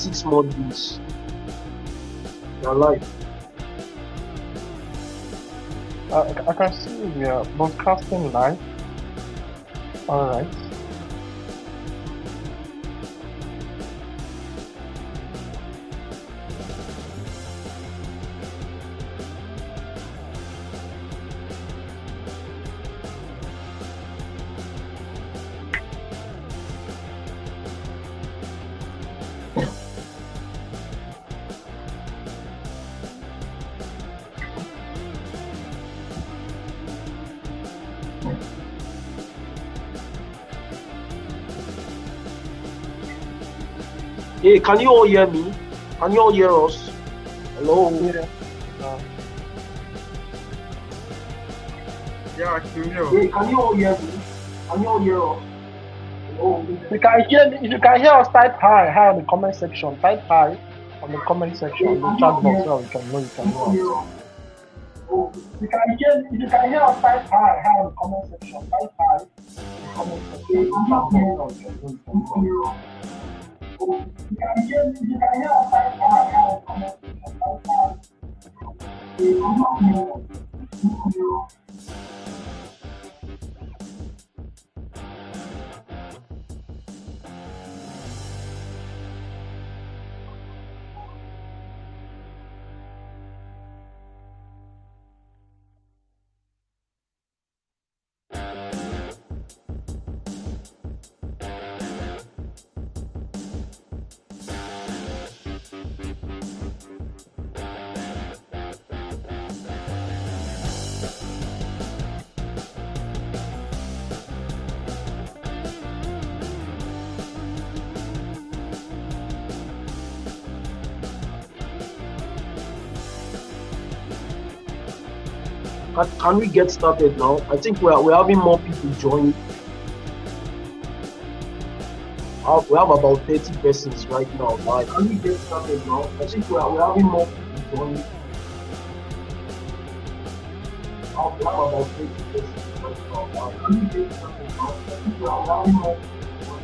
6 more days. You're live. I can see we are broadcasting live. All right. Hey, can you all hear me? Can you all hear us? Hello? Yeah. Yeah, I can hear. Hey, can you all hear me? Can you all hear us? Hello? You can hear me. If you can hear us, type hi in the comment section. Type hi on the comment section, the chat box, so we can know you can hear us. You can hear me. If you can hear us, type hi in the comment section. Type hi in the comment section, the chat box, so we can know you can hear us. You can hear me. If you can hear us, type hi in the comment section. Type hi. You can hear us. Can we get started now? I think we're having more people join. We have about 30 persons right now. Can we get started now? I think we're having more people join. We have about 30 persons right now. Can we get started now? I think we're having more people join.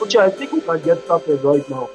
Uche, I think we can get started right now.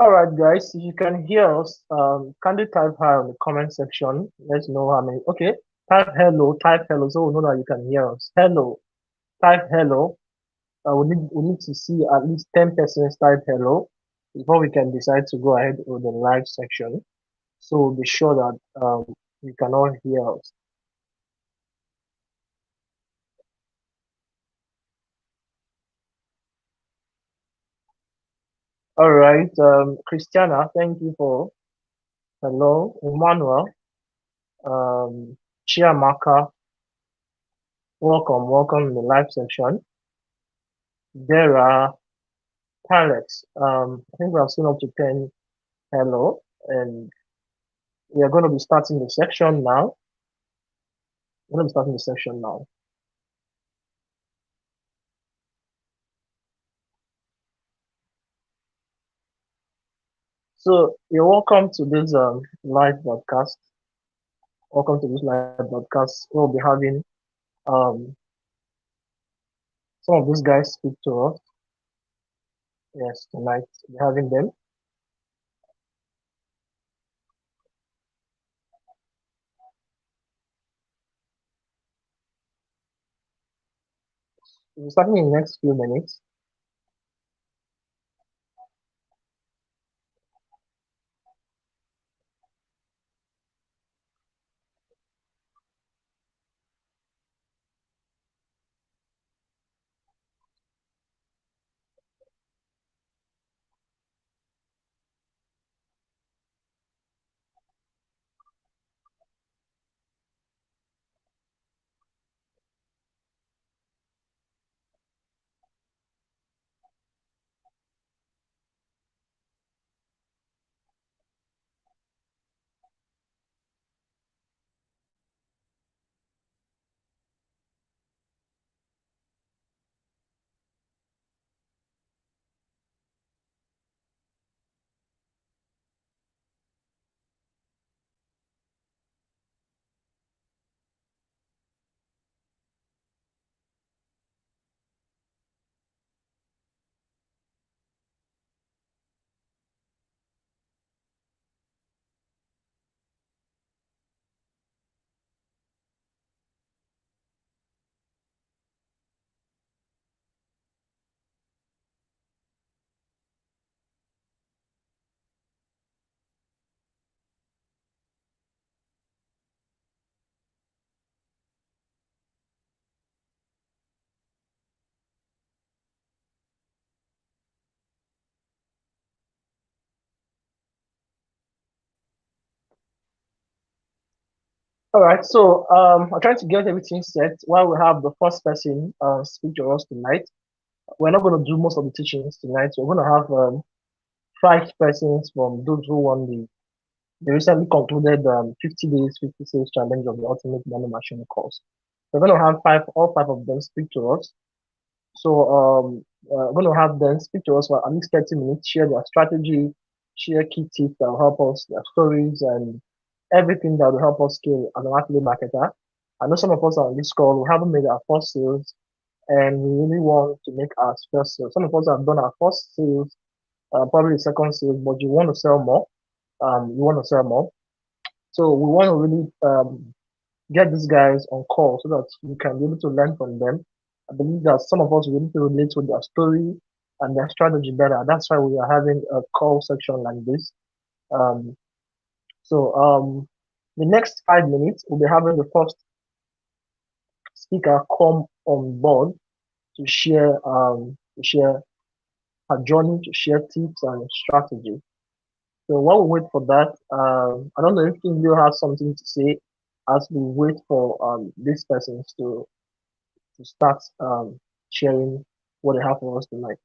All right, guys, if you can hear us, kindly type hi on the comment section. Let's know how many. Okay, type hello, so we know that you can hear us. Hello, type hello. We need to see at least 10 persons type hello before we can decide to go ahead with the live section. So be sure that you can all hear us. All right, Christiana, thank you for hello. Emmanuel, um, Chiamaka, welcome in the live section. There are Alex. I think we have seen up to 10 hello, and we are going to be starting the section now. We're going to be starting the section now. So you're welcome to this live broadcast. Welcome to this live broadcast. We'll be having um, some of these guys speak to us. Yes, tonight we're having them. We're starting in the next few minutes. All right, so I'm trying to get everything set while we have the first person speak to us tonight. We're not going to do most of the teachings tonight. We're going to have five persons from those who won the recently concluded 50 days, 50 sales challenge of the Ultimate Money Machine course. We're going to have all five of them speak to us. So we're going to have them speak to us for at least 30 minutes, share their strategy, share key tips that will help us, their stories, and everything that will help us scale as an affiliate marketer. I know some of us are on this call, we haven't made our first sales, and we really want to make our first sales. Some of us have done our first sales, probably the second sales, but you want to sell more. You want to sell more. So we want to really get these guys on call so that we can be able to learn from them. I believe that some of us will be able to relate to their story and their strategy better. That's why we are having a call section like this. Um, so the next 5 minutes, we'll be having the first speaker come on board to share her journey, to share tips and strategy. So while we wait for that, I don't know if you have something to say as we wait for these persons to start sharing what they have for us tonight.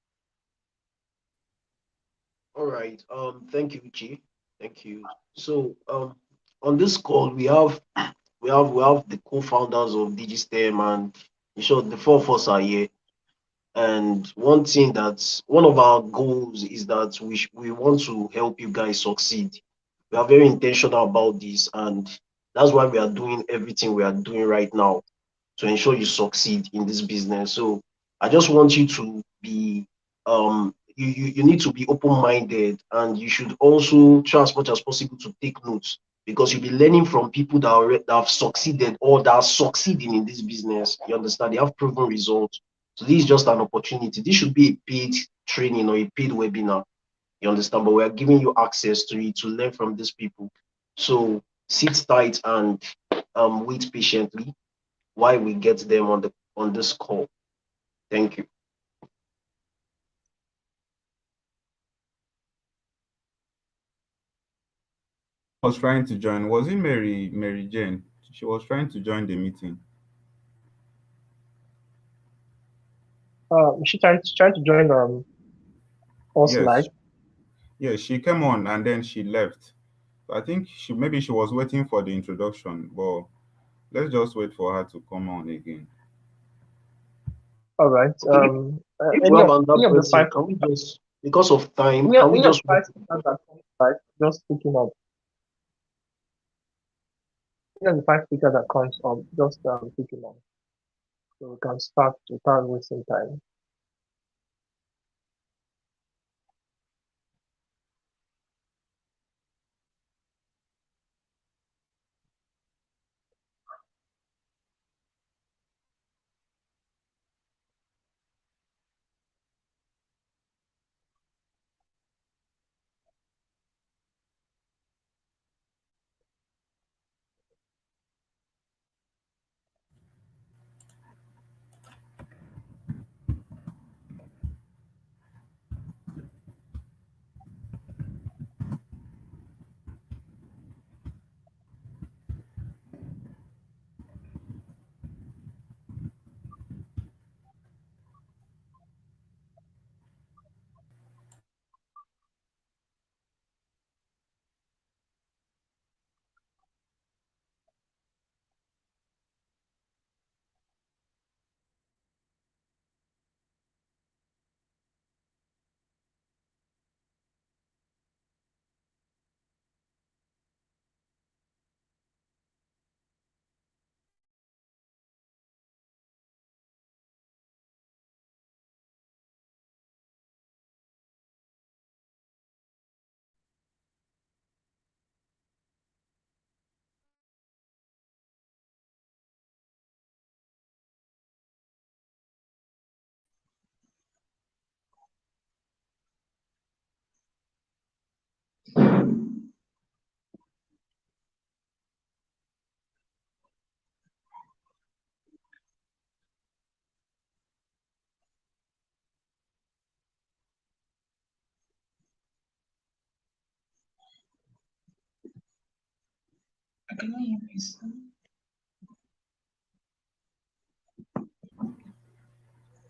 All right. Thank you, Chi. Thank you. So, on this call, we have the co-founders of DigiStem, and in short, the four of us are here. And one of our goals is that we want to help you guys succeed. We are very intentional about this, and that's why we are doing everything we are doing right now to ensure you succeed in this business. So I just want you to be you need to be open-minded, and you should also try as much as possible to take notes, because you'll be learning from people that have succeeded or that are succeeding in this business. You understand? They have proven results. So this is just an opportunity. This should be a paid training or a paid webinar. You understand? But we are giving you access to it to learn from these people. So sit tight and wait patiently while we get them on this call. Thank you. Was trying to join. Was it Mary Jane? She was trying to join the meeting. She trying to join us live. Yes, yes, she came on and then she left. I think she was waiting for the introduction, but let's just wait for her to come on again. All right. Okay, if we Any have of another any of the person, five can we just, because of time, any, can we any of just the five speakers that comes live, just picking up. Any of the five speakers that comes up, just picking up, so we can start without wasting time.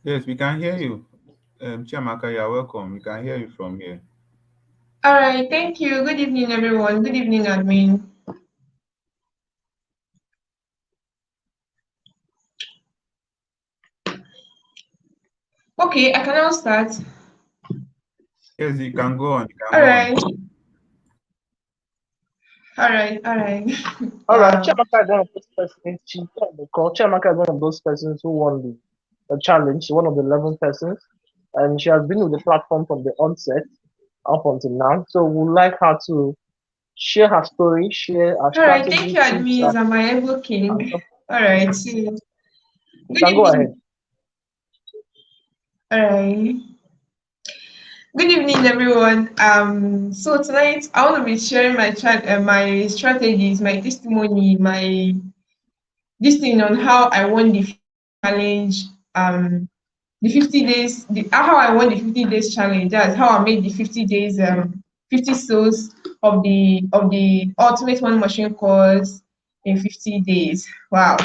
Yes, we can hear you. Chiamaka, you're welcome. We can hear you from here. All right, thank you. Good evening, everyone. Good evening, admin. Okay, I can now start. Yes, you can go on. You can All go on. right, all right. All right, Wow. Chiamaka is one of those persons. She got the call. Chiamaka is one of those persons who won the challenge. She's one of the 11 persons, and she has been with the platform from the onset up until now. So we'd like her to share her story, share her All right, thank strategy, you, tips, admin. Am I ever and king? so All right, you good can go ahead. evening. All right. Good evening, everyone. So tonight I want to be sharing my strategies, my testimony, my this thing on how I won the challenge. The 50 days, how I won the 50 days challenge. That's how I made the 50 days, 50 sales of the ultimate one machine course in 50 days. Wow,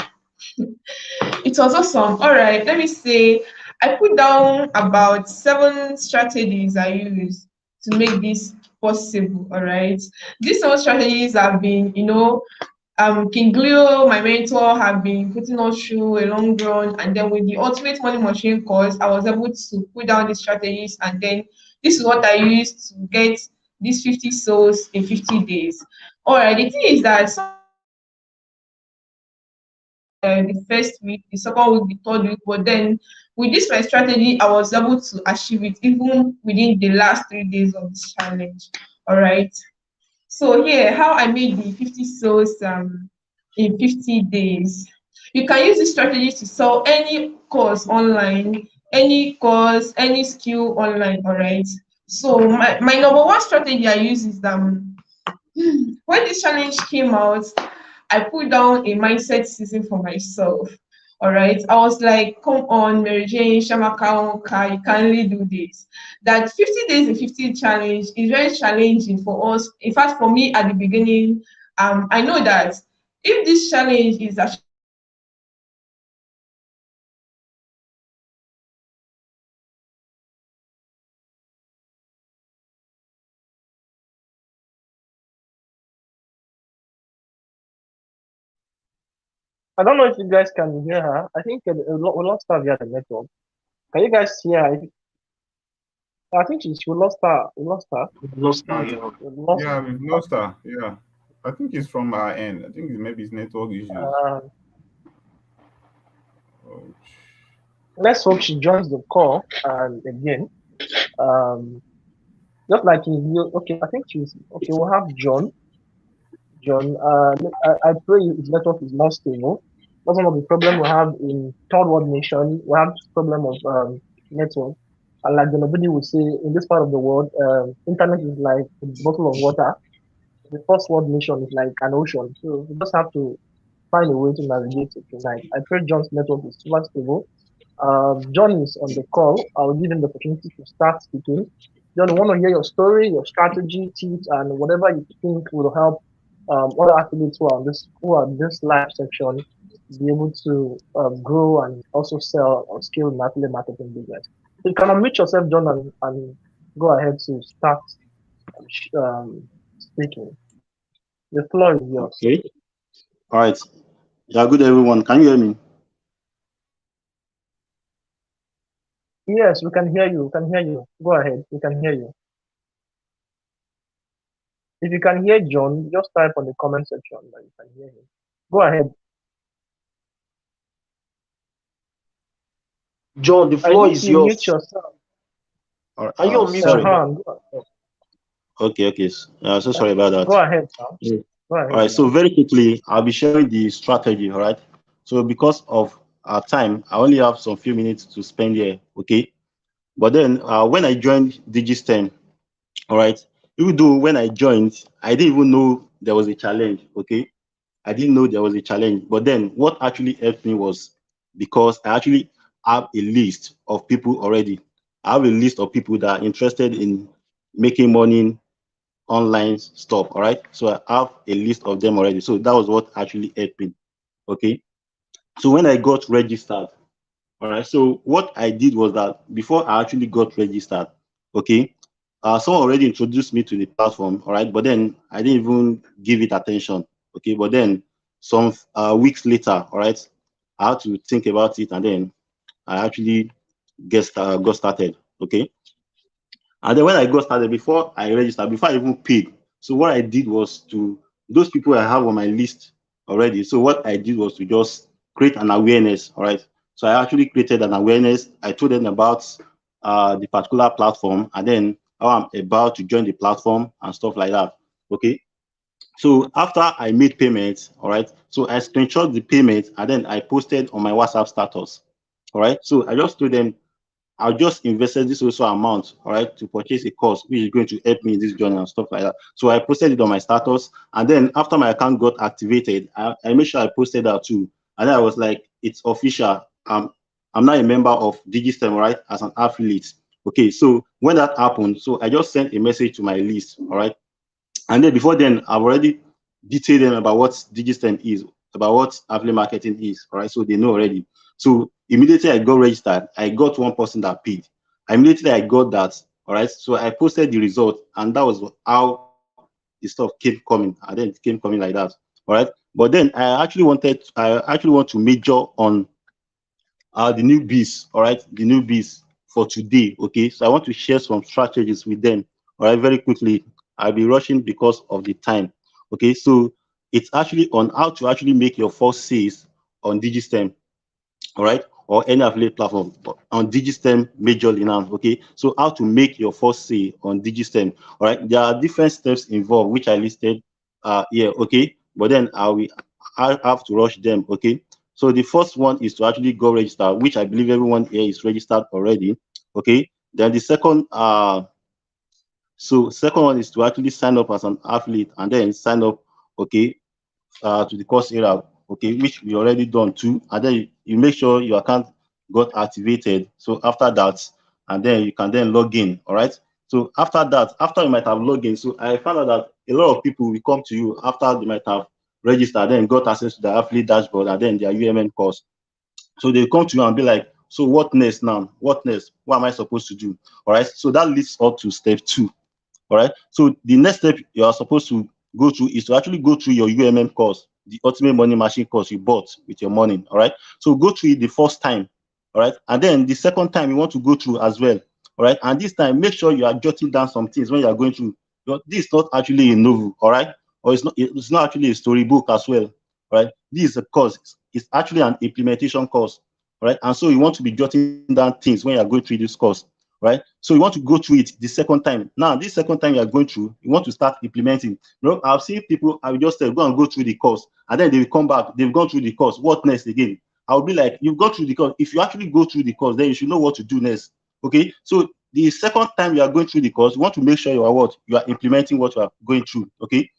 it was awesome. All right, let me say I put down about 7 strategies I use to make this possible. All right, these 7 strategies have been, King Leo, my mentor, have been putting us through a long run, and then with the Ultimate Money Machine course, I was able to put down the strategies, and then this is what I used to get these 50 souls in 50 days. All right, the thing is that the first week, the second week, the third week. But then with this my strategy, I was able to achieve it even within the last 3 days of this challenge. All right. So here, how I made the 50 sales in 50 days. You can use this strategy to sell any course online, any course, any skill online, all right? So my number one strategy I use is when this challenge came out, I put down a mindset season for myself. All right. I was like, come on, Mary Jane, Shamaka, Onka, you can really do this. That 50 days in 50 challenge is very challenging for us. In fact, for me at the beginning, I know that if this challenge is actually I don't know if you guys can hear her. I think we lost her via the network. Can you guys hear her? I think we lost her. We lost her. Lost Hmm. We lost. Yeah, we've lost her. Yeah. I think it's from our end. I think maybe it's network issues. Uh, Oh, let's hope she joins the call. And again, um, just like okay, I think she's okay. We'll have John. John, I pray his network is not stable. That's one of the problem we have in third world nation. We have problem of network. And like the nobody would say, in this part of the world, internet is like a bottle of water. The first world nation is like an ocean. So we just have to find a way to navigate it tonight. I pray John's network is super stable. John is on the call. I will give him the opportunity to start speaking. John, I want to hear your story, your strategy, tips, and whatever you think will help other athletes who are in this live section be able to grow and also sell or scale in affiliate marketing business. So you can unmute yourself, John, and go ahead to start speaking. The floor is yours. Okay. All right. Yeah, good everyone. Can you hear me? Yes, we can hear you. We can hear you. Go ahead. We can hear you. If you can hear John, just type on the comment section that you can hear him. Go ahead. John, the I floor need is you mute yours. yourself. Are you unmuted, Sorry. John? Okay. So sorry about Go that. ahead, Sam. Yeah. Go All ahead. right. So very quickly, I'll be sharing the strategy. All right. So because of our time, I only have some few minutes to spend here. Okay. But then when I joined Digistem, all right, even though when I joined, I didn't even know there was a challenge. Okay. I didn't know there was a challenge. But then what actually helped me was because I actually have a list of people already. I have a list of people that are interested in making money online stuff. All right. So I have a list of them already. So that was what actually helped me. Okay. So when I got registered, all right. So what I did was that before I actually got registered, okay, someone already introduced me to the platform, all right, but then I didn't even give it attention, okay. But then some weeks later, all right, I had to think about it, and then I actually got started, okay. And then when I got started, before I registered, before I even paid, so what I did was to those people I have on my list already. So what I did was to just create an awareness. All right. So I actually created an awareness. I told them about the particular platform, and then how I'm about to join the platform and stuff like that. Okay. So after I made payments, all right. So I screenshot the payment and then I posted on my WhatsApp status. All right. So I just told them I'll just invested this also amount, all right, to purchase a course which is going to help me in this journey and stuff like that. So I posted it on my status, and then after my account got activated, I made sure I posted that too. And then I was like, it's official. I'm now a member of Digistem, right, as an affiliate. Okay, so when that happened, so I just sent a message to my list, all right. And then before then, I've already detailed them about what Digistem is, about what affiliate marketing is, all right? So they know already. So immediately I got registered, I got one person that paid. Immediately I got that, all right? So I posted the result, and that was how the stuff kept coming, and then it came coming like that, all right? But then I actually want to major on the newbies, all right, the newbies for today. Okay, so I want to share some strategies with them, all right, very quickly. I'll be rushing because of the time. Okay, so it's actually on how to actually make your first sales on Digistem, all right, or any affiliate platform on Digistem majorly now. Okay, so how to make your first sale on Digistem? All right, there are different steps involved which I listed here. Okay, but then I have to rush them. Okay, so the first one is to actually go register, which I believe everyone here is registered already. Okay, then the second second one is to actually sign up as an affiliate and then sign up, okay, to the course area, okay, which we already done too. And then you make sure your account got activated. So after that, and then you can then log in. All right. So after that, after you might have logged in, so I found out that a lot of people will come to you after they might have registered, then got access to the affiliate dashboard and then their UMN course. So they come to you and be like, so what next now? What next? What am I supposed to do? All right. So that leads up to step 2. All right. So the next step you are supposed to go through is to actually go through your UMM course, the Ultimate Money Machine course you bought with your money. All right. So go through it the first time. All right. And then the second time you want to go through as well. All right. And this time, make sure you are jotting down some things when you are going through. This is not actually a novel. All right. Or it's not actually a storybook as well. All right. This is a course. It's actually an implementation course. All right. And so you want to be jotting down things when you are going through this course. Right? So you want to go through it the second time. Now, this second time you are going through, you want to start implementing. I've seen people, I will just say, go and go through the course, and then they will come back, they've gone through the course. What next again? I'll be like, you've gone through the course. If you actually go through the course, then you should know what to do next. Okay? So the second time you are going through the course, you want to make sure you are implementing what you are going through. Okay?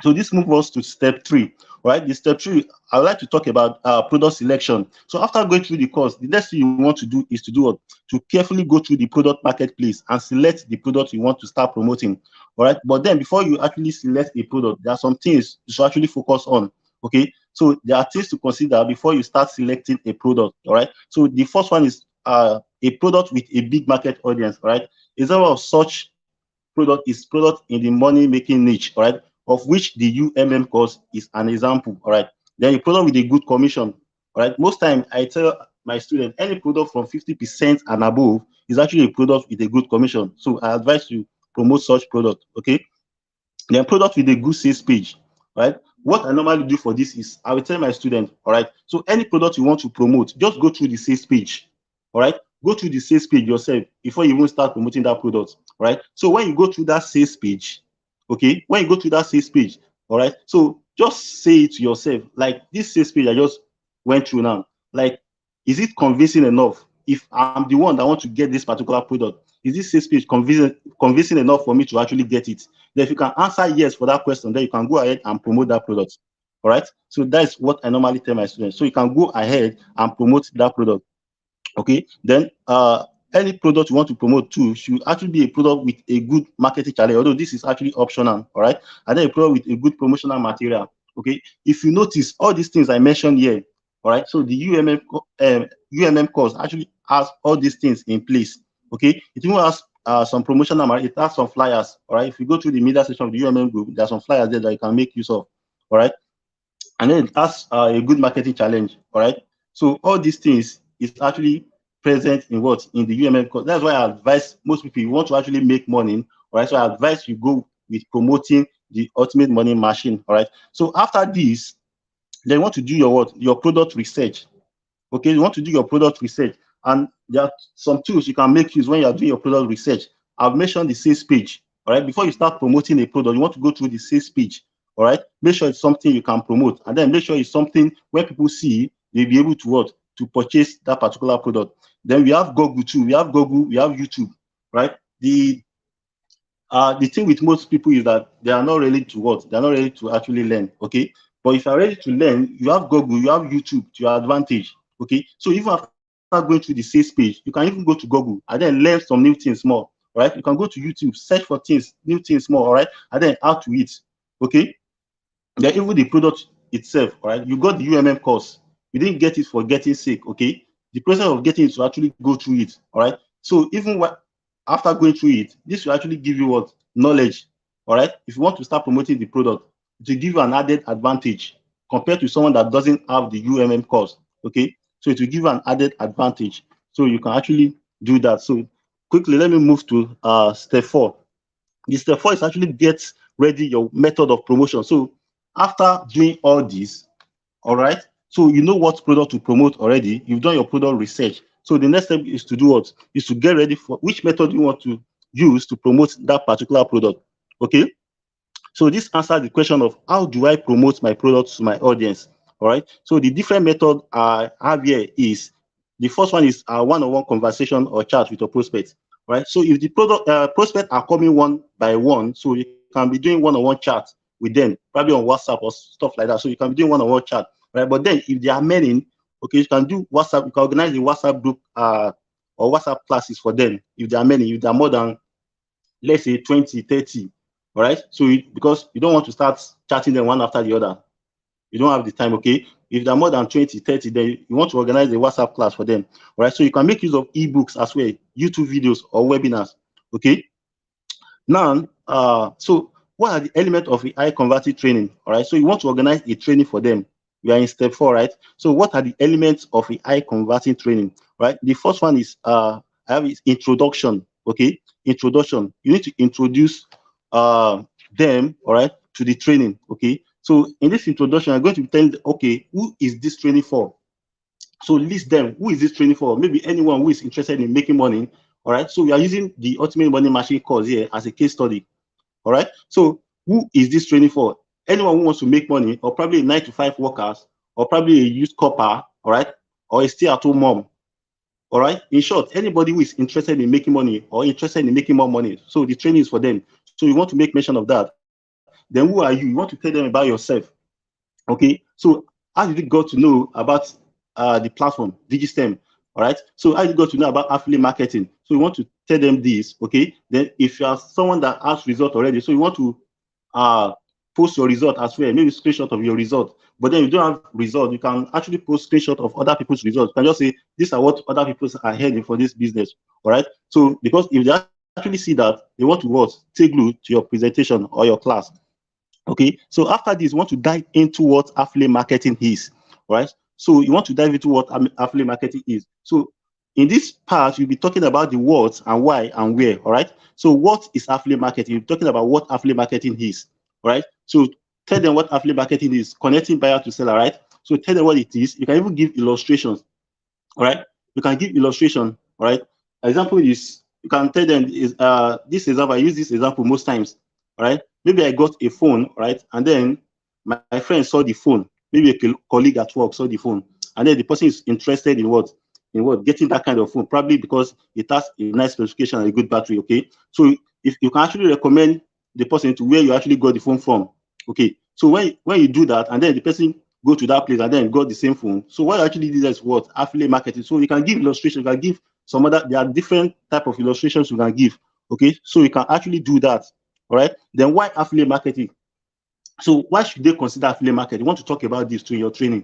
So this moves us to step 3. Right? The step 3, I would like to talk about product selection. So after going through the course, the next thing you want to do is to do what? To carefully go through the product marketplace and select the product you want to start promoting. All right. But then before you actually select a product, there are some things you should actually focus on. Okay. So there are things to consider before you start selecting a product. All right. So the first one is a product with a big market audience. All right. Example of such product is product in the money making niche. All right, of which the UMM course is an example. All right, then a product with a good commission. All right, most time I tell my students any product from 50% and above is actually a product with a good commission. So I advise you promote such product. Okay, then product with a good sales page. Right, what I normally do for this is I will tell my students, all right, so any product you want to promote, just go through the sales page. All right, go through the sales page yourself before you even start promoting that product. All right, so when you go through that sales page, okay, when you go through that sales page, all right, so just say it to yourself, like, this sales page I just went through now, like, is it convincing enough? If I'm the one that want to get this particular product, is this sales page convincing enough for me to actually get it? Then if you can answer yes for that question, then you can go ahead and promote that product. All right, so that's what I normally tell my students. So you can go ahead and promote that product. Okay, then any product you want to promote too should actually be a product with a good marketing challenge, although this is actually optional. All right, and then a product with a good promotional material. Okay, if you notice all these things I mentioned here, all right, so the UMM course actually has all these things in place. Okay, it even has some promotional material, it has some flyers. All right, if you go to the media section of the UMM group, there are some flyers there that you can make use of. All right, and then it has a good marketing challenge. All right, so all these things is actually present in what? In the UMM course. That's why I advise most people, you want to actually make money. All right, so I advise you go with promoting the Ultimate Money Machine. All right, so after this, then you want to do your what? Your product research. Okay, you want to do your product research, and there are some tools you can make use when you are doing your product research. I've mentioned the sales page. All right, before you start promoting a product, you want to go through the sales page. All right, make sure it's something you can promote, and then make sure it's something where people see, they'll be able to what? To purchase that particular product. Then we have Google too. We have Google, we have YouTube. Right, the thing with most people is that they are not ready to what? They are not ready to actually learn. Okay, but if you are ready to learn, you have Google, you have YouTube to your advantage. Okay, so even after going to the sales page, you can even go to Google and then learn some new things more. All right, you can go to YouTube, search for things, new things more. All right, and then add to it. Okay, then even the product itself. All right, you got the UMM course, you didn't get it for getting sake. Okay, the process of getting it to actually go through it. All right, so even after going through it, this will actually give you what? Knowledge. All right, if you want to start promoting the product, it will give you an added advantage compared to someone that doesn't have the UMM course. Okay, so it will give you an added advantage, so you can actually do that. So quickly, let me move to step 4. The step 4 is actually get ready your method of promotion. So after doing all this, all right, So you know what product to promote already. You've done your product research. So the next step is to do what? Is to get ready for which method you want to use to promote that particular product. Okay. So this answers the question of how do I promote my product to my audience? All right. So the different method I have here is the first one is a one-on-one conversation or chat with your prospect. Right. So if the product prospects are coming one by one, so you can be doing one-on-one chat with them, probably on WhatsApp or stuff like that. So you can be doing one-on-one chat, right? But then if there are many, okay, you can do WhatsApp. You can organize the WhatsApp group or WhatsApp classes for them. If there are many, if there are more than, let's say, 20, 30. All right. So because you don't want to start chatting them one after the other. You don't have the time, okay? If there are more than 20, 30, then you want to organize a WhatsApp class for them. All right. So you can make use of ebooks as well, YouTube videos or webinars. Okay. Now, so what are the elements of a high converting training? All right. So you want to organize a training for them. We are in step 4, right? So what are the elements of a high converting training? Right. The first one is I have is introduction. Okay. Introduction. You need to introduce them, all right, to the training. Okay. So in this introduction, I'm going to tell them, okay, who is this training for? So list them. Who is this training for? Maybe anyone who is interested in making money. All right. So we are using the Ultimate Money Machine course here as a case study. All right. So who is this training for? Anyone who wants to make money, or probably a 9-to-5 workers, or probably a youth copper, all right, or a stay-at-home mom. All right. In short, anybody who is interested in making money or interested in making more money. So the training is for them. So you want to make mention of that. Then who are you? You want to tell them about yourself. Okay. So how did you got to know about the platform, DigiStem? All right. So how did you got to know about affiliate marketing? So you want to tell them this. Okay. Then if you are someone that has result already, so you want to post your result as well, maybe screenshot of your result. But then you don't have result, you can actually post screenshot of other people's results. You can just say, these are what other people are heading for this business. All right. So because if they actually see that, they want to what? Take glue to your presentation or your class. Okay. So after this, you want to dive into what affiliate marketing is. All right. So you want to dive into what affiliate marketing is. So in this part, you'll be talking about the what and why and where. All right. So what is affiliate marketing? You're talking about what affiliate marketing is. All right. So tell them what affiliate marketing is, connecting buyer to seller, right? So tell them what it is. You can even give illustrations. All right. You can give illustration. All right. Example is, you can tell them is this example. I use this example most times. All right. Maybe I got a phone, right, and then my friend saw the phone. Maybe a colleague at work saw the phone, and then the person is interested in what? In what? Getting that kind of phone, probably because it has a nice specification and a good battery. Okay. So if you can actually recommend the person to where you actually got the phone from. Okay. So when you do that, and then the person go to that place and then got the same phone. So what you actually did is what? Affiliate marketing. So you can give illustration, you can give some other, there are different type of illustrations you can give. Okay. So you can actually do that. All right. Then why affiliate marketing? So why should they consider affiliate marketing? You want to talk about this to your training.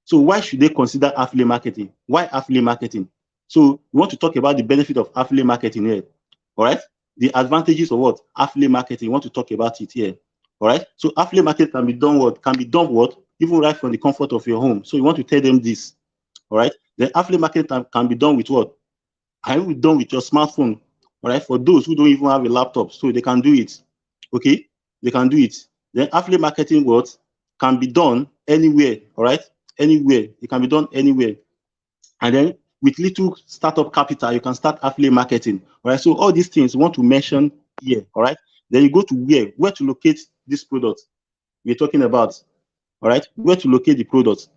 So why should they consider affiliate marketing? Why affiliate marketing? So we want to talk about the benefit of affiliate marketing here. All right. The advantages of what? Affiliate marketing. You want to talk about it here. All right. So affiliate marketing can be done what? Can be done what? Even right from the comfort of your home. So you want to tell them this. All right. Then affiliate marketing can be done with what? Can be done with your smartphone. All right. For those who don't even have a laptop, so they can do it. Okay. They can do it. Then affiliate marketing what? Can be done anywhere. All right. Anywhere. It can be done anywhere. And then with little startup capital, you can start affiliate marketing. All right. So all these things you want to mention here. All right. Then you go to where to locate this product we're talking about. All right. Where to locate the product.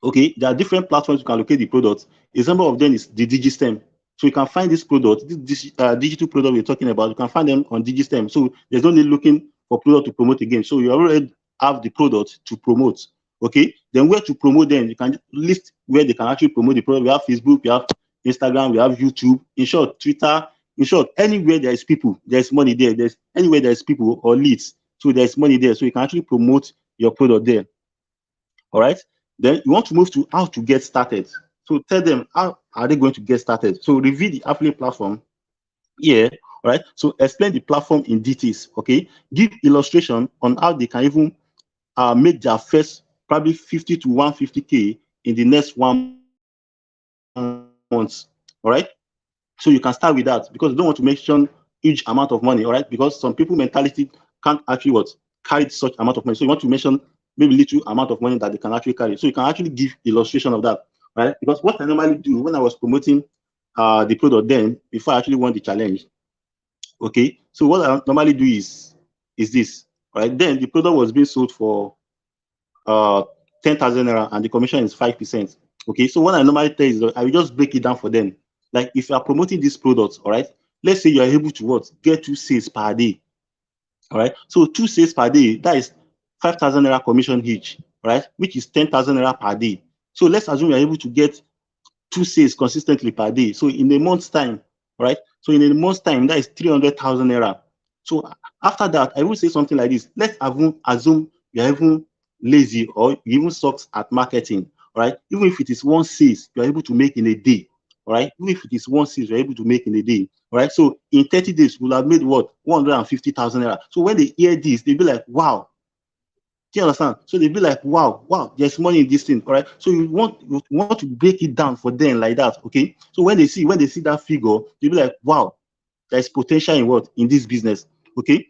Okay. There are different platforms you can locate the product. Example of them is the DigiStem. So you can find this product, this digital product we're talking about. You can find them on DigiStem. So there's no need looking for product to promote again. So you already have the product to promote. Okay. Then where to promote them? You can list where they can actually promote the product. We have Facebook, we have Instagram, we have YouTube. In short, Twitter. In short, anywhere there is people, there's money there. There's anywhere there is people or leads. So there's money there. So you can actually promote your product there. All right. Then you want to move to how to get started. So tell them how are they going to get started. So review the affiliate platform. Yeah. All right. So explain the platform in details. Okay. Give illustration on how they can even make their first probably 50 to 150K in the next 1 month. All right. So you can start with that because you don't want to mention huge amount of money. All right. Because some people mentality can't actually what carry such amount of money. So you want to mention maybe little amount of money that they can actually carry. So you can actually give illustration of that, right? Because what I normally do when I was promoting the product then, before I actually won the challenge, okay, so what I normally do is this, right? Then the product was being sold for 10,000 naira and the commission is 5%. Okay, so what I normally tell is that I will just break it down for them. Like if you are promoting this product, all right, let's say you are able to what, get 2 sales per day. All right, so 2 sales per day, that is 5,000 naira commission each, right, which is 10,000 naira per day. So let's assume you are able to get 2 sales consistently per day. So in a month's time, right? So in a month's time, that is 300,000 naira. So after that, I will say something like this. Let's assume you're even lazy or you even sucks at marketing, right? Even if it is 1 sales you're able to make in a day, all right? Even if it is 1 sales you're able to make in a day, all right? So in 30 days, we'll have made what? 150,000 naira. So when they hear this, they'll be like, wow, do you understand? So they'll be like, wow, wow, there's money in this thing, all right? So you want to break it down for them like that, okay? So when they see that figure, they'll be like, wow, there's potential in what? In this business, okay?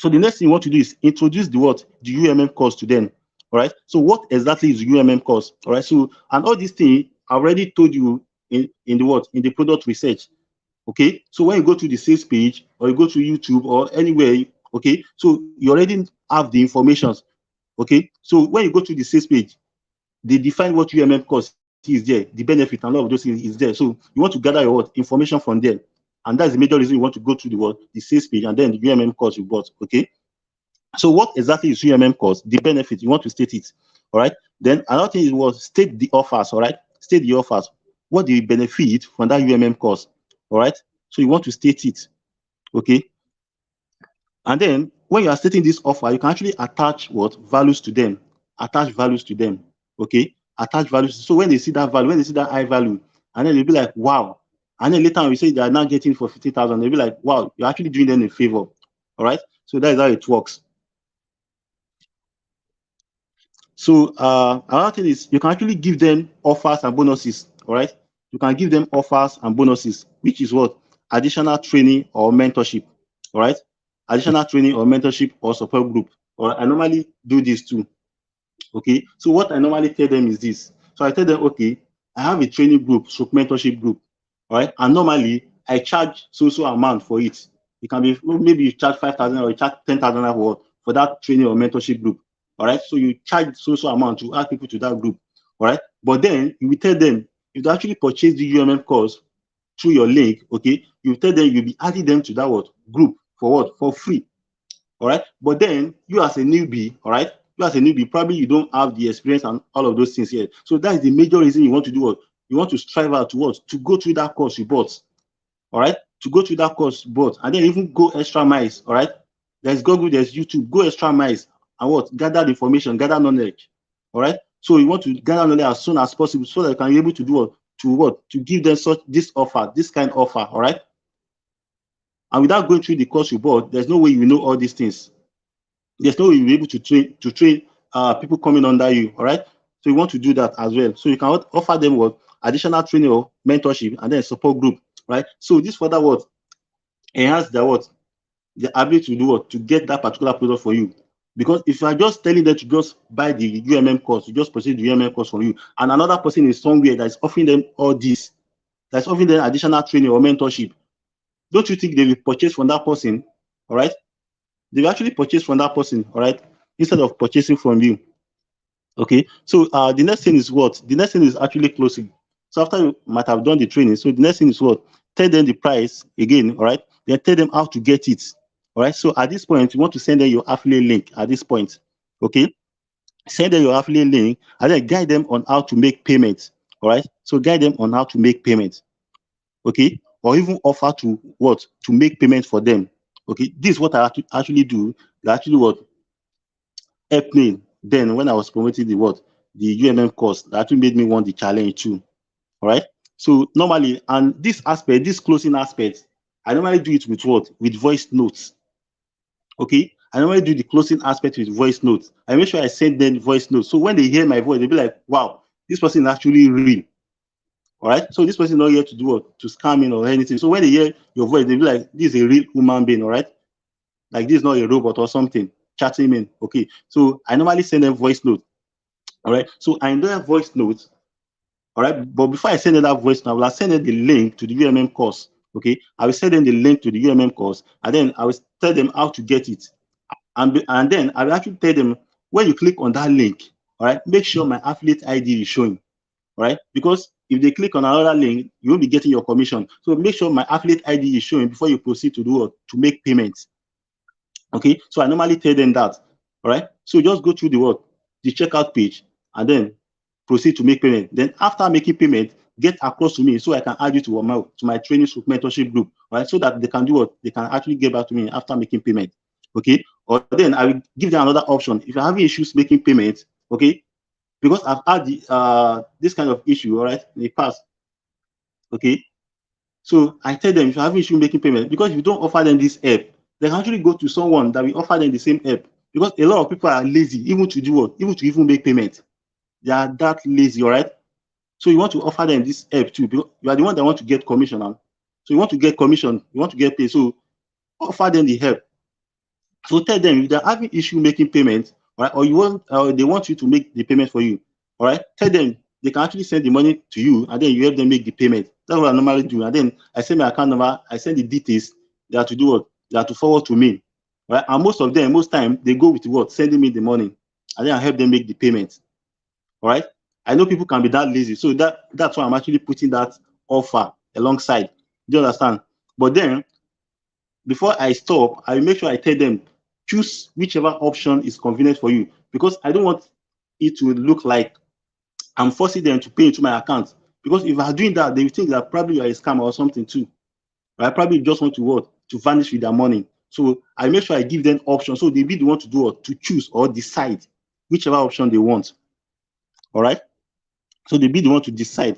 So the next thing you want to do is introduce the what? The UMM course to them, all right? So what exactly is the UMM course, all right? So, and all these things I already told you in the what? In the product research, okay? So when you go to the sales page or you go to YouTube or anywhere, okay? So you already have the information. Okay, so when you go to the sales page, they define what UMM cost is there, the benefit and all of those things is there. So you want to gather your what information from there, and that's the major reason you want to go to the sales page and then the UMM cost you bought. Okay, so what exactly is UMM cost? The benefit you want to state it. All right. Then another thing is what state the offers. All right, state the offers. What do you benefit from that UMM cost? All right. So you want to state it. Okay. And then when you are stating this offer, you can actually attach what values to them. Attach values to them. Okay. Attach values. So when they see that value, when they see that high value, and then they'll be like, wow. And then later on, we say they are now getting for 50,000. They'll be like, wow, you're actually doing them a favor. All right. So that is how it works. So another thing is you can actually give them offers and bonuses. All right. You can give them offers and bonuses, which is what? Additional training or mentorship. All right. Additional training or mentorship or support group. Or I normally do this too. Okay. So what I normally tell them is this. So I tell them, okay, I have a training group, so mentorship group. All right. And normally I charge so amount for it. It can be maybe you charge 5,000 or you charge 10,000 for that training or mentorship group. All right. So you charge so amount to add people to that group. All right. But then you will tell them if they actually purchase the UMM course through your link, okay, you tell them you'll be adding them to that what group for what? For free. All right. But then you as a newbie, all right, you as a newbie, probably you don't have the experience and all of those things here. So that is the major reason you want to do what? You want to strive out towards to go through that course you bought. All right. To go through that course you bought and then even go extra miles. All right. There's Google, there's YouTube, go extra miles and what? Gather the information, gather knowledge. All right. So you want to gather knowledge as soon as possible so that you can be able to do what? To give them such this offer, this kind of offer. All right. And without going through the course you bought, there's no way you know all these things. There's no way you'll be able to train people coming under you. All right. So you want to do that as well. So you can offer them what? Additional training or mentorship and then support group. Right. So this further what? Enhance their what? The ability to do what? To get that particular product for you. Because if you are just telling them to just buy the UMM course, you just purchase the UMM course from you, and another person is somewhere that is offering them all this, that's offering them additional training or mentorship, don't you think they will purchase from that person? All right. They will actually purchase from that person, all right, instead of purchasing from you. Okay. So the next thing is what? The next thing is actually closing. So after you might have done the training, so the next thing is what? Tell them the price again, all right? Then tell them how to get it. All right. So at this point, you want to send them your affiliate link at this point. Okay. Send them your affiliate link and then guide them on how to make payments. All right. So guide them on how to make payments. Okay. Or even offer to what? To make payments for them. Okay. This is what I actually do. They actually what? Help me then when I was promoting the what? The UMM course. That actually made me want the challenge too. All right. So normally, and this aspect, this closing aspect, I normally do it with what? With voice notes. Okay. I normally do the closing aspect with voice notes. I make sure I send them voice notes. So when they hear my voice, they'll be like, wow, this person is actually real. All right. So this person is not here to do what? To scam in or anything. So when they hear your voice, they'll be like, this is a real human being. All right. Like this is not a robot or something. chatting in. Okay, so I normally send them voice note. All right, so I know a voice note. All right, but before I send them that voice note, I will send them the link to the UMM course. Okay, I will send them the link to the UMM course, and then I will tell them how to get it. And then I will actually tell them when you click on that link, all right, make sure my affiliate ID is showing. All right, because if they click on another link, you won't be getting your commission. So make sure my affiliate ID is showing before you proceed to do what? To make payments. Okay, so I normally tell them that. All right, so just go through the checkout page, and then proceed to make payment. Then after making payment, get across to me so I can add you to my training mentorship group. All right, so that they can do what? They can actually get back to me after making payment. Okay, or then I will give them another option. If you're having issues making payments, okay, because I've had this kind of issue, all right, in the past. Okay, so I tell them if you have issue making payment, because if you don't offer them this help, they can actually go to someone that will offer them the same help. Because a lot of people are lazy, even to do what, even to even make payment. They are that lazy, all right. So you want to offer them this help too, because you are the one that want to get commission now. So you want to get commission, you want to get paid. So offer them the help. So tell them if they're having issue making payments, right, or they want you to make the payment for you, all right. Tell them they can actually send the money to you, and then you help them make the payment. That's what I normally do. And then I send my account number, I send the details. They have to do what? They have to forward to me, right? And most time, they go with what? Sending me the money, and then I help them make the payment. All right. I know people can be that lazy, so that's why I'm actually putting that offer alongside. Do you understand? But then before I stop, I will make sure I tell them choose whichever option is convenient for you, because I don't want it to look like I'm forcing them to pay into my account. Because if I'm doing that, they will think that probably you're a scammer or something too. I probably just want to what? To vanish with their money. So I make sure I give them options, so they be the one to do what? To choose or decide whichever option they want. All right. So they be the one to decide.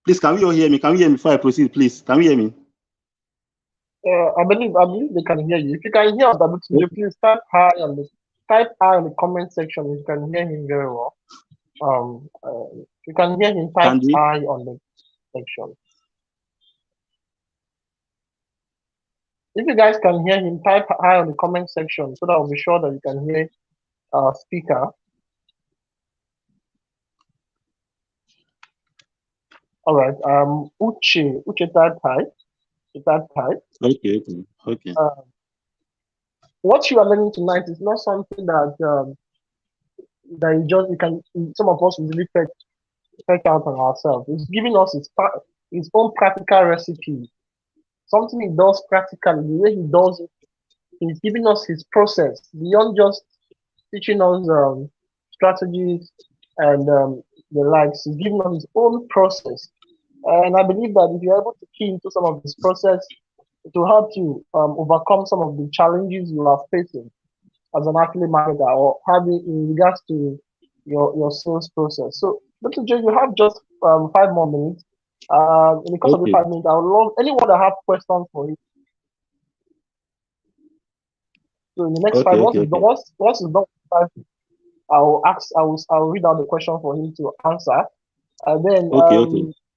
Please, can we all hear me? Can we hear me before I proceed, please? Can we hear me? I believe they can hear you. If you can hear WTJ, please type hi in the comment section if you can hear him very well. If you can hear him, type hi on the section. If you guys can hear him, type hi on the comment section so that I'll be sure that you can hear speaker. All right. Uche type hi. Okay. What you are learning tonight is not something that you can. Some of us usually take out on ourselves. It's giving us his own practical recipe. Something he does practically. The way he does it, he's giving us his process beyond just teaching us strategies and the likes. He's giving us his own process. And I believe that if you're able to key into some of this process, it will help you overcome some of the challenges you are facing as an affiliate marketer or having in regards to your sales process. So, Dr. J, you have just 5 more minutes. In the course of the 5 minutes, I would love anyone that have questions for you. So in the next 5 once it's done, I'll read out the question for him to answer. And then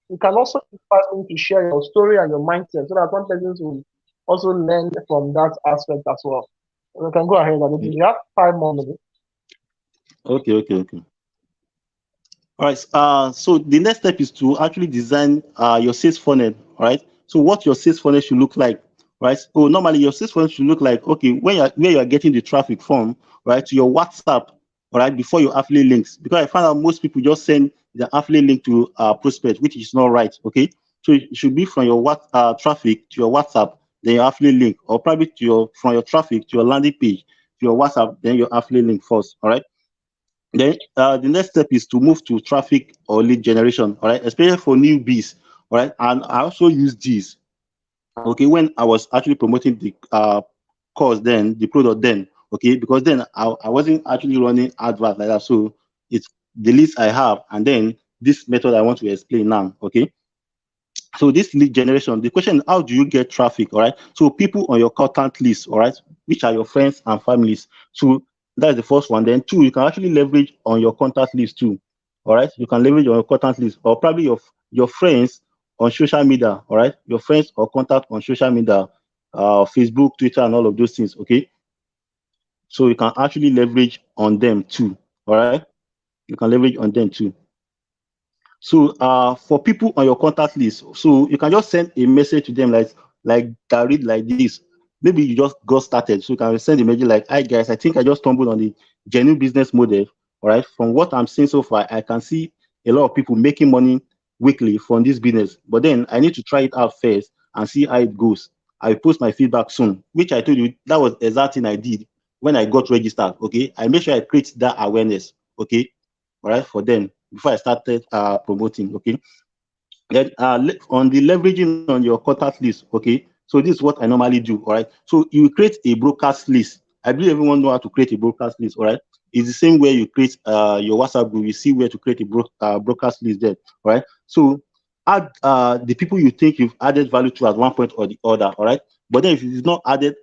you can also invite him to share your story and your mindset so that one person will also learn from that aspect as well. We can go ahead and you have 5 more minutes. Okay. All right. So the next step is to actually design your sales funnel. All right. So what your sales funnel should look like, right? So normally your sales funnel should look like, okay, where you are getting the traffic from, right, to your WhatsApp, all right, before your affiliate links. Because I find out most people just send the affiliate link to prospect, which is not right. Okay. So it should be from your traffic to your WhatsApp, then your affiliate link, or probably from your traffic to your landing page, to your WhatsApp, then your affiliate link first. All right. Then the next step is to move to traffic or lead generation, all right, especially for newbies, all right. And I also use these, okay, when I was actually promoting the course then, the product then, okay, because then I wasn't actually running advert like that. So it's the list I have, and then this method I want to explain now, okay. So this lead generation, the question is, how do you get traffic, all right? So people on your contact list, all right, which are your friends and families. So that's the first one. Then 2, you can actually leverage on your contact list too, all right? You can leverage on your contact list, or probably your friends on social media, all right? Your friends or contact on social media, Facebook, Twitter, and all of those things, okay? So you can actually leverage on them too. All right, you can leverage on them too. So for people on your contact list, so you can just send a message to them like that read like this. Maybe you just got started, so you can send a message like, "Hi guys, I think I just stumbled on the genuine business model. All right, from what I'm seeing so far, I can see a lot of people making money weekly from this business. But then I need to try it out first and see how it goes. I will post my feedback soon." Which I told you that was the exact thing I did when I got registered. Okay, I made sure I create that awareness. Okay, all right, for them before I started promoting. Okay, then on the leveraging on your contact list. Okay, so this is what I normally do. All right, so you create a broadcast list. I believe everyone know how to create a broadcast list. All right, it's the same way you create your WhatsApp group. You see where to create a broadcast list there. All right, so add the people you think you've added value to at one point or the other. All right, but then if you've not added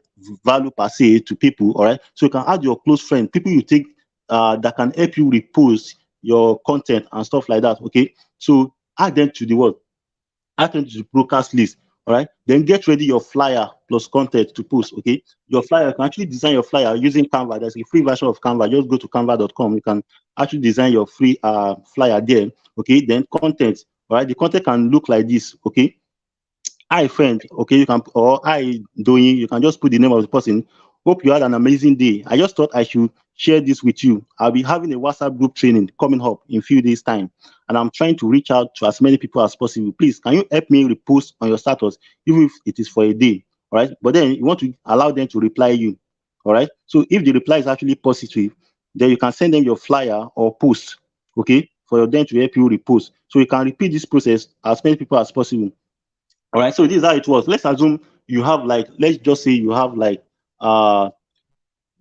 value per se to people, all right, so you can add your close friend, people you think that can help you repost your content and stuff like that. Okay, so add them to the what? Add them to the broadcast list. All right. Then get ready your flyer plus content to post. Okay. Your flyer, you can actually design your flyer using Canva. There's a free version of Canva. Just go to canva.com. You can actually design your free flyer there. Okay. Then content. All right. The content can look like this. Okay. Hi friend, okay, you can, or hi doing, you can just put the name of the person. Hope you had an amazing day. I just thought I should share this with you. I'll be having a WhatsApp group training coming up in a few days' time, and I'm trying to reach out to as many people as possible. Please, can you help me repost on your status, even if it is for a day? All right, but then you want to allow them to reply you. All right, so if the reply is actually positive, then you can send them your flyer or post, okay, for them to help you repost. So you can repeat this process as many people as possible. All right, so this is how it was. Let's assume you have like, let's just say you have uh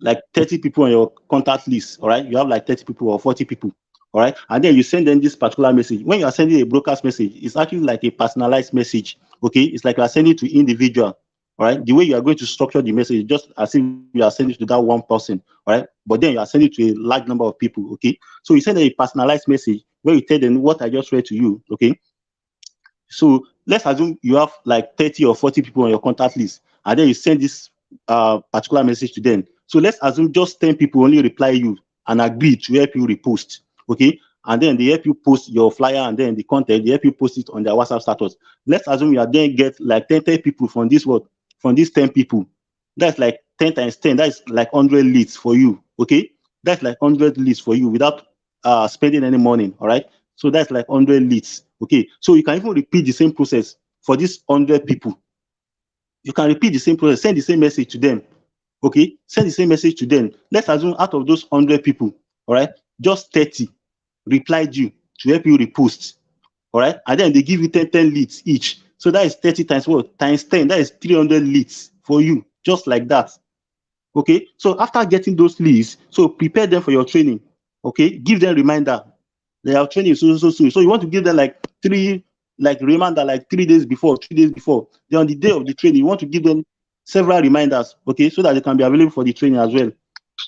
like 30 people on your contact list. All right, you have like 30 people or 40 people. All right, and then you send them this particular message. When you are sending a broadcast message, it's actually like a personalized message. Okay, it's like you are sending to individual. All right, the way you are going to structure the message, just as if you are sending to that one person. All right, but then you are sending to a large number of people. Okay, so you send a personalized message where you tell them what I just read to you. Okay, so let's assume you have like 30 or 40 people on your contact list, and then you send this particular message to them. So let's assume just 10 people only reply you and agree to help you repost. Okay. And then they help you post your flyer and then the content, they help you post it on their WhatsApp status. Let's assume you are then get like 10 people from this what? From these 10 people. That's like 10 times 10. That's like 100 leads for you. Okay. That's like 100 leads for you without spending any money. All right. So that's like 100 leads. Okay. So you can even repeat the same process for these 100 people. You can repeat the same process, send the same message to them. Okay. Send the same message to them. Let's assume out of those 100 people, all right, just 30 replied you to help you repost. All right. And then they give you 10 leads each. So that is 30 times what? Times 10. That is 300 leads for you, just like that. Okay. So after getting those leads, so prepare them for your training. Okay. Give them reminder. Their training is so. So you want to give them like reminder like 3 days before, 3 days before. Then on the day of the training, you want to give them several reminders, okay, so that they can be available for the training as well.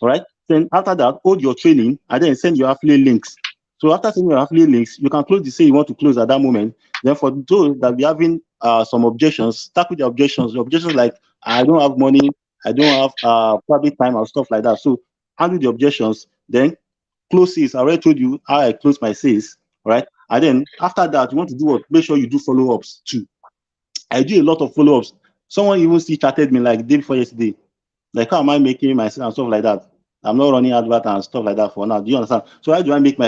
All right. Then after that, hold your training and then send your affiliate links. So after sending your affiliate links, you can close the sale you want to close at that moment. Then for those that be having some objections, start with the objections. The objections like I don't have money, I don't have probably time or stuff like that. So handle the objections. Then close sales. I already told you how I close my sales. All right. And then after that, you want to do what? Make sure you do follow-ups too. I do a lot of follow-ups. Someone even still chatted me like day before yesterday. Like, how am I making my sales and stuff like that? I'm not running advert and stuff like that for now. Do you understand? So how do I make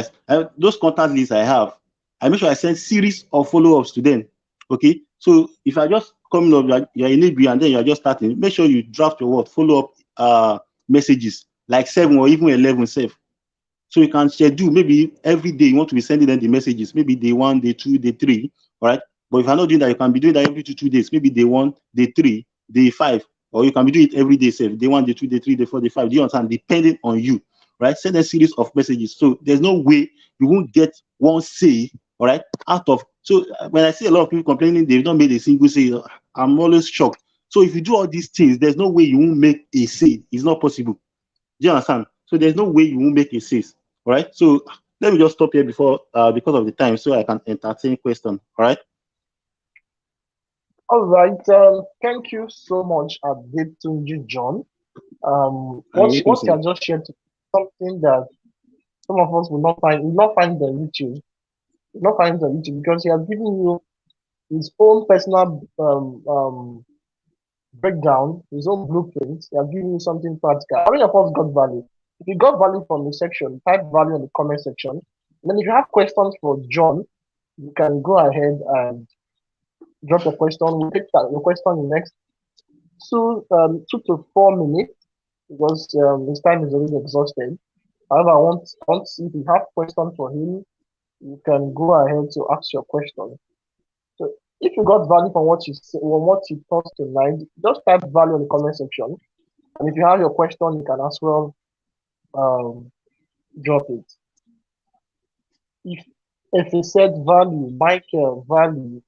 those contact lists I have? I make sure I send series of follow-ups to them. Okay. So if I just coming up, you're in Libya and then you're just starting, make sure you draft your what follow-up messages like 7 or even 11 safe. So you can schedule maybe every day you want to be sending them the messages, maybe day 1, day 2, day 3. All right. But if you're not doing that, you can be doing that every 2 days, maybe day 1, day 3, day 5, or you can be doing it every day, say day 1, day 2, day 3, day 4, day 5. Do you understand? Depending on you, right? Send a series of messages. So there's no way you won't get one say, all right, out of. So when I see a lot of people complaining they've not made a single say, I'm always shocked. So if you do all these things, there's no way you won't make a say. It's not possible. Do you understand? So there's no way you won't make a sales. All right. So let me just stop here before because of the time, so I can entertain question. All right. All right. Thank you so much, Adetunji John. I What also you have just shared, something that some of us will not find the YouTube, will not find the YouTube because he has given you his own personal breakdown, his own blueprint. He has given you something practical. How many of us got value? If you got value from the section, type value in the comment section. And then if you have questions for John, you can go ahead and drop your question. We'll take your question in the next 2 to 4 minutes because his time is already exhausted. However, I want to see if you have questions for him, you can go ahead to ask your question. So if you got value from what you say, or what you thought tonight, just type value in the comment section. And if you have your question, you can as well drop it. If he said value, Michael value,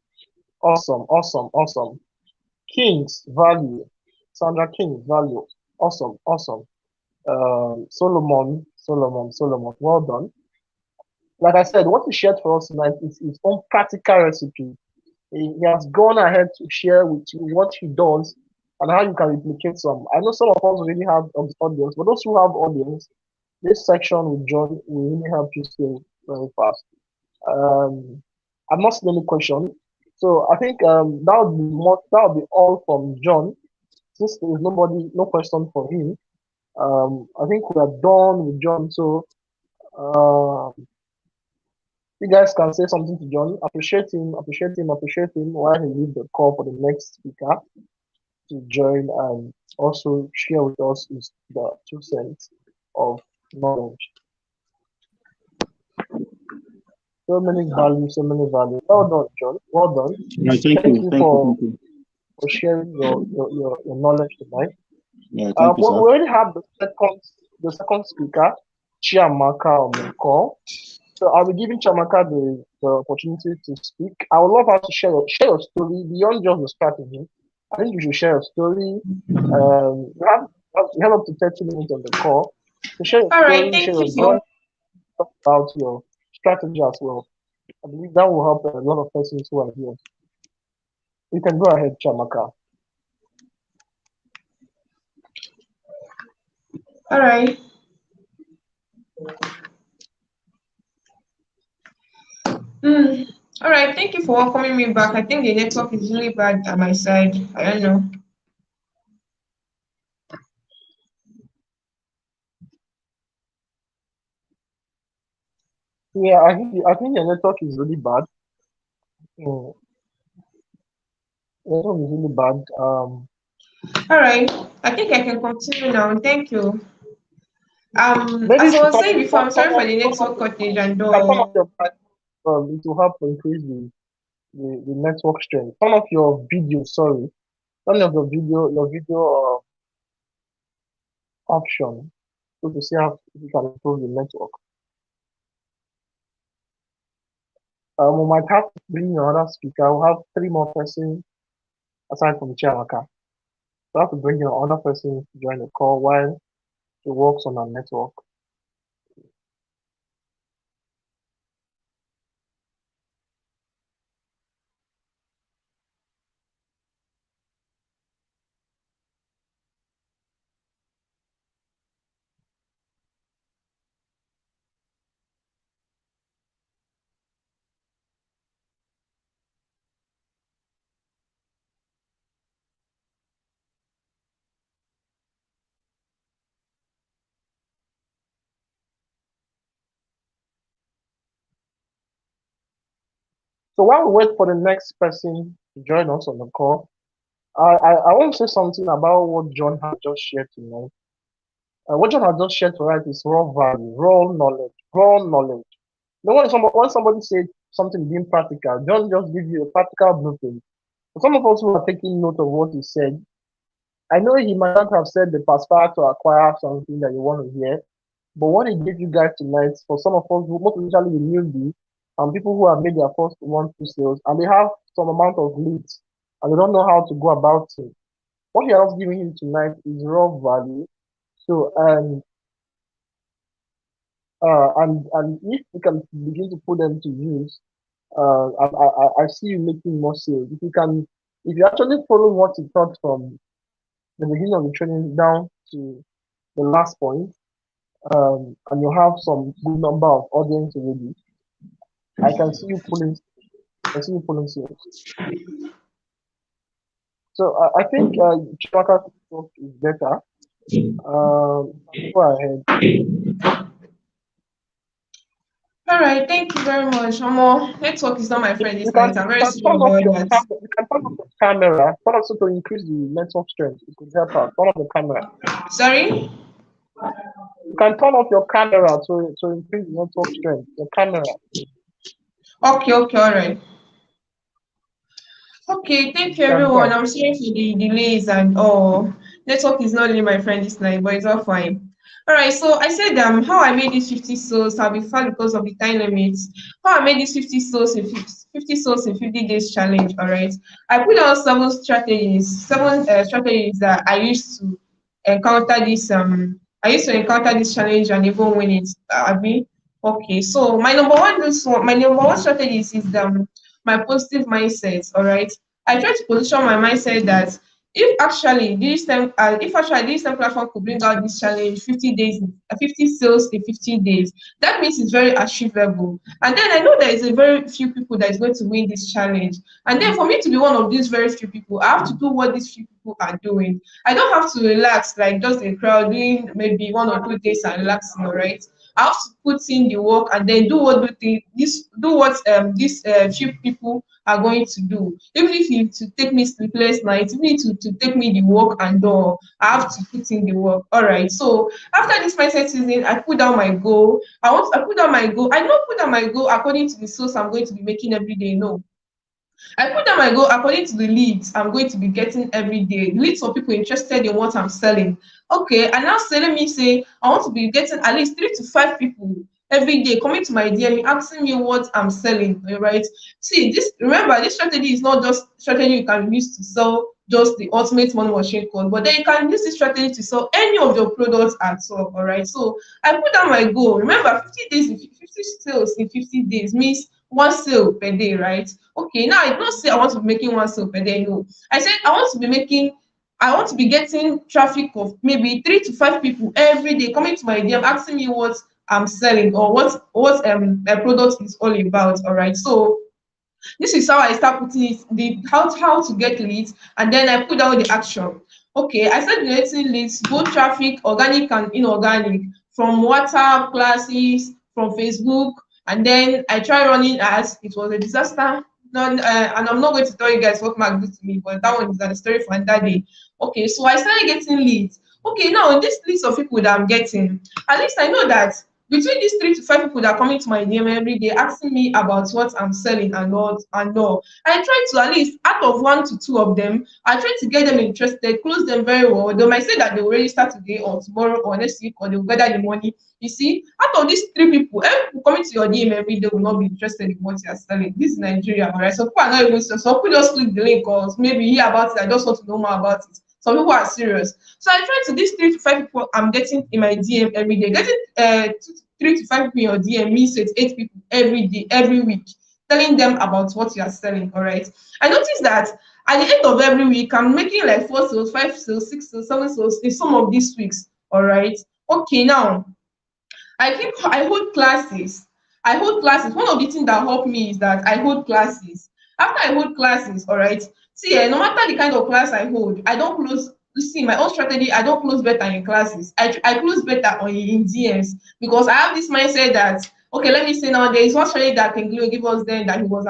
awesome, awesome, awesome. Kings value, Sandra King value, awesome, awesome. Solomon, well done. Like I said, what he shared for us tonight is his own practical recipe. He has gone ahead to share with you what he does and how you can replicate some. I know some of us already have audience, but those who have audience, this section with John will really help you scale very fast. I'm not seeing any question, so I think that would be all from John. Since there is no question for him, I think we are done with John. So you guys can say something to John. Appreciate him while he leaves the call for the next speaker to join and also share with us the 2 cents of knowledge. So many values. Well done, John. Well done. Yeah, thank you for sharing your knowledge tonight. Yeah, thank you, We sir. already have the second speaker, Chiamaka, on the call. So I'll be giving Chiamaka the opportunity to speak. I would love her to share your story beyond just the strategy. I think you should share your story. You have up to 30 minutes on the call. So share your All right, story, share thank your you journey, for. talk about your strategy as well. I believe that will help a lot of persons who are here. You can go ahead, Chiamaka. All right. All right, thank you for welcoming me back. I think the network is really bad at my side. I don't know. Yeah, I think your network is really bad. Your network is really bad. All right, I think I can continue now. Thank you. Maybe As if I you was saying before, I'm sorry for the turn off network cutting and you can turn off all. your mic. It will help increase the network strength. Turn off your video. Sorry, turn off your video option so to see how you can improve the network. We might have to bring another speaker. We'll have 3 more persons aside from Chiamaka. We have to bring in another person to join the call while he works on our network. So while we wait for the next person to join us on the call, I want to say something about what John has just shared tonight. What John has just shared tonight is raw value, raw knowledge, raw knowledge. No when somebody says something being practical, John just gives you a practical blueprint. For some of us who are taking note of what he said, I know he might not have said the perspire to acquire something that you want to hear, but what he gave you guys tonight, for some of us, who most especially the newbie, and people who have made their first 1-2 sales, and they have some amount of leads, and they don't know how to go about it. What he has given you tonight is raw value. So, and if you can begin to put them to use, I see you making more sales. If you actually follow what he taught from the beginning of the training down to the last point, and you have some good number of audience already, I can see you pulling. I can see you pulling sales. So I think Chimaka's talk is better. You can go ahead. All right, thank you very much. Omo, network is not my friend You this can night. I'm you very can sorry turn off about your that. camera. You can turn off your camera. Turn off so to increase the network strength. It could help out. Turn off the camera. Sorry? You can turn off your camera to increase the network strength. Your camera. Okay, okay, all right. Okay, thank you You can everyone. go. I'm sorry for the delays and all. Network is not really my friend this night, but it's all fine. All right, so I said how I made these 50 souls. I'll be fast because of the time limits. How I made these 50 souls in 50 souls in 50 days challenge. All right, I put out seven strategies that I used to encounter this challenge and even win it. Okay, so my number one strategy is my positive mindset. All right, I try to position my mindset that if actually this time platform could bring out this challenge 50 days, 50 sales in 50 days, that means it's very achievable. And then I know there is a very few people that is going to win this challenge. And then for me to be one of these very few people, I have to do what these few people are doing. I don't have to relax like just a crowd doing maybe 1 or 2 days and relaxing, all right? I have to put in the work and then do what these few people are going to do. Even if it to take me sleepless nights, even if to take me the work and all, I have to put in the work. All right. So after this mindset season, I put down my goal. I put down my goal. I don't put down my goal according to the source I'm going to be making every day. No. I put down my goal according to the leads I'm going to be getting every day. Leads of people interested in what I'm selling. Okay, and now say, let me say, I want to be getting at least 3 to 5 people every day coming to my DM asking me what I'm selling. All right. See, remember, this strategy is not just strategy you can use to sell just the ultimate money machine code, but then you can use this strategy to sell any of your products at all. All right. So I put down my goal. Remember, 50 days, 50 sales in 50 days means 1 sale per day, right? Okay, now I don't say I want to be making 1 sale per day. No, I said I want to be getting traffic of maybe 3 to 5 people every day coming to my DM asking me what I'm selling or what my product is all about. All right, so this is how I start putting it, the how to get leads, and then I put down the action. Okay, I started generating leads, both traffic, organic and inorganic, from WhatsApp classes, from Facebook, and then I tried running ads. It was a disaster. And I'm not going to tell you guys what Mark did to me, but that one is a story for another day. Okay, so I started getting leads. Okay, now this list of people that I'm getting, at least I know that between these 3 to 5 people that are coming to my DM every day asking me about what I'm selling and what and all, I try to at least out of 1 to 2 of them, I try to get them interested, close them very well. They might say that they will register today or tomorrow or next week or they will gather the money. You see, out of these 3 people, every people coming to your DM every day will not be interested in what you are selling. This is Nigeria, all right? So people are not even so some people just click the link or maybe hear about it. I just want to know more about it. Some people are serious. So I try to these 3 to 5 people I'm getting in my DM every day. Getting 3 to 5 people in your DM means it's 8 people every day, every week, telling them about what you are selling. All right. I noticed that at the end of every week, I'm making like 4 sales, 5 sales, 6 sales, 7 sales in some of these weeks. All right. Okay, now I hold classes. I hold classes. One of the things that help me is that I hold classes. After I hold classes, all right. See, no matter the kind of class I hold, I don't close. You see, my own strategy, I don't close better in classes. I close better in DMs because I have this mindset that okay, let me say now there is one strategy that King Leo give us then that he was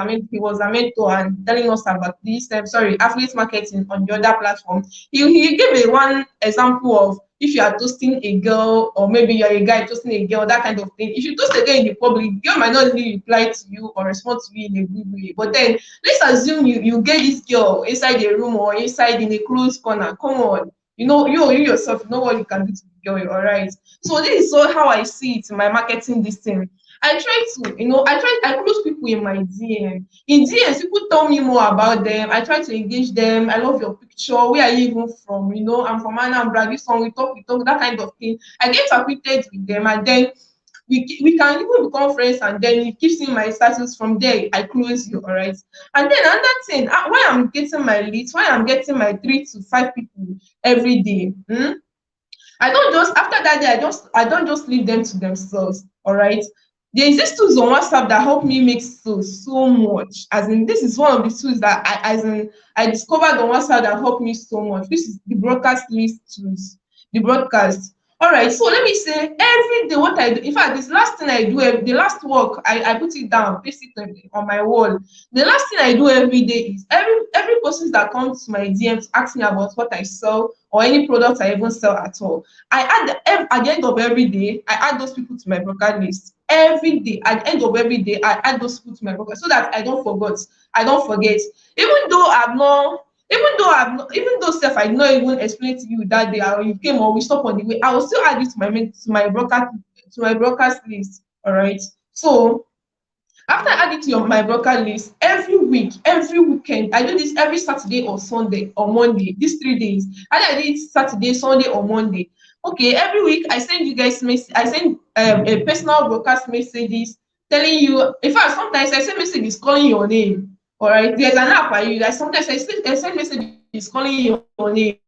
a mentor and telling us about this sorry affiliate marketing on the other platform. He gave a one example of if you are toasting a girl or maybe you're a guy toasting a girl, that kind of thing. If you toast a girl in the public, the girl might not really reply to you or respond to you in a good way. But then let's assume you get this girl inside a room or inside in a closed corner. Come on. You yourself you know what you can do to the girl, all right. So this is how I see it in my marketing this thing. I try to, I close people in my DM. In DMs, people tell me more about them. I try to engage them. I love your picture. Where are you even from? I'm from Anambra. This one we talk, that kind of thing. I get acquainted with them, and then we can even become friends, and then you keep seeing my status from there. I close you, all right. And then another thing, why I'm getting my leads, why I'm getting my 3 to 5 people every day. I don't just after that day, I don't just leave them to themselves. All right. There is this tools on WhatsApp that help me make so much. As in, this is one of the tools that I discovered on WhatsApp that helped me so much. This is the broadcast list tools, the broadcast. All right, so let me say every day what I do. In fact, this last thing I do, the last work, I put it down, paste it on my wall. The last thing I do every day is every person that comes to my DM to ask me about what I sell or any products I even sell at all. I add at the end of every day, I add those people to my broadcast list. Every day, at the end of every day, I add those people to my broadcast so that I don't forget. Even though I've not even though self I did not even explain to you that day or you came or we stop on the way, I will still add it to my broadcast list. All right. So after I add it to my broadcast list, every week, every weekend, I do this every Saturday or Sunday or Monday, these 3 days. I did it Saturday, Sunday, or Monday. Okay, every week I send you guys I send a personal broadcast messages telling you. In fact, sometimes I send messages calling your name. All right, there's an app I use. Sometimes I send messages calling your name.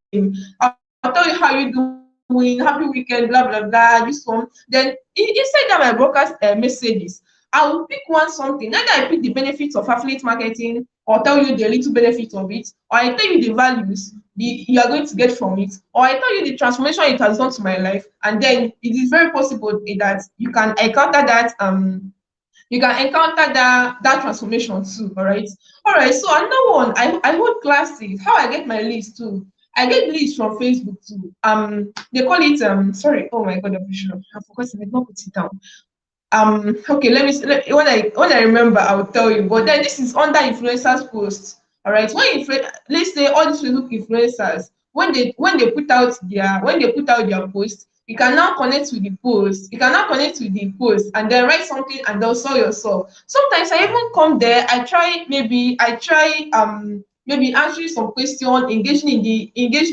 I'll tell you how you doing, happy weekend, blah blah blah. This one. Then inside that my broadcast messages, I will pick one something. Either I pick the benefits of affiliate marketing, or tell you the little benefit of it, or I tell you the values you are going to get from it, or I tell you the transformation it has done to my life, and then it is very possible that you can encounter that transformation too. All right. So another one, I hold classes. How I get my list too. I get lists from Facebook too. They call it sorry, oh my god, I forgot to not put it down. Okay, when I remember I will tell you, but then this is under influencers posts. All right, let's say all these Facebook influencers, when they put out their post, you can now connect to the post, and then write something and they'll sell yourself. Sometimes I even come there, I try maybe answering some question, engaging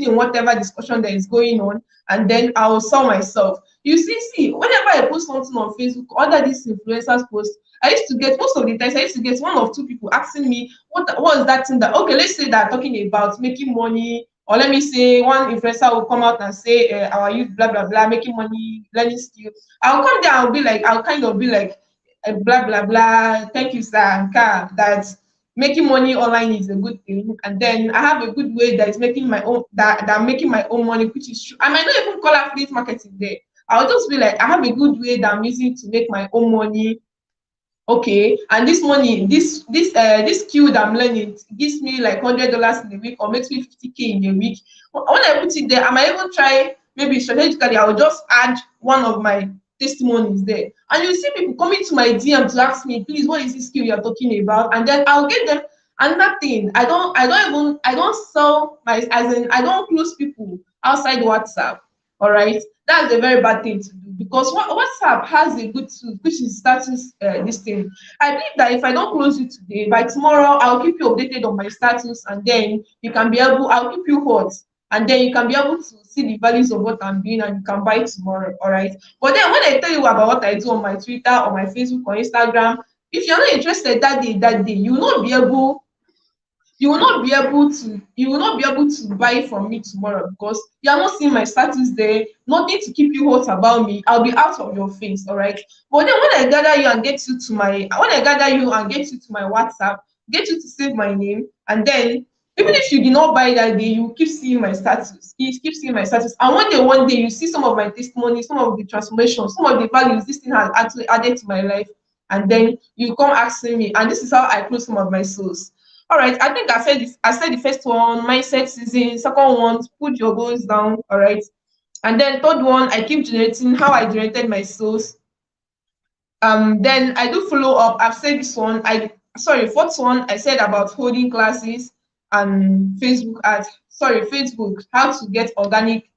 in whatever discussion that is going on, and then I'll sell myself. You see, whenever I post something on Facebook under this influencers post, I used to get most of the times I used to get one or two people asking me what is that thing that, okay, let's say they're talking about making money, or let me say one influencer will come out and say our youth blah blah blah making money, learning skills. I'll come there, I'll kind of be like blah blah blah, thank you sir, and that making money online is a good thing, and then I have a good way that is making my own that I'm making my own money, which is true. I might not even call affiliate marketing there. I'll just be like, I have a good way that I'm using to make my own money. Okay, and this money, this skill that I'm learning gives me like $100 in a week or makes me 50K in a week. When I put it there, I might even try maybe strategically. I'll just add one of my testimonies there, and you see people coming to my DM to ask me, please, what is this skill you're talking about? And then I'll get them. Another thing, I don't sell my, as in I don't close people outside WhatsApp. All right, that's a very bad thing to do, because WhatsApp has a good tool, which is status this thing. I believe that if I don't close you today, by tomorrow I'll keep you updated on my status, and then I'll keep you hot, and then you can be able to see the values of what I'm doing, and you can buy tomorrow. All right. But then when I tell you about what I do on my Twitter or my Facebook or Instagram, if you're not interested that day, you will not be able to buy from me tomorrow, because you are not seeing my status there, nothing to keep you hot about me. I'll be out of your face. All right. But then when I gather you and get you to my WhatsApp, get you to save my name, and then even if you did not buy that day, you keep seeing my status. You keep seeing my status. And one day you see some of my testimony, some of the transformations, some of the values this thing has actually added to my life, and then you come asking me, and this is how I close some of my souls. All right, I think I said the first one, mindset season. Second one, put your goals down. All right, and then third one, I keep generating, how I generated my souls. Then I do follow up. I've said this one. Fourth one, I said about holding classes and Facebook, how to get organic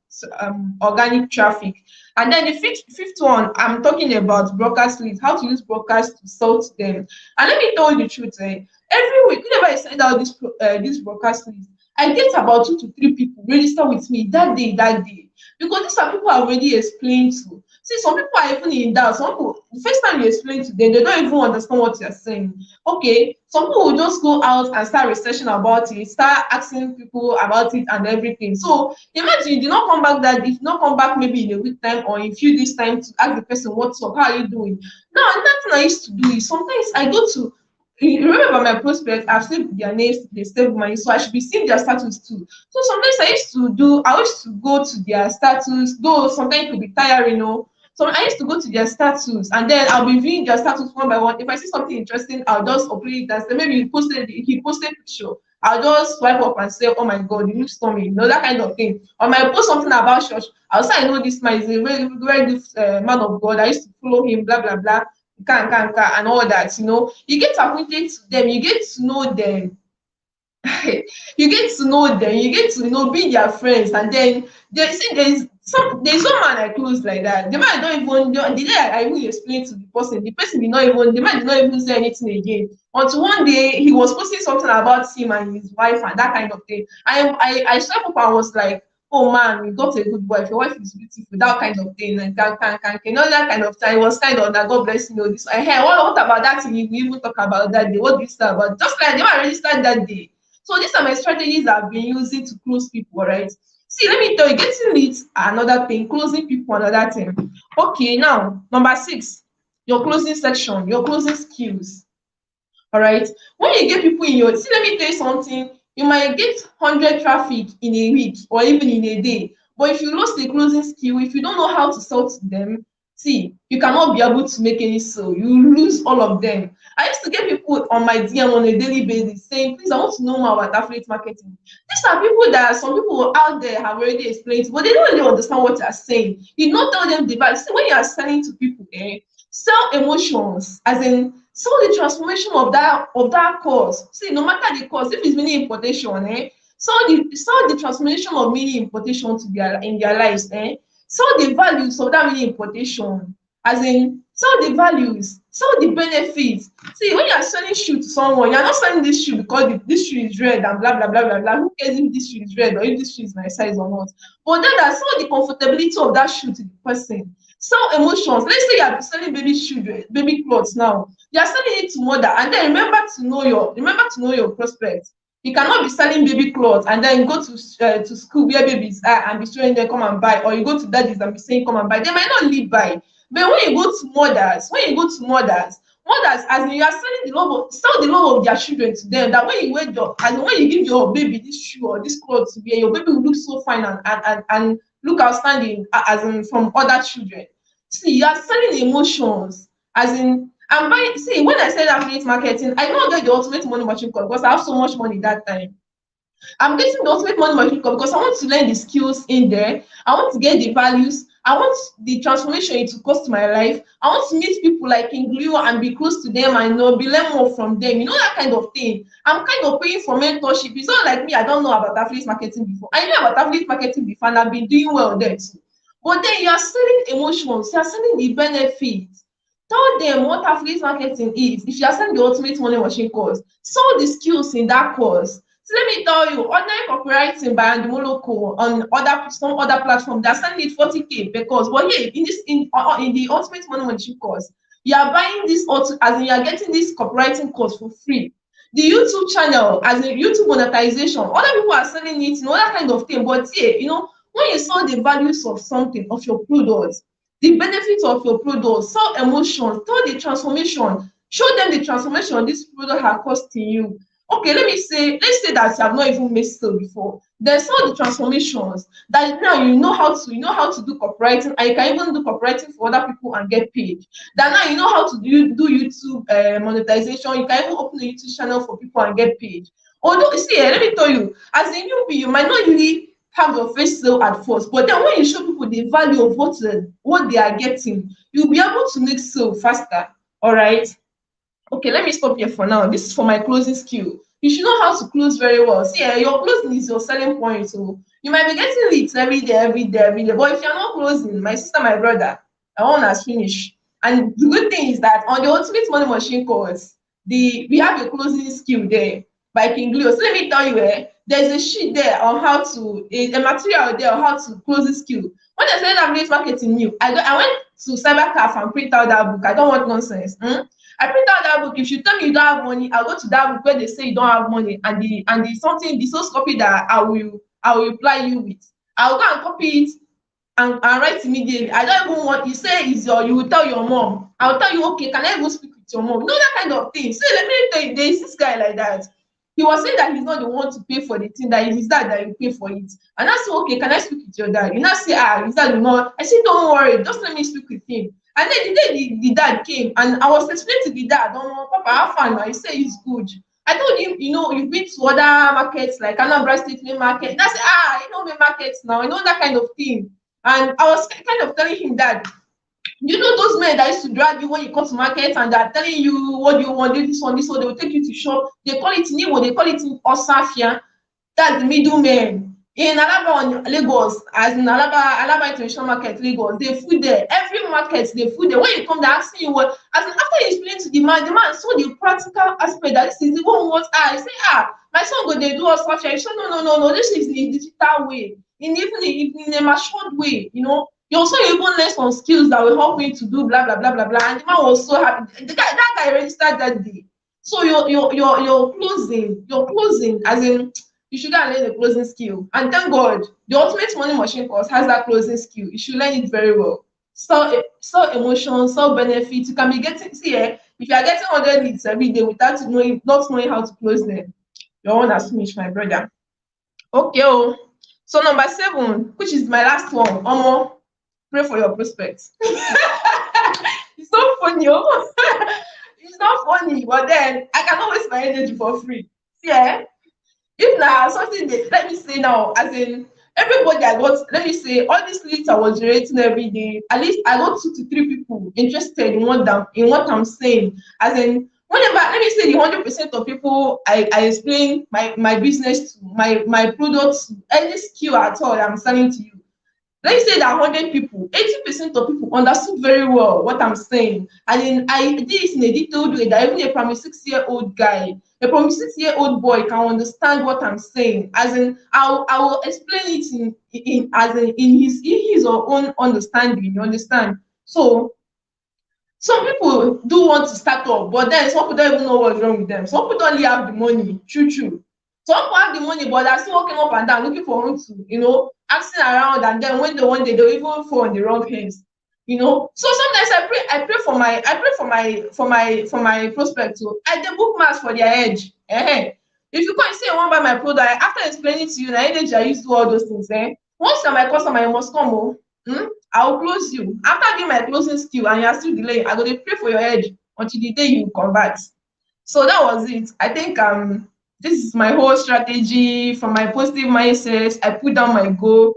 traffic. And then the fifth one, I'm talking about broadcast leads, how to use broadcast to sell to them. And let me tell you the truth, every week, whenever I send out this broadcast leads, I get about 2 to 3 people register with me that day, because these are people I already explained to. See, some people are even in doubt. Some people, the first time you explain to them, they don't even understand what you're saying. Okay, some people will just go out and start researching about it, start asking people about it and everything. So imagine you did not come back that, if not come back maybe in a week time or in a few days time to ask the person what's up, how are you doing. Now, another thing I used to do is sometimes I go to, you remember my prospects, I've saved their names, they saved mine, so I should be seeing their status too. So sometimes I used to go to their status, though sometimes it could be tiring, you know. So I used to go to their status and then I'll be viewing their status one by one. If I see something interesting, I'll just upload it and say, maybe he posted picture. I'll just swipe up and say, oh my god, it looks stormy, you know, that kind of thing. Or I might post something about church. I'll say, I know this man is a very, very good man of God. I used to follow him, blah, blah, blah, and all that, you know. You get acquainted to them, you get to know them. You get to know them, you get to, you know, be their friends, and then there's one man I close like that. The man don't even, the day I even explain to the person did not even, the man did not even say anything again. Until one day he was posting something about him and his wife and that kind of thing. I slept up and was like, oh man, you got a good wife, your wife is beautiful, that kind of thing, and you know, that kind of time. It was kind of that, God bless you, know, this. I heard, what about that thing we even talk about that day? What do you say about? Just like they were registered that day. So these are my strategies I've been using to close people, right? See, let me tell you, getting leads are another thing, closing people another thing. Okay, now number 6, your closing section, your closing skills. All right. When you get people in your, see, let me tell you something. You might get 100 traffic in a week or even in a day, but if you lose the closing skill, if you don't know how to sell to them, see, you cannot be able to make any sale. You lose all of them. I used to get people on my DM on a daily basis saying, please, I want to know more about affiliate marketing. These are people that some people out there have already explained, but they don't really understand what you're saying. You don't tell them the value. See, when you are selling to people, sell emotions, as in sell the transformation of that course. See, no matter the course, if it's mini importation, sell the transformation of mini importation to in their lives, sell the values of that mini importation, as in sell the values, sell the benefits. See, when you're selling shoe to someone, you're not selling this shoe because this shoe is red and blah blah blah blah blah. Who cares if this shoe is red or if this shoe is my size or not? But then I sell the comfortability of that shoe to the person. Sell emotions. Let's say you're selling baby clothes now. You're selling it to mother, and then remember to know your prospect. You cannot be selling baby clothes and then go to school where babies are and be showing them come and buy, or you go to daddies and be saying come and buy. They might not live by. But when you go to mothers, as in you are selling sell the love of their children to them. That when you wear when you give your baby this shoe or this clothes to wear, your baby will look so fine and look outstanding as in from other children. See, you are selling emotions, as in I'm buying. See, when I said affiliate marketing, I don't get the ultimate money machine code because I have so much money that time. I'm getting the ultimate money machine code because I want to learn the skills in there. I want to get the values. I want the transformation into customer life. I want to meet people like in Glue and be close to them and be learn more from them. You know, that kind of thing. I'm kind of paying for mentorship. It's not like me, I don't know about affiliate marketing before. I knew about affiliate marketing before and I've been doing well there too. But then you are selling emotions, you are selling the benefits. Tell them what affiliate marketing is. If you are selling the ultimate money machine course, sell the skills in that course. So let me tell you, ordinary copywriting by Andimoloko on some other platform, they're selling it 40K because, but here in the ultimate money machine course, you are buying this as in you are getting this copywriting course for free. The YouTube channel, as in YouTube monetization, other people are selling it, you know, that kind of thing. But here, you know, when you saw the values of something, of your products, the benefits of your products, sell emotions, tell the transformation, show them the transformation this product has costing you. Okay, let's say that you have not even made sale before. Then sell the transformations that now you know how to do copywriting, and you can even do copywriting for other people and get paid. That now you know how to do YouTube monetization. You can even open a YouTube channel for people and get paid. Although, see, let me tell you, as a newbie, you might not really have your first sale at first, but then when you show people the value of what they are getting, you'll be able to make sale faster. All right. Okay, let me stop here for now. This is for my closing skill. You should know how to close very well. See, your closing is your selling point. So you might be getting leads every day. But if you're not closing, my sister, my brother, that one has finished. And the good thing is that on the Ultimate Money Machine course, we have a closing skill there. by King Leo. So let me tell you, there's a sheet there on how to, a material there on how to close this skill. When I started affiliate marketing new, I went to Cybercaf and print out that book. I don't want nonsense. I print out that book. If you tell me you don't have money, I'll go to that book where they say you don't have money, and the something, the source copy that I will reply you with. I'll go and copy it and write immediately. I don't even want, you say you will tell your mom. I'll tell you, okay, can I go speak with your mom? You know, that kind of thing. So let me tell you, there is this guy like that. He was saying that he's not the one to pay for the thing, that it is dad that will pay for it. And I said, okay, can I speak with your dad? You now say, his dad will not. I said, don't worry, just let me speak with him. And then the day the dad came, and I was explaining to the dad, oh, Papa, how far now? He said he's good. I told him, you've been to other markets like Anambra State Main Market. And I said, main markets now, that kind of thing. And I was kind of telling him that, those men that used to drag you when you come to market and they're telling you what you want, do this one, they will take you to shop. They call it Niwo, they call it Osafia. That's the middleman. In Alaba, Lagos, as in Alaba International Market, Lagos, they food there. Every market, they food there. When you come, they're asking you what. As in, after you explain to the man saw the practical aspect that this is the one what I say, my son go, they do Osafia. You say, no, this is the digital way. In a matured way, you also even learn some skills that will help you to do blah blah blah blah blah. And the man was so happy. That guy registered that day. So you're closing, as in you should learn the closing skill. And thank God, the Ultimate Money Machine course has that closing skill. You should learn it very well. So emotion, so benefits. You can be getting if you are getting 100 leads every day without not knowing how to close them, your one has finished, my brother. Okay. So number 7, which is my last one, pray for your prospects. It's not funny, it's not funny, but then I cannot waste my energy for free. Yeah. If now something let me say now, as in everybody I got, let me say all these leads I was generating every day, at least I got 2 to 3 people interested in what I'm saying. As in, whenever, let me say the 100% of people I explain my business to, my products, any skill at all I'm selling to you. Let's say that 100 people, 80% of people understood very well what I'm saying. And then I did this in a detailed way that even a primary 6-year-old guy, a primary 6-year-old boy can understand what I'm saying. As in, I will explain it in his or own understanding. You understand? So some people do want to start up, but then some people don't even know what's wrong with them. Some people don't really have the money. True. Some people have the money, but they're still walking up and down looking for room to, asking around, and then when they want, they don't even fall on the wrong hands. So sometimes I pray for my prospect too. I do bookmarks for their edge. If you come and say you want to buy my product, after explaining to you the energy I used to do all those things, once you're my customer, you must come. I'll close you. After doing my closing skill and you're still delaying, I'm going to pray for your edge until the day you convert. So that was it. I think this is my whole strategy for my positive mindset. I put down my goal,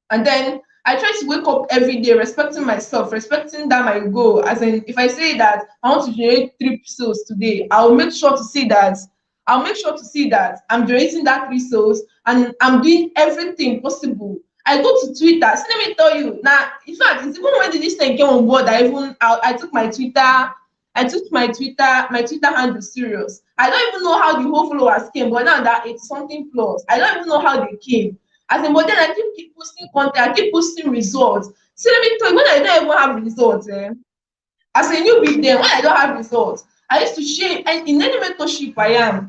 and then I try to wake up every day respecting myself, respecting that my goal. As in, if I say that I want to generate 3 sales today, I'll make sure to see that I'm generating that 3 sales, and I'm doing everything possible. I go to Twitter. So let me tell you now. In fact, it's even when this thing came on board, I took my Twitter. My Twitter handle serious. I don't even know how the whole followers came, but now that it's something plus, I don't even know how they came. But then I keep posting content, I keep posting results. So let me tell you, when I don't even have results, as a newbie then, when I don't have results, I used to share, and in any mentorship I am,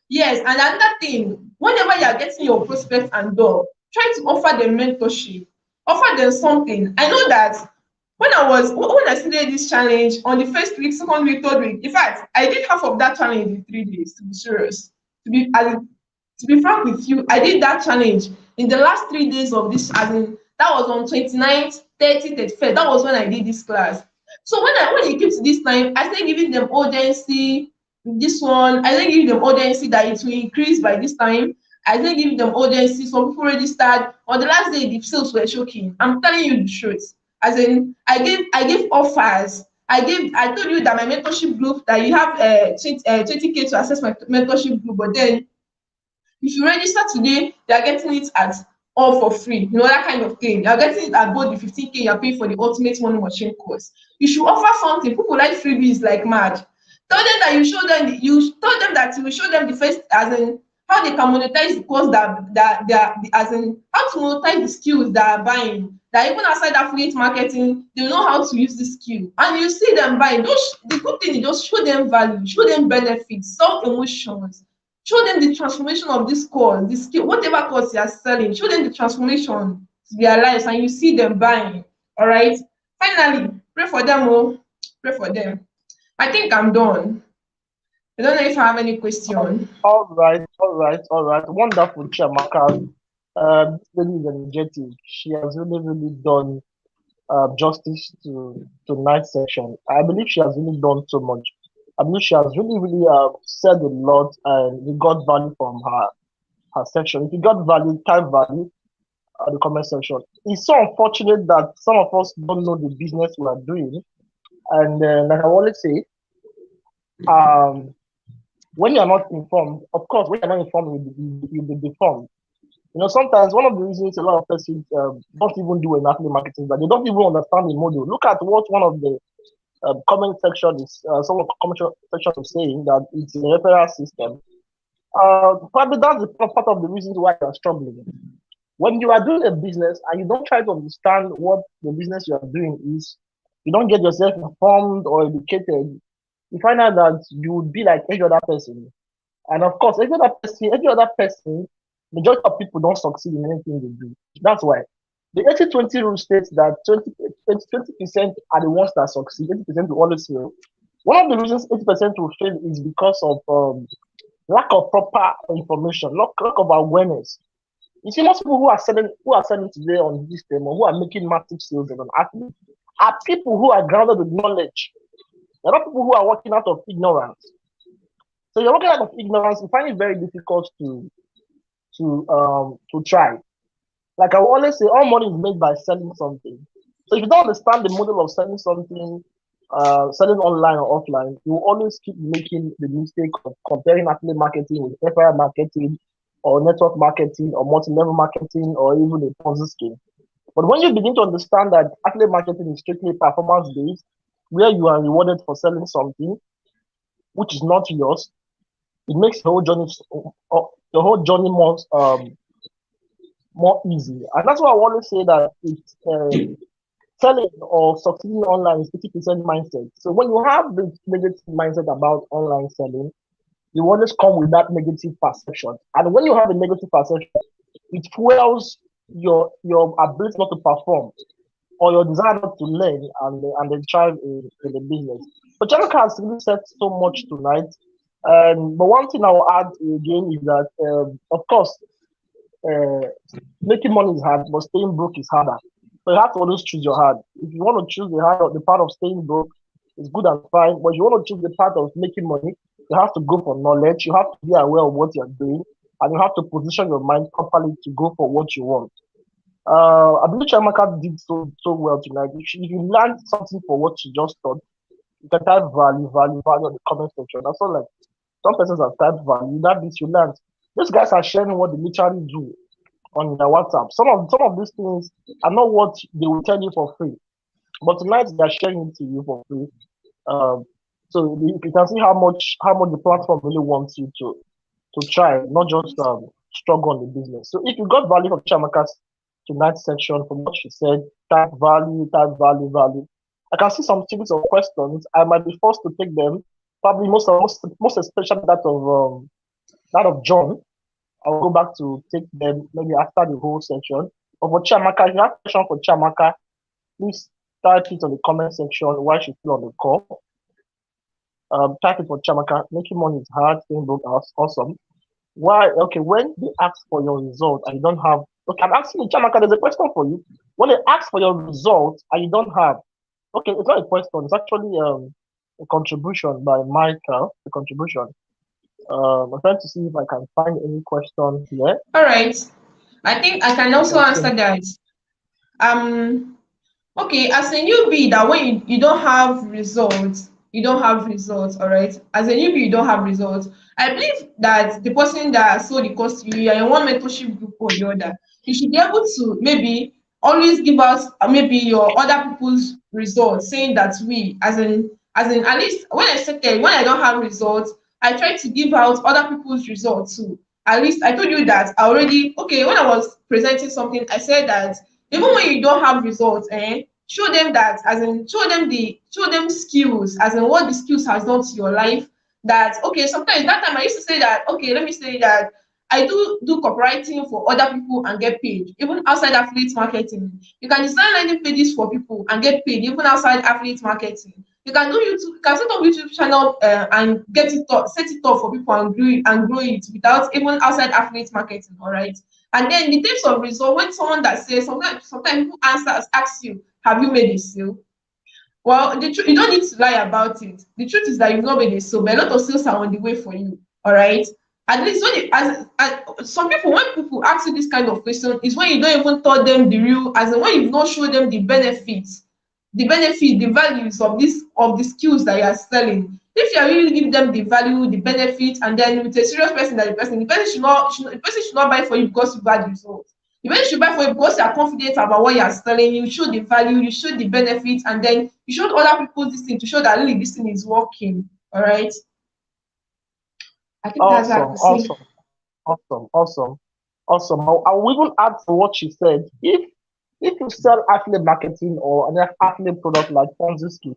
yes. And another thing, whenever you are getting your prospects and door, try to offer them mentorship, offer them something. I know that when I started this challenge on the first week, second week, third week, in fact, I did half of that challenge in 3 days, to be serious. To be frank with you, I did that challenge in the last 3 days of this, that was on 29th, 30th, 31st. That was when I did this class. So when it came to this time, I started giving them urgency. This one, I started giving them urgency that it will increase by this time. I started giving them urgency. Some people registered. On the last day, the sales were shocking. I'm telling you the truth. As in, I gave offers. I told you that my mentorship group, that you have 20K to access my mentorship group, but then if you register today, they are getting it at all for free. That kind of thing. You're getting it at both the 15K you're paying for the Ultimate Money Machine course. You should offer something. People like freebies like mad. Tell them that you told them that you will show them the first, as in how they can monetize the course that they are, as in how to monetize the skills that are buying. That even outside affiliate marketing, they know how to use the skill. And you see them buying. Those the good thing is just show them value, show them benefits, solve emotions, show them the transformation of this course, the skill, whatever course you are selling, show them the transformation to their lives, and you see them buying. All right. Finally, pray for them, oh, pray for them. I think I'm done. I don't know if I have any question. All right, all right, all right. Wonderful, Chiamaka. This lady is energetic. She has really, really done justice to night section. I believe she has really done so much. I believe she has really, really said a lot, and we got value from her section. If you got value, type value the comment section. It's so unfortunate that some of us don't know the business we are doing, and like I always say, when you're not informed, of course, when you're not informed, you'll be deformed. You know, sometimes one of the reasons a lot of persons don't even do an affiliate marketing is that they don't even understand the model. Look at what one of the comment section is, some of the comment section is saying, that it's a referral system. Probably that's the part of the reasons why you're struggling. When you are doing a business and you don't try to understand what the business you are doing is, you don't get yourself informed or educated, you find out that you would be like every other person. And of course, every other person, majority of people don't succeed in anything they do. That's why the 80-20 rule states that 20% are the ones that succeed, 80% will always fail. One of the reasons 80% will fail is because of lack of proper information, lack of awareness. You see, most people who are selling today on this system, or who are making massive sales on athletes, are people who are grounded with knowledge. There are not people who are working out of ignorance. So you're working out of ignorance, you find it very difficult to try. Like I will always say, all money is made by selling something. So if you don't understand the model of selling something, selling online or offline, you will always keep making the mistake of comparing affiliate marketing with referral marketing, or network marketing, or multi-level marketing, or even a Ponzi scheme. But when you begin to understand that affiliate marketing is strictly performance-based, where you are rewarded for selling something which is not yours, it makes the whole journey more easy. And that's why I want to say that it's selling or succeeding online is 50% mindset. So when you have the negative mindset about online selling, you always come with that negative perception. And when you have a negative perception, it fuels your ability not to perform, or your desire not to learn and then thrive in the business. So Chanaka has really said so much tonight. But one thing I will add again is that, of course, making money is hard, but staying broke is harder. So you have to always choose your hard. If you want to choose the part of staying broke, it's good and fine. But if you want to choose the part of making money, you have to go for knowledge. You have to be aware of what you're doing, and you have to position your mind properly to go for what you want. I believe Chamaka did so well tonight. If you learned something for what you just thought, you can type value on the comment section. That's all. Like, some persons have typed value. That means you learned. These guys are sharing what they literally do on their WhatsApp. Some of these things are not what they will tell you for free, but tonight they are sharing it to you for free. So you can see how much the platform really wants you to try, not just struggle on the business. So if you got value from Chamaka's tonight section, from what she said, type value. I can see some series of questions. I might be forced to take them. Probably most especially that of John. I'll go back to take them maybe after the whole section. But for Chamaka, if you have a question for Chamaka, please type it on the comment section while she's still on the call. Type it for Chamaka. Making money is hard, staying broke is awesome. Why? Okay, when they ask for your result and you don't have, okay, I'm asking you, Chamaka, there's a question for you. When they ask for your result and you don't have, okay, it's not a question, it's actually a contribution by Michael, a contribution. I'm trying to see if I can find any question here. All right. I think I can also answer that. Okay, as a newbie, that when you don't have results, all right? As a newbie, you don't have results. I believe that the person that sold the course to you, are in one mentorship group or the other, you should be able to maybe always give us maybe your other people's results, saying that we, as in As in, at least when I don't have results, I try to give out other people's results too. At least I told you that I already, okay, when I was presenting something, I said that even when you don't have results, show them that, as in, show them skills, as in what the skills has done to your life. That, okay, sometimes that time I used to say that, okay, let me say that I do copywriting for other people and get paid, even outside affiliate marketing. You can design landing pages for people and get paid, even outside affiliate marketing. You can do YouTube, you can set up YouTube channel and get it up, set it up for people and grow it without even outside affiliate marketing. All right. And then the types of result, when someone that says, sometimes people ask you, have you made a sale? Well, the truth, you don't need to lie about it. The truth is that you've not made a sale, but a lot of sales are on the way for you. All right. At least when some people, when people ask you this kind of question, is when you don't even tell them the real, as in when you've not shown them the benefits, the values of the skills that you are selling. If you are really giving them the value, the benefit, and then with a serious person, that the person should not buy for you because you got the results. The person should buy for you because you are confident about what you are selling. You show the value, you show the benefits, and then you show other people this thing to show that really this thing is working. All right. I think that's what I Awesome, could say. awesome, awesome, awesome, awesome. I will even add to what she said. If you sell affiliate marketing or an affiliate product like Ponzi scheme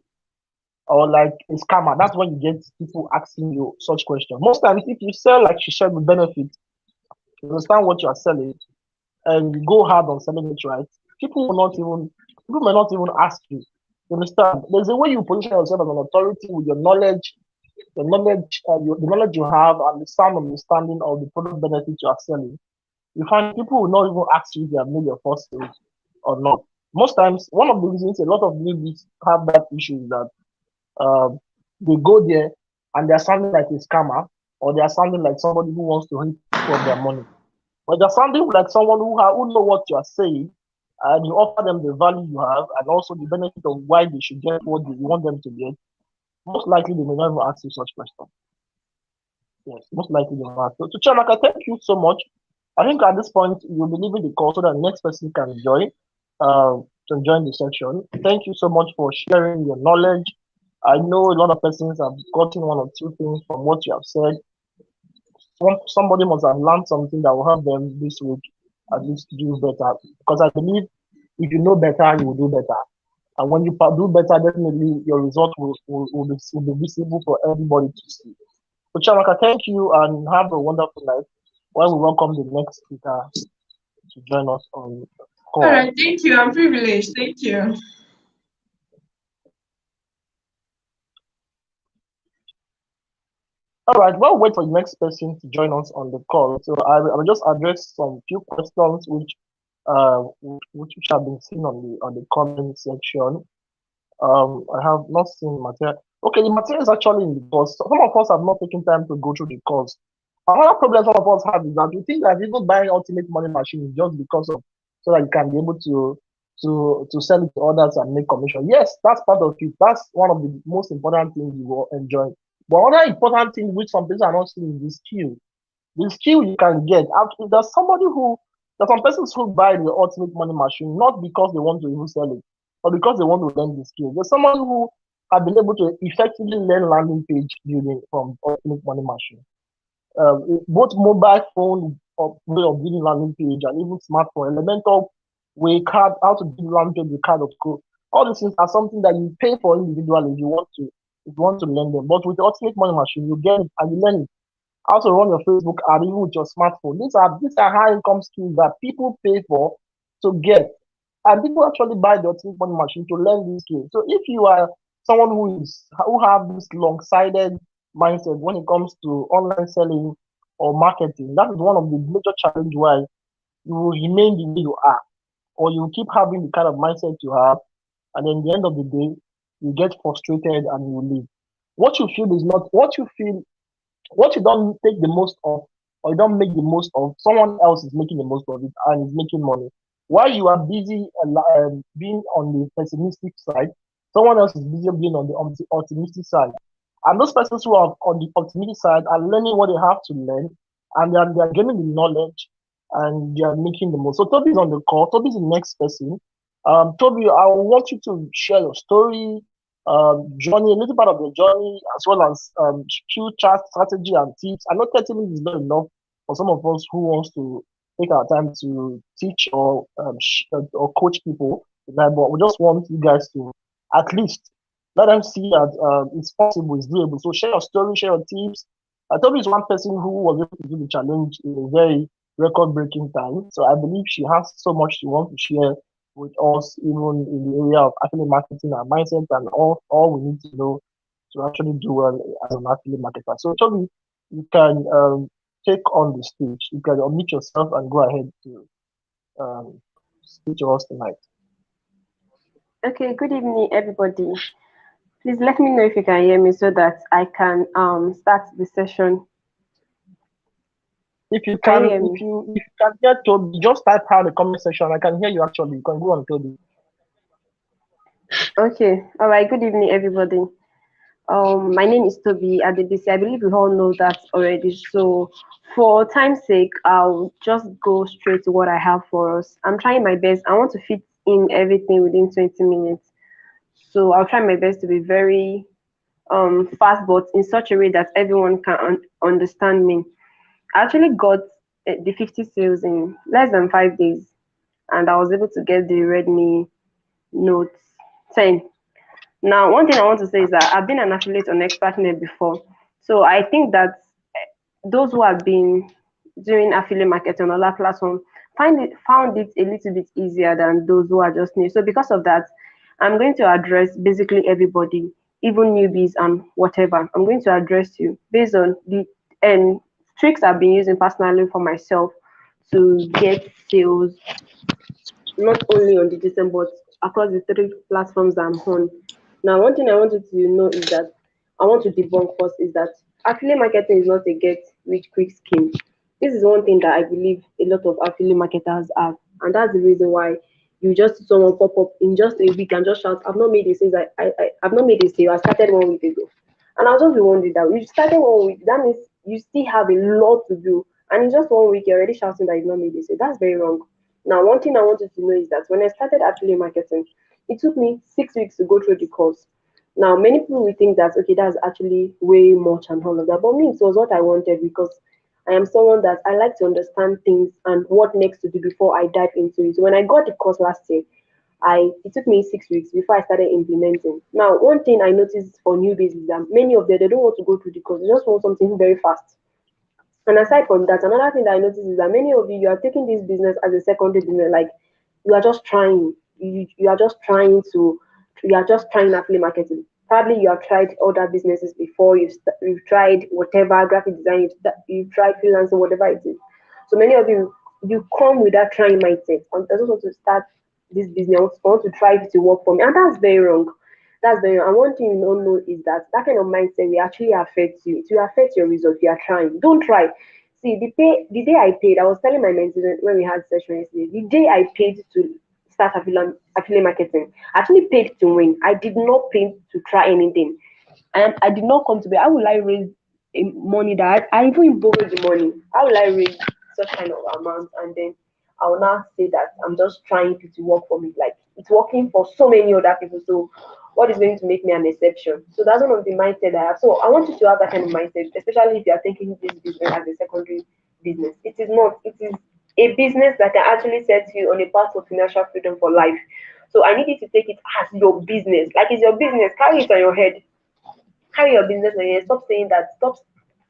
or like a scammer, that's when you get people asking you such questions. Most times, if you sell like she said with benefits, you understand what you are selling, and you go hard on selling it right, people may not even ask you. You understand? There's a way you position yourself as an authority with your knowledge, the knowledge you have, and the sound understanding of the product benefits you are selling. You find people will not even ask you if you have made your first sales or not. Most times, one of the reasons a lot of newbies have that issue is that um, they go there and they're sounding like a scammer, or they're sounding like somebody who wants to hit people of their money. But they're sounding like someone who know what you are saying, and you offer them the value you have and also the benefit of why they should get what you want them to get. Most likely, they may never ask you such questions. Yes, most likely they will ask. So, Chiamaka, thank you so much. I think at this point you'll be leaving the call so that the next person can join the section. Thank you so much for sharing your knowledge. I know a lot of persons have gotten one or two things from what you have said. Somebody must have learned something that will help them this week at least do better. Because I believe if you know better, you will do better. And when you do better, definitely your result will be visible for everybody to see. So, Chiamaka, thank you and have a wonderful night while we welcome the next speaker to join us on the All call. right. Thank you. I'm privileged. Thank you. All right, we'll wait for the next person to join us on the call. So I will just address some few questions which have been seen on the comment section. I have not seen material. Okay, the material is actually in the course. Some of us have not taken time to go through the course. Another problem some of us have is that we think that even buying ultimate money machine is just because of so that you can be able to sell it to others and make commission. Yes, that's part of it. That's one of the most important things you will enjoy. But another important thing which some people are not seeing is the skill. The skill you can get. There's some persons who buy the ultimate money machine not because they want to even sell it, but because they want to learn the skill. There's someone who have been able to effectively learn landing page building from ultimate money machine. Both mobile phone way of building landing page and even smartphone, elemental way card, how to build landing page with card of code. All these things are something that you pay for individually if you want to learn them. But with the ultimate money machine, you get it and you learn it. How to run your Facebook ad even with your smartphone. These are high income skills that people pay for to get. And people actually buy the ultimate money machine to learn these skills. So if you are someone who have this long-sighted mindset when it comes to online selling or marketing, that is one of the major challenges why you will remain the way you are, or you keep having the kind of mindset you have, and then at the end of the day, you get frustrated and you leave. What you feel is not what you feel. What you don't take the most of, or you don't make the most of, someone else is making the most of it and is making money. While you are busy being on the pessimistic side, someone else is busy being on the optimistic side. And those persons who are on the optimistic side are learning what they have to learn, and they are gaining the knowledge, and they are making the most. So Toby is on the call. Toby is the next person. Toby, I want you to share your story, journey, a little part of the journey, as well as future strategy and tips. I know 30 minutes is not enough for some of us who wants to take our time to teach or coach people, but we just want you guys to at least let them see that it's possible, it's doable. So share your story, share your tips. Tobi is one person who was able to do the challenge in a very record-breaking time. So I believe she has so much she wants to share with us, even in the area of affiliate marketing and mindset and all we need to know to actually do well as an affiliate marketer. So Tobi, you can take on the stage. You can unmute yourself and go ahead to speak to us tonight. Okay, good evening, everybody. Please let me know if you can hear me so that I can start the session. If you can hear Tobi, just type her in the comment section. I can hear you actually. You can go on, Tobi. Okay, all right. Good evening, everybody. My name is Tobi at DBC. I believe we all know that already. So, for time's sake, I'll just go straight to what I have for us. I'm trying my best. I want to fit in everything within 20 minutes. So, I'll try my best to be very fast, but in such a way that everyone can understand me. I actually got the 50 sales in less than 5 days, and I was able to get the Redmi Note 10. Now, one thing I want to say is that I've been an affiliate on ExpertNet before. So I think that those who have been doing affiliate marketing on other platform found it a little bit easier than those who are just new. So because of that, I'm going to address basically everybody, even newbies and whatever. I'm going to address you based on the tricks I've been using personally for myself to get sales, not only on Digital but across the 3 platforms I'm on. Now, one thing I wanted to know is that I want to debunk first is that affiliate marketing is not a get rich quick scheme. This is one thing that I believe a lot of affiliate marketers have, and that's the reason why you just see someone pop up in just a week and just shout, "I've not made a sale. I've not made a sale. I started 1 week ago," and I'll just be wondering that you started 1 week. That means you still have a lot to do, and in just 1 week you're already shouting that you've not made a sale. That's very wrong. Now, one thing I wanted to know is that when I started affiliate marketing, it took me 6 weeks to go through the course. Now, many people will think that, okay, that's actually way much and all of that. But me, it was what I wanted because I am someone that I like to understand things and what next to do before I dive into it. So when I got the course last year, it took me 6 weeks before I started implementing. Now, one thing I noticed for newbies is that many of them, they don't want to go through the course. They just want something very fast. And aside from that, another thing that I noticed is that many of you are taking this business as a secondary business, like you are just trying. You are just trying affiliate marketing. Probably you have tried other businesses before. You've tried whatever graphic design. You've tried freelancing, whatever it is. So many of you come with that trying mindset. I just want to start this business. I want to try it to work for me, and that's very wrong. That's very wrong. And one thing you don't know is that kind of mindset will actually affect you. It will affect your results if you are trying. Don't try. See, the day I paid, I was telling my mentors when we had session yesterday, the day I paid to start affiliate marketing, I actually paid to win. I did not pay to try anything. And I did not come to be, how will I raise money that I even borrowed the money? How will I raise such kind of amount? And then I will now say that I'm just trying to work for me. Like it's working for so many other people. So what is going to make me an exception? So that's one of the mindset I have. So I want you to have that kind of mindset, especially if you are taking this business as a secondary business. It is not. It is a business that can actually set you on a path of financial freedom for life. So I need you to take it as your business. Like it's your business. Carry it on your head. Carry your business on your head. Stop saying that. Stop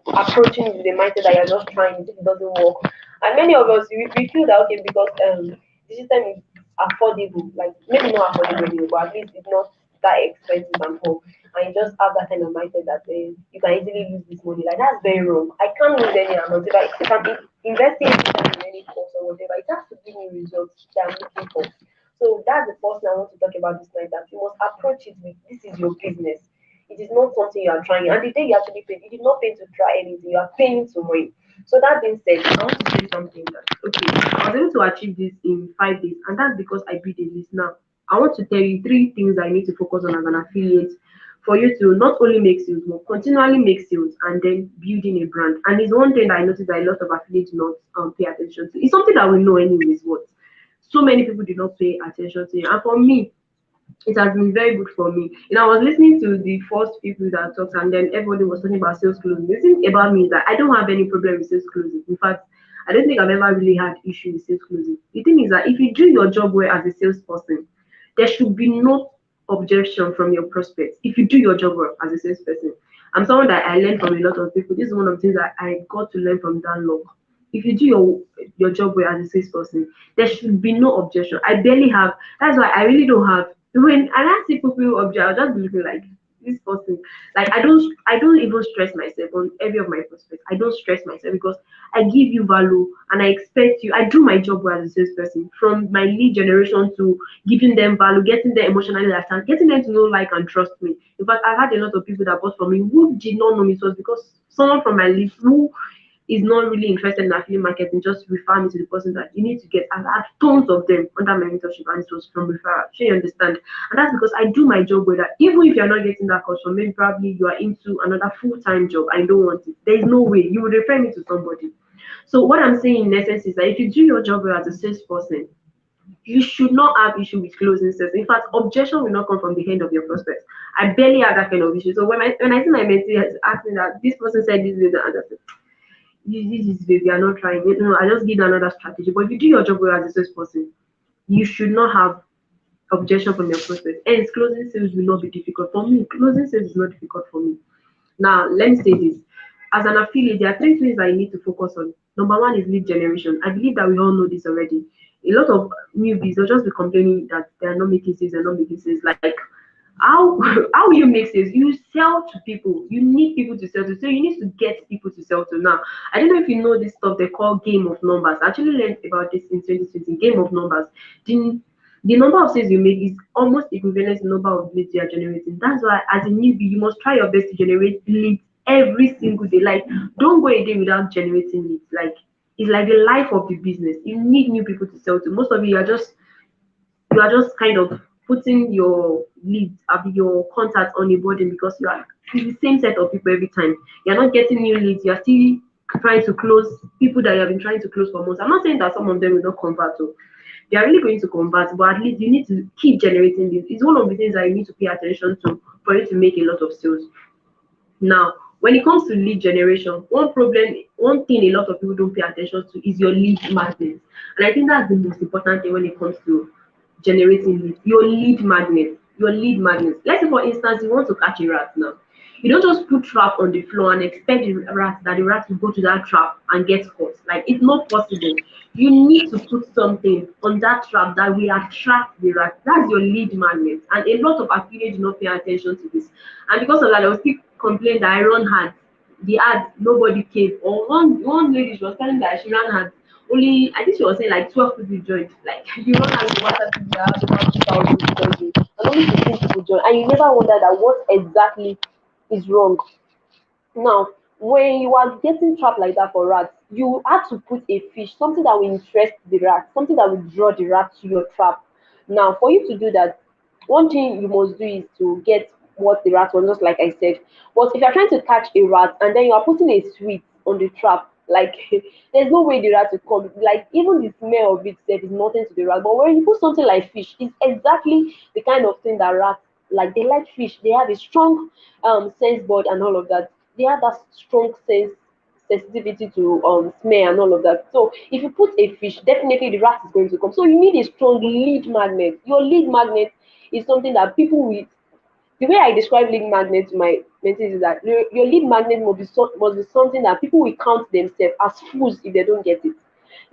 approaching with the mindset that you're just trying, it doesn't work. And many of us, we feel that, okay, because the system is affordable, like maybe not affordable anymore, but at least it's not that expensive and all. And you just have that kind of mindset that you can easily lose this money. Like that's very wrong. I can't lose any amount. If I'm investing in any course or whatever, it has to give me results that I'm looking for. So that's the first thing I want to talk about this night, that you must approach it with this is your business. It is not something you are trying. And the day you actually pay, you did not pay to try anything. You are paying to win. So that being said, I want to say something that, okay, I was able to achieve this in 5 days. And that's because I built a list. Now, I want to tell you 3 things I need to focus on as an affiliate for you to not only make sales, but continually make sales and then building a brand. And it's one thing that I noticed that a lot of affiliates do not pay attention to. It's something that we know anyways, but so many people did not pay attention to it. And for me, it has been very good for me. I was listening to the first people that talked, and then everybody was talking about sales closing. The thing about me is that I don't have any problem with sales closing. In fact, I don't think I've ever really had issue with sales closing. The thing is that if you do your job well as a salesperson, there should be no objection from your prospects. If you do your job well as a salesperson, I'm someone that I learned from a lot of people. This is one of the things that I got to learn from that law. If you do your job well as a salesperson, there should be no objection. I barely have. That's why I really don't have. When I see people object, I'll just be looking like this person. Like I don't even stress myself on every of my prospects. I don't stress myself because I give you value and I expect you. I do my job well as a salesperson, from my lead generation to giving them value, getting them emotionally attached, getting them to know, like, and trust me. In fact, I've had a lot of people that bought from me who did not know me. It was because someone from my list who is not really interested in affiliate marketing just refer me to the person that you need to get. I've had tons of them under my mentorship, and it was from referral. Sure, you understand? And that's because I do my job with that. Even if you're not getting that call from, maybe probably you are into another full-time job, I don't want it. There is no way you would refer me to somebody. So what I'm saying in essence is that if you do your job well as a salesperson, you should not have issue with closing sales. In fact, objection will not come from the end of your prospects. I barely have that kind of issue. So when I see my mentee asking that this person said this, and that, this is baby, I'm not trying. I just give another strategy. But if you do your job well as a salesperson, you should not have objection from your prospects. Hence, closing sales will not be difficult for me. Closing sales is not difficult for me. Now, let me say this. As an affiliate, there are three things that you need to focus on. Number one is lead generation. I believe that we all know this already. A lot of newbies will just be complaining that they are not making sales, they're not making sales. Like, how how you make sales? You sell to people. You need people to sell to. So you need to get people to sell to. Now, I don't know if you know this stuff they call game of numbers. I actually learned about this in 2020. Game of numbers. The, the number of sales you make is almost equivalent to the number of leads you are generating. That's why, as a newbie, you must try your best to generate leads every single day. Like, don't go a day without generating leads. Like, it's like the life of the business. You need new people to sell to. Most of you are just kind of putting your leads, your contacts on a burden because you are it's the same set of people every time. You're not getting new leads. You're still trying to close people that you have been trying to close for months. I'm not saying that some of them will not convert. So they are really going to convert, but at least you need to keep generating leads. It's one of the things that you need to pay attention to for you to make a lot of sales. Now, when it comes to lead generation, one thing a lot of people don't pay attention to is your lead magnet. And I think that's the most important thing when it comes to generating leads. Your lead magnet. Your lead magnet. Let's say, for instance, you want to catch a rat now. You don't just put trap on the floor and expect the rat will go to that trap and get caught. Like, it's not possible. You need to put something on that trap that will attract the rat. That's your lead magnet. And a lot of affiliates do not pay attention to this. And because of that, I will still complain that I run ads. The ad, nobody came. Or one lady, she was telling that she ran ads. Only, I think she was saying like 12 people joined. Like, you run ads in WhatsApp, you have about 2,000 people join, and only 15 people join. And you never wonder that what exactly is wrong. Now, when you are getting trapped like that for rats, you have to put a fish, something that will interest the rat, something that will draw the rat to your trap. Now, for you to do that, one thing you must do is to get what the rat wants, just like I said. But if you're trying to catch a rat and then you are putting a sweet on the trap, like there's no way the rat will come. Like, even the smell of it said is nothing to the rat. But when you put something like fish, it's exactly the kind of thing that rats like. They like fish. They have a strong sense board and all of that. They have that strong sensitivity to smell and all of that. So if you put a fish, definitely the rat is going to come. So you need a strong lead magnet. Your lead magnet is something that people will. The way I describe lead magnet to my mentees is that your lead magnet must be something that people will count themselves as fools if they don't get it.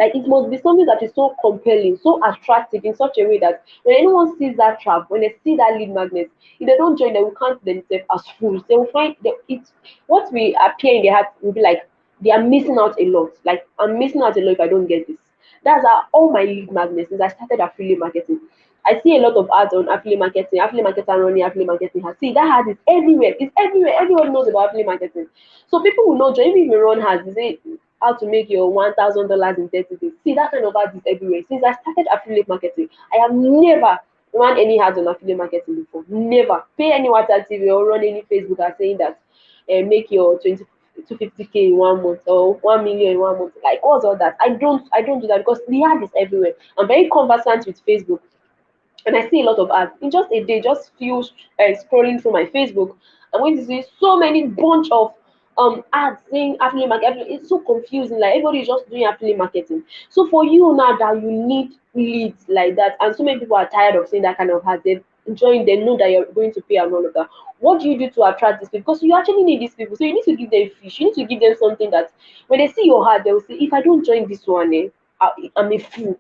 Like, it must be something that is so compelling, so attractive in such a way that when anyone sees that trap, when they see that lead magnet, if they don't join, they will count themselves as fools. They will find that it's what will appear in their heart will be like they are missing out a lot. Like, I'm missing out a lot if I don't get this. That's how all my lead magnets since I started affiliate marketing. I see a lot of ads on affiliate marketing running affiliate marketing. See, that ad is everywhere. It's everywhere. Everyone knows about affiliate marketing. So people will not join. Even if you run ads, you say how to make your $1,000 in 30 days. See, that kind of ad is everywhere. Since I started affiliate marketing, I have never run any ads on affiliate marketing before. Never. Pay any water TV or run any Facebook ad saying that make your 250K in 1 month or 1 million in 1 month. Like, what's all that? I don't do that because the ad is everywhere. I'm very conversant with Facebook. and I see a lot of ads in just a day. Just few scrolling through my Facebook, I'm going to see so many bunch of ads saying affiliate marketing. It's so confusing. Like everybody is just doing affiliate marketing. So for you now that you need leads like that, and so many people are tired of seeing that kind of ads, they join. They know that you're going to pay and all of that. What do you do to attract these people? Because you actually need these people. So you need to give them fish. You need to give them something that when they see your ad, they will say, if I don't join this one, I'm a fool.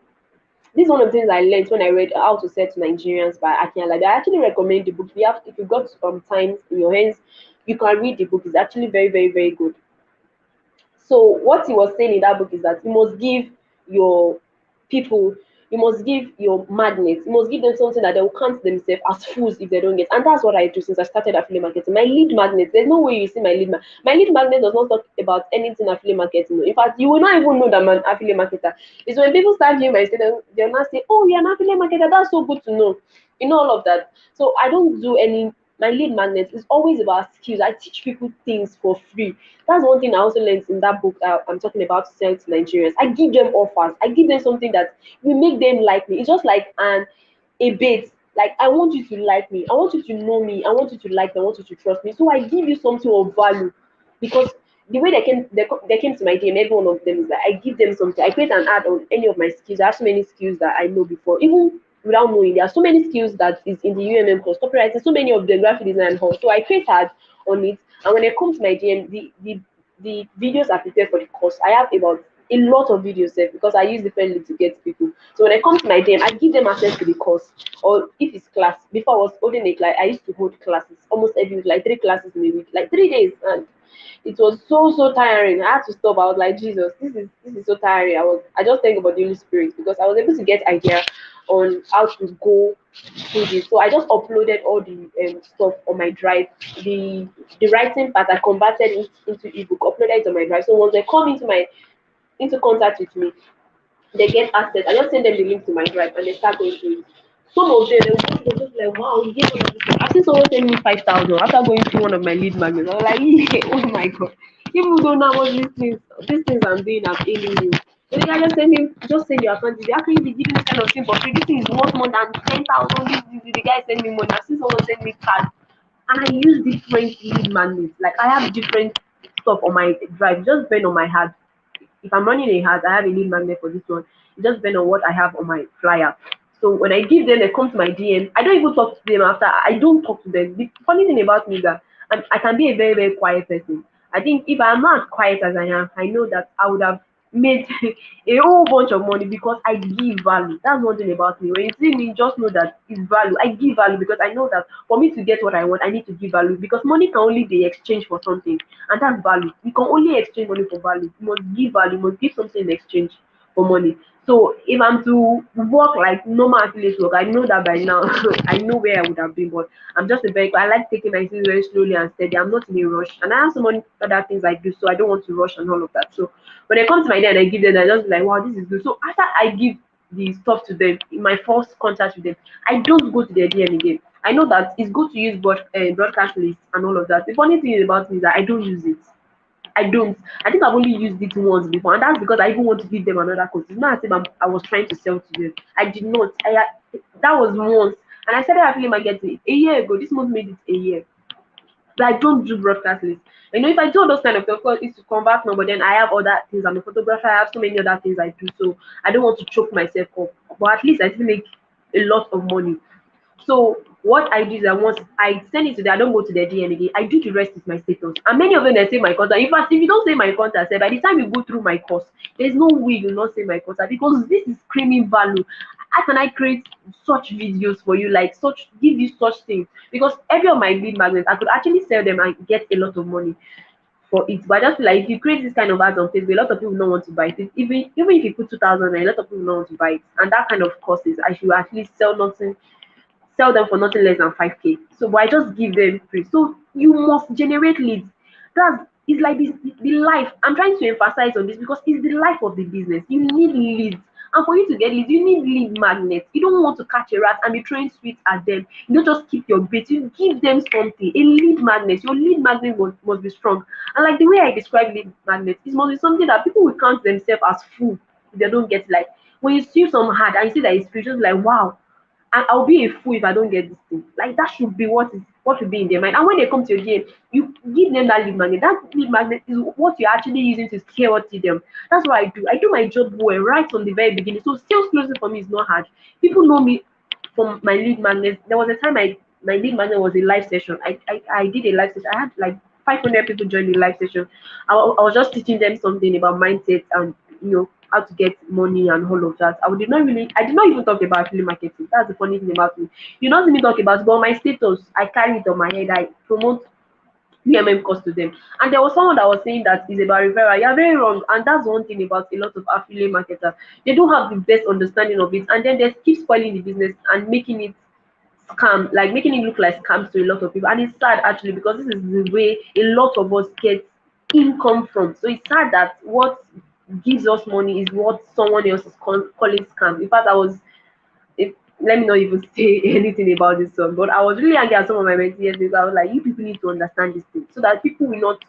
This is one of the things I learned when I read How to Set Nigerians by Akinyala. I actually recommend the book. If you've got time in your hands, you can read the book. It's actually very, very, very good. So what he was saying in that book is that you must give your people, you must give your magnets, you must give them something that they will count themselves as fools if they don't get. And that's what I do since I started affiliate marketing. My lead magnet, there's no way you see my my lead magnet does not talk about anything affiliate marketing. In fact, you will not even know that I'm an affiliate marketer. It's when people start viewing my status, they'll not say, "Oh, you're an affiliate marketer. That's so good to know." You know all of that. So I don't do any. My lead magnet is always about skills. I teach people things for free. That's one thing I also learned in that book I'm talking about to sell to Nigerians. I give them offers. I give them something that will make them like me. It's just like a bait. Like I want you to like me. I want you to know me. I want you to like me. I want you to trust me. So I give you something of value because the way they came to my DM, every one of them is that I give them something. I create an ad on any of my skills. I have so many skills that I know before, even without knowing. There are so many skills that is in the UMM course, copywriting, so many of them, graphic design and all. So I create ads on it, and when they come to my DM, the videos are prepared for the course. I have about a lot of videos there because I use differently to get people. So when I come to my DM, I give them access to the course. Or if it's class, before I was holding it, like I used to hold classes almost every week, like 3 classes in a week, like 3 days, and it was so tiring. I had to stop. I was like, Jesus, this is so tiring. I just think about the Holy Spirit because I was able to get idea on how to go through this. So I just uploaded all the stuff on my drive. The writing part I converted it into ebook, uploaded it on my drive. So once they come into contact with me, they get access. I just send them the link to my drive and they start going through it. Some of them they're just like, wow, you gave all of this. I've seen someone send me 5,000 after going through one of my lead magnets. I was like, yeah, oh my god. People don't know what these things I'm doing, I'm ailing you. So the guy just send your account. They actually be giving this kind of thing for free. This thing is worth more than 10,000. The guy send me money. I've seen someone send me cards. And I use different lead magnets. Like I have different stuff on my drive, just burn on my heart. If I'm running a ad, I have a lead magnet for this one. It just depends on what I have on my flyer. So when I give them, they come to my DM. I don't even talk to them after. I don't talk to them. The funny thing about me is that I can be a very, very quiet person. I think if I'm not as quiet as I am, I know that I would have made a whole bunch of money because I give value. That's one thing about me. When you see me, just know that it's value. I give value because I know that for me to get what I want, I need to give value because money can only be exchanged for something, and that's value. You can only exchange money for value. You must give value. You must give something in exchange for money. So if I'm to work like normal affiliate work, I know that by now I know where I would have been, but I'm just a very I like taking my things very slowly and steady. I'm not in a rush, and I have so many other things I do, so I don't want to rush and all of that. So when they come to my day and I give them, I just be like, wow, this is good. So after I give the stuff to them, in my first contact with them, I don't go to their DM again. I know that it's good to use broadcast lists and all of that. The funny thing about me is that I don't use it. I don't. I think I've only used it once before, and that's because I even want to give them another course. It's not as if I was trying to sell to them. I did not. That was once, and I started affiliate marketing a year ago. This month made it a year. So I don't do broadcast lists. If I do all those kind of stuff, of course, it's to convert now, but then I have other things. I'm a photographer. I have so many other things I do, so I don't want to choke myself up. But at least I still make a lot of money. So what I do is once I send it to them, I don't go to their DM again. I do the rest with my status. And many of them they say my contact. In fact, if you don't say my contact, by the time you go through my course, there's no way you'll not say my contact because this is screaming value. How can I create such videos for you, like such give you such things? Because every of my lead magnets, I could actually sell them and get a lot of money for it. But I just feel like if you create this kind of ads on Facebook, a lot of people don't want to buy it. Even if you put 2,000, a lot of people don't want to buy it. And that kind of courses, I should actually sell them for nothing less than 5k. So but I just give them free. So you must generate leads. That's it's like this the life. I'm trying to emphasize on this because it's the life of the business. You need leads. And for you to get leads, you need lead magnets. You don't want to catch a rat and be throwing sweets at them. You don't just keep your bait. You give them something. A lead magnet. Your lead magnet must be strong. And like the way I describe lead magnet, it must be something that people will count themselves as full if they don't get like when you see some ad and you see that it's free, just like wow, And I'll be a fool if I don't get this thing. Like that should be what should be in their mind. And when they come to your DM, you give them that lead magnet. That lead magnet is what you're actually using to scale to them. That's what I do. I do my job well right from the very beginning. So sales closing for me is not hard. People know me from my lead magnet. There was a time my lead magnet was a live session. I did a live session. I had like 500 people join the live session. I was just teaching them something about mindset and how to get money and all of that. I did not even talk about affiliate marketing. That's the funny thing about me. You don't see me talk about it, but my status, I carry it on my head. I promote UMM course to them. And there was someone that was saying that is about referral. You're very wrong. And that's one thing about a lot of affiliate marketers. They don't have the best understanding of it, and then they keep spoiling the business and making it scam, like making it look like scams to a lot of people. And it's sad actually, because this is the way a lot of us get income from. So it's sad that what gives us money is what someone else is calling scam. In fact, if, let me not even say anything about this one, but I was really angry at some of my mentees yesterday. I was like, you people need to understand this thing so that people will not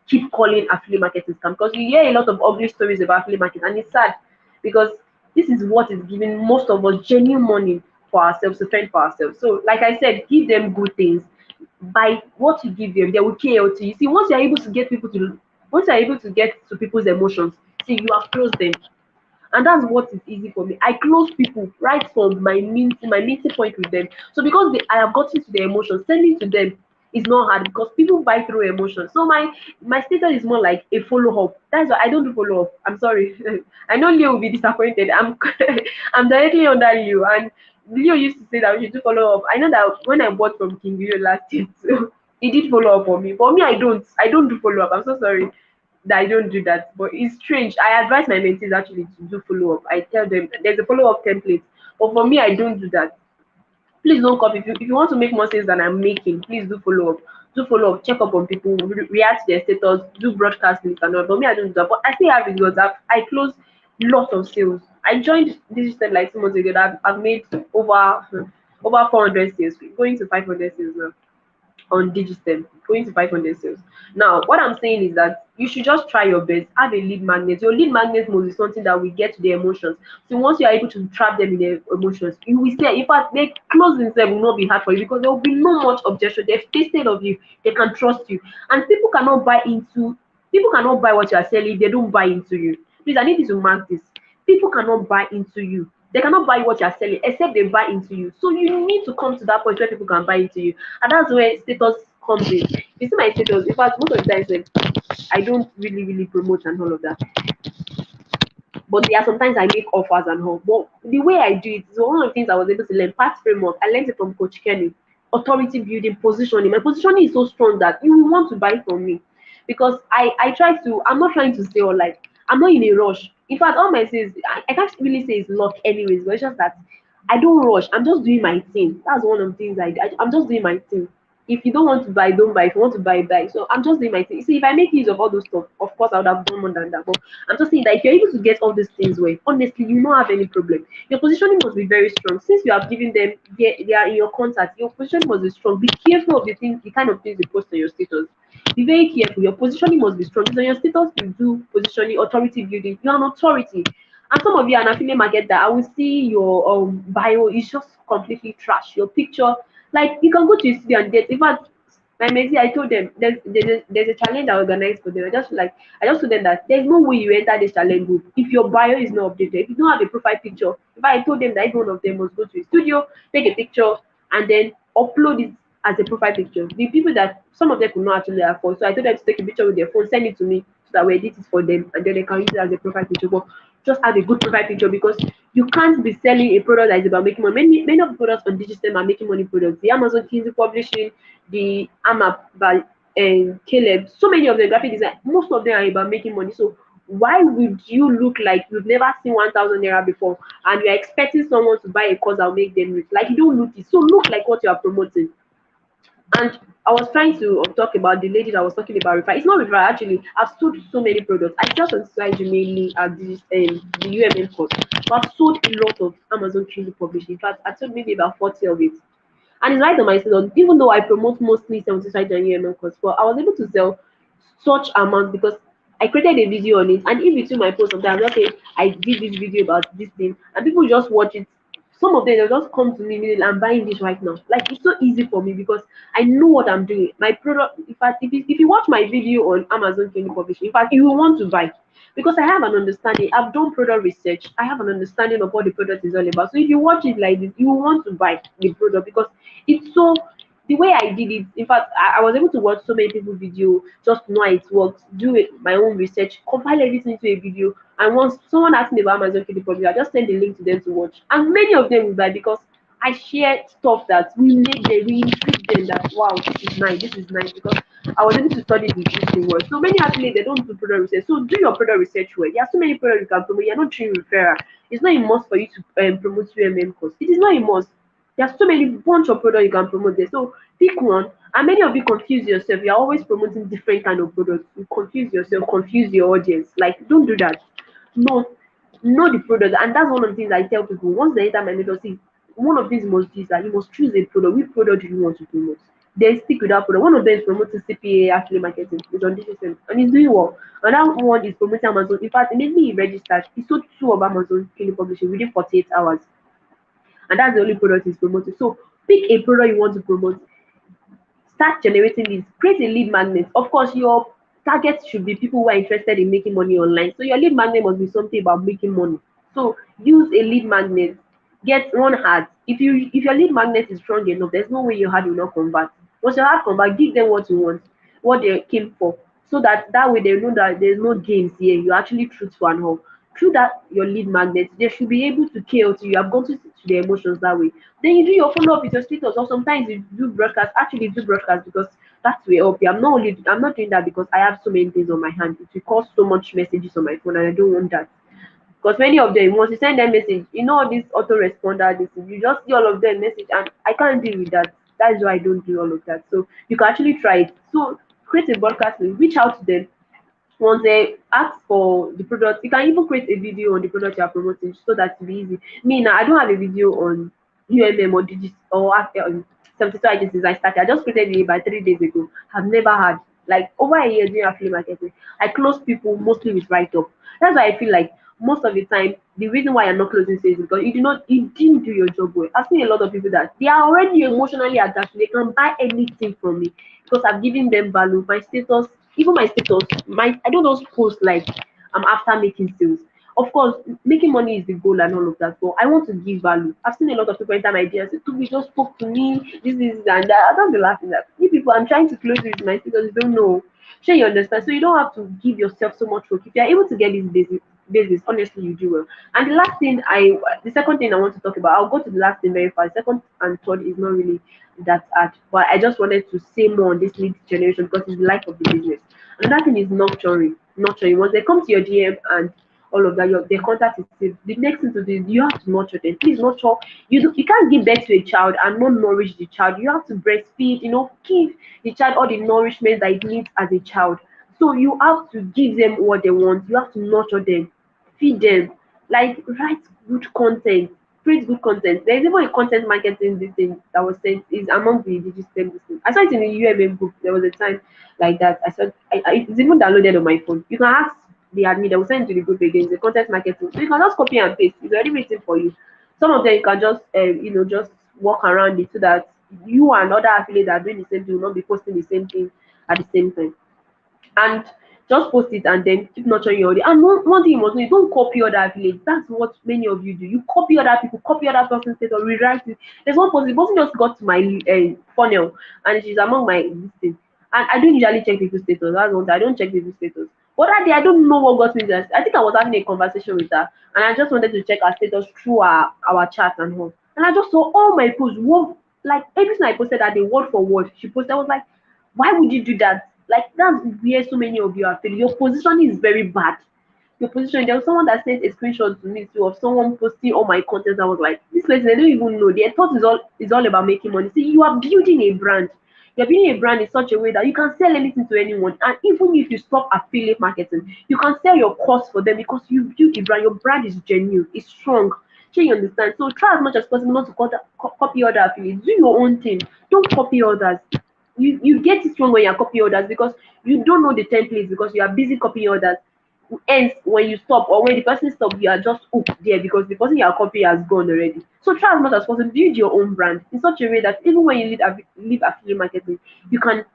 keep calling affiliate marketing scam, because you hear a lot of ugly stories about affiliate marketing, and it's sad because this is what is giving most of us genuine money for ourselves, to fend for ourselves. So like I said, give them good things. By what you give them, they will care to you. See, once you're able to get to people's emotions, see, you have closed them. And that's what is easy for me. I close people right from my meeting point with them. So because I have gotten to the emotions, sending to them is not hard because people buy through emotions. So my status is more like a follow up. That's why I don't do follow up. I'm sorry. I know Leo will be disappointed. I'm directly under Leo, and Leo used to say that we should do follow up. I know that when I bought from King Leo last year, too, he did follow up for me. For me, I don't. I don't do follow up. I'm so sorry that I don't do that. But it's strange. I advise my mentees actually to do follow up. I tell them there's a follow up template. But for me, I don't do that. Please don't copy. If you want to make more sales than I'm making, please do follow up. Do follow up, check up on people, react to their status, do broadcast links and all. For me, I don't do that. But I still have results. I close lots of sales. I joined digital like 2 months ago. I've made over 400 sales, going to 500 sales now on Digistem, going to 500 sales. Now, what I'm saying is that you should just try your best. Have a lead magnet. Your lead magnet must be something that will get to their emotions. So once you are able to trap them in their emotions, you will say, in fact, they close themselves will not be hard for you because there will be no much objection. They've tasted of you. They can trust you. And people cannot buy what you are selling if they don't buy into you. Please, I need you to mark this. People cannot buy into you. They cannot buy what you're selling except they buy into you. So you need to come to that point where people can buy into you. And that's where status comes in. You see my status, in fact, most of the times I don't really promote and all of that. But there are sometimes I make offers and all. But the way I do it is one of the things I was able to learn. Past framework, I learned it from Coach Kenny. Authority building, positioning. My positioning is so strong that you will want to buy from me. Because I'm not trying to say or like, I'm not in a rush. In fact, all my sales, I can't really say it's luck anyways, but it's just that I don't rush. I'm just doing my thing. That's one of the things I do. I'm just doing my thing. If you don't want to buy, don't buy. If you want to buy, buy. So I'm just doing my thing. You see, if I make use of all those stuff, of course I would have done more than that. But I'm just saying that if you're able to get all these things well, honestly, you don't have any problem. Your positioning must be very strong. Since you have given them, they are in your contact, your positioning must be strong. Be careful of the kind of things you post on your status. Be very careful. Your positioning must be strong. Because on your status, you do positioning, authority building. You are an authority. And some of you are an affiliate marketer. I will see your bio is just completely trash. Your picture, like you can go to your studio and get. In fact, my mate, I told them there's a challenge I organized for them. I just told them that there's no way you enter this challenge group if your bio is not updated. If you don't have a profile picture, if I told them that every one of them must go to a studio, take a picture, and then upload it as a profile picture. The people that some of them could not actually afford, so I told them to take a picture with their phone, send it to me so that we edit it for them, and then they can use it as a profile picture. But just have a good profile picture because you can't be selling a product that is about making money. Many of the products on digital are making money products. The Amazon Kindle publishing, the AMAP by Caleb, so many of the graphic design, most of them are about making money. So why would you look like you've never seen 1,000 naira before and you're expecting someone to buy a course that will make them rich? Like you don't look it. So look like what you are promoting. And I was trying to talk about the lady that was talking about referral. It's not referral actually. I've sold so many products. I sell on site mainly at the UMN course. But I've sold a lot of Amazon Kindle publishing. In fact, I sold maybe about 40 of it. And it's right on my sales, even though I promote mostly 75 and UMN course, but I was able to sell such amount because I created a video on it. And in between my post sometimes, okay, I did this video about this thing, and people just watch it Some of them they'll just come to me immediately, I'm buying this right now. Like it's so easy for me because I know what I'm doing. My product, in fact, if you watch my video on Amazon Kindle Publishing, in fact, you will want to buy because I have an understanding. I've done product research. I have an understanding of what the product is all about. So if you watch it like this, you will want to buy the product because it's so the way I did it. In fact, I was able to watch so many people's video, just know how it works, do it my own research, compile everything into a video. And once someone asked me about Amazon Kindle Publishing, I just send the link to them to watch. And many of them will buy because I share stuff that we make them, we intrigue them that wow, this is nice because I was able to study the existing word. So many affiliates they don't do product research. So do your product research well. There are so many products you can promote. You're not doing referral. It's not a must for you to promote UMM course. It is not a must. There are so many bunch of products you can promote there. So pick one. And many of you confuse yourself. You're always promoting different kind of products. You confuse yourself, confuse your audience. Like don't do that. No, know the product, and that's one of the things I tell people. Once they enter my mentor, see, one of these must is that you must choose a product. Which product do you want to promote? Then stick with that product. One of them is promoting CPA affiliate marketing. It's on digital and it's doing well. Another one is promoting Amazon. In fact, immediately he registered, he sold two of Amazon Kindle Publishing within 48 hours, and that's the only product he's promoting. So pick a product you want to promote, start generating leads, create a lead magnet. Of course, your target should be people who are interested in making money online. So your lead magnet must be something about making money. So use a lead magnet, get run ads. If your lead magnet is strong enough, there's no way your ad will not convert. Once your ad convert, give them what you want, what they came for. So that way they know that there's no games here. You're actually truthful and all. Through that your lead magnet, they should be able to care to you. I've gone to their emotions that way. Then you do your follow up with your status, or sometimes you do broadcast. Actually, do broadcast because that will help you. I'm not doing that because I have so many things on my hand. It will cause so much messages on my phone, and I don't want that. Because many of them, once you send them message, you know this autoresponder, this you just see all of them message, and I can't deal with that. That's why I don't do all of that. So you can actually try it. So create a broadcast link, reach out to them. Once they ask for the product, you can even create a video on the product you are promoting so that it be easy. Me now, I don't have a video on UMM or Digis or 72 agencies I started. I just created it by 3 days ago. I've never had like over a year doing affiliate marketing. I close people mostly with write up. That's why I feel like most of the time the reason why I'm not closing sales is because you didn't do your job well. I've seen a lot of people that they are already emotionally attached. They can buy anything from me because I've given them value. My status, even my status, I don't just post like I'm after making sales. Of course, making money is the goal and all of that, but I want to give value. I've seen a lot of people enter my DMs say, Tobi just spoke to me, this and that. I don't be laughing at you people. I'm trying to close with my status, you don't know. Sure, you understand. So you don't have to give yourself so much work. If you're able to get this basis, honestly, you do well. And the second thing I want to talk about, I'll go to the last thing very fast. Second and third is not really that hard, but I just wanted to say more on this lead generation because it's the life of the business. Another thing is nurturing. Nurturing. Once they come to your DM and all of that, their contact is safe. The next thing to do is you have to nurture them. Please nurture. You can't give birth to a child and not nourish the child. You have to breastfeed. Give the child all the nourishment that it needs as a child. So you have to give them what they want. You have to nurture them, feed them, like write good content, create good content. There's even a content marketing this thing that was sent is among the digital thing. I saw it in the UMM book. There was a time like that. I saw it's even downloaded on my phone. You can ask the admin, they will send to the group again, the content marketing. So you can just copy and paste. It's already written for you. Some of them you can just just walk around it so that you and other affiliates are doing the same thing, will not be posting the same thing at the same time. And just post it and then keep nurturing your audience. And one thing you must know, you don't copy other affiliates. That's what many of you do. You copy other people, copy other person's state or rewrite it. There's one person, the person just got to my funnel and she's among my listing. And I don't usually check people's status. That's one thing. I don't check people's status. But that day, I don't know what got me there. I think I was having a conversation with her and I just wanted to check her status through our chat and all. And I just saw all my posts, like everything I posted that day, word for word. She posted, I was like, why would you do that? Like that's where so many of you are failing. Your positioning is very bad. Your position. There was someone that sent a screenshot to me too of someone posting all my content. I was like, this person, they don't even know. Their thought is all about making money. See, you are building a brand. You're building a brand in such a way that you can sell anything to anyone. And even if you stop affiliate marketing, you can sell your course for them because you build a brand. Your brand is genuine, it's strong. So you understand? So try as much as possible not to copy other affiliates. Do your own thing. Don't copy others. You get it wrong when you're copying others because you don't know the templates because you are busy copying others. ends when you stop, or when the person stops, you are just hooked there because the person you are copying has gone already. So try as much as possible build your own brand in such a way that even when you leave affiliate marketing, you can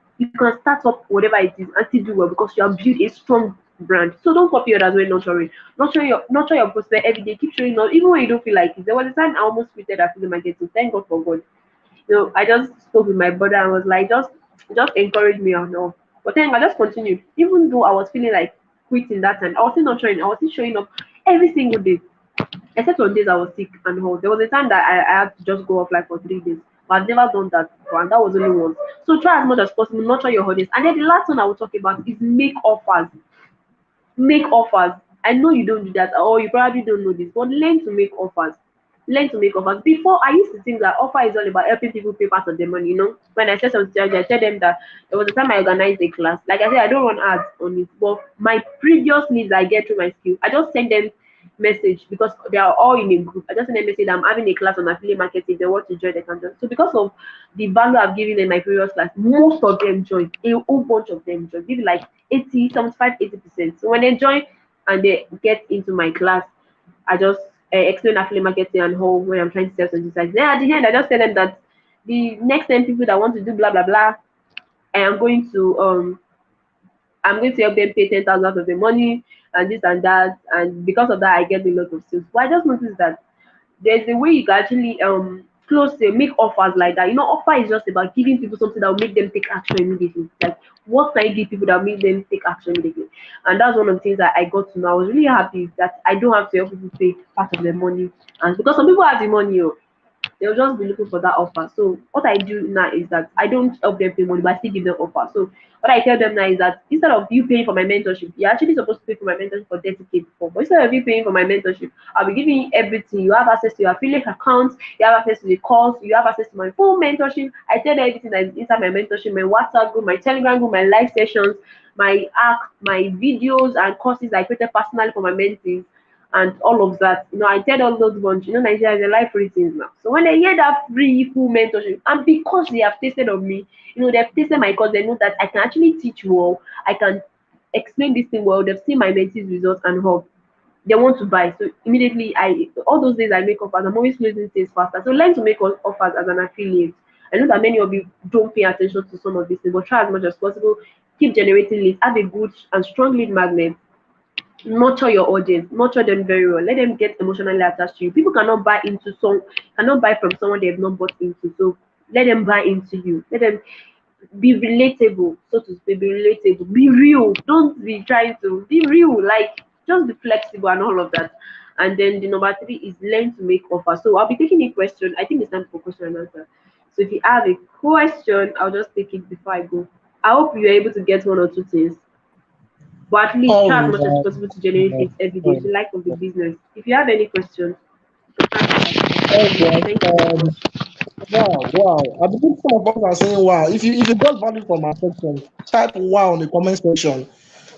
start up whatever it is and still do well because you have built a strong brand. So don't copy others when nurturing. Nurture your prospect every day. Keep showing up even when you don't feel like it. There was a time I almost quitted affiliate marketing. Thank God for God. I just spoke with my brother and was like, just encourage me and all. But then I just continued. Even though I was feeling like quitting that time, I was still not trying. I was still showing up every single day. Except on days I was sick and all. There was a time that I had to just go off like for 3 days. But I've never done that before, and that was only once. So try as much as possible, nurture your audience. And then the last one I will talk about is make offers. I know you don't do that, or you probably don't know this, but learn to make offers. Learn to make offers. Before, I used to think that offer is all about helping people pay part of their money. When I said something to them, I tell them that there was a time I organized a class. Like I said, I don't run ads on it, but my previous leads I get through my skill, I just send them message because they are all in a group. I just send them message that I'm having a class on affiliate marketing. If they want to join, they can join. So because of the value I've given in my previous class, most of them join. A whole bunch of them join. Maybe like 80, 75, 80%. So when they join and they get into my class, I just explain affiliate marketing and how when I'm trying to sell something. Then at the end, I just tell them that the next 10 people that want to do blah blah blah, I am going to help them pay 10,000 out of the money and this and that, and because of that, I get a lot of sales. But I just noticed that there's a way you can actually close to make offers like that. Offer is just about giving people something that will make them take action immediately. Like what can you give people that will make them take action immediately? And that's one of the things that I got to know. I was really happy that I don't have to help people pay part of their money. And because some people have the money, they'll just be looking for that offer. So what I do now is that I don't help them pay money, but I still give them offer. So what I tell them now is that instead of you paying for my mentorship, you're actually supposed to pay for my mentorship for 30K before. But instead of you paying for my mentorship, I'll be giving you everything. You have access to your affiliate accounts, you have access to the calls, you have access to my full mentorship. I tell them everything that is inside my mentorship, my WhatsApp group, my Telegram group, my live sessions, my app, my videos and courses I created personally for my mentees and all of that. I tell all those ones, Nigeria is a life free things now. So when they hear that free full mentorship, and because they have tasted of me, they've tasted my course, they know that I can actually teach well, I can explain this thing well, they've seen my mentees results and how they want to buy. So immediately all those days I make offers, I'm always closing things faster. So learn to make offers as an affiliate. I know that many of you don't pay attention to some of these things, but try as much as possible. Keep generating leads, have a good and strong lead magnet, nurture your audience, nurture them very well, let them get emotionally attached to you. People cannot buy from someone they have not bought into. So let them buy into you, let them be relatable, so to speak. Be relatable, be real, don't be trying to be real, like just be flexible and all of that. And then the number 3 is learn to make offers. So I'll be taking a question. I think it's time for question and answer. So if you have a question, I'll just take it before I go. I hope you're able to get one or two things, but at least try as much as possible to generate it every day. If you like of the business. If you have any questions, Okay. thank you very much. Wow, wow. I believe some of us are saying wow. If you got value from our section, type wow in the comment section.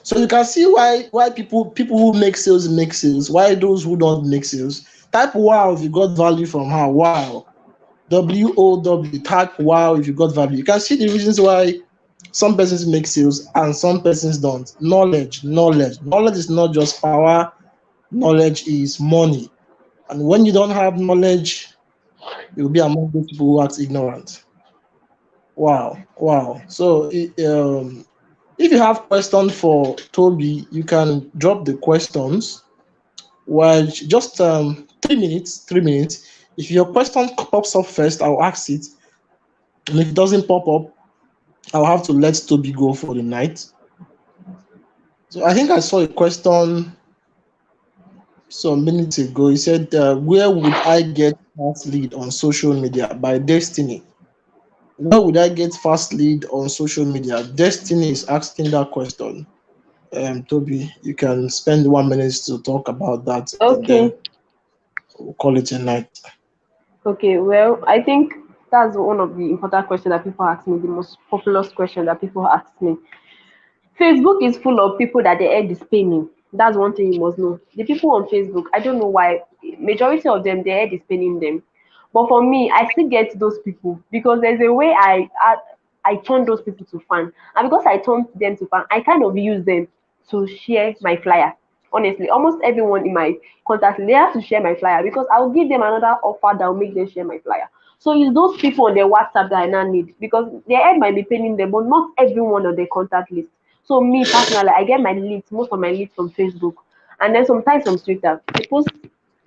So you can see why people who make sales, why those who don't make sales. Type wow if you got value from her. Wow. WOW. Type wow if you got value. You can see the reasons why some persons make sales and some persons don't. Knowledge is not just power. Knowledge is money. And when you don't have knowledge, you'll be among those people who act ignorant. Wow, wow. So if you have questions for Toby, you can drop the questions. While just 3 minutes, 3 minutes. If your question pops up first, I'll ask it. And if it doesn't pop up, I'll have to let Toby go for the night. So I think I saw a question some minutes ago. He said, where would I get fast lead on social media? By Destiny. Where would I get fast lead on social media? Destiny is asking that question. Toby, you can spend 1 minute to talk about that, and then Okay. we'll call it a night. Okay, well, I think that's one of the important questions that people ask me, the most popular question that people ask me. Facebook is full of people that their head is spinning. That's one thing you must know. The people on Facebook, I don't know why, majority of them, their head is spinning them. But for me, I still get those people because there's a way I turn those people to fan. And because I turn them to fan, I kind of use them to share my flyer. Honestly, almost everyone in my contact, they have to share my flyer because I'll give them another offer that will make them share my flyer. So it's those people on their WhatsApp that I now need because their head might be paying them, but not everyone on their contact list. So me personally, I get my leads, most of my leads from Facebook, and then sometimes from Twitter. I post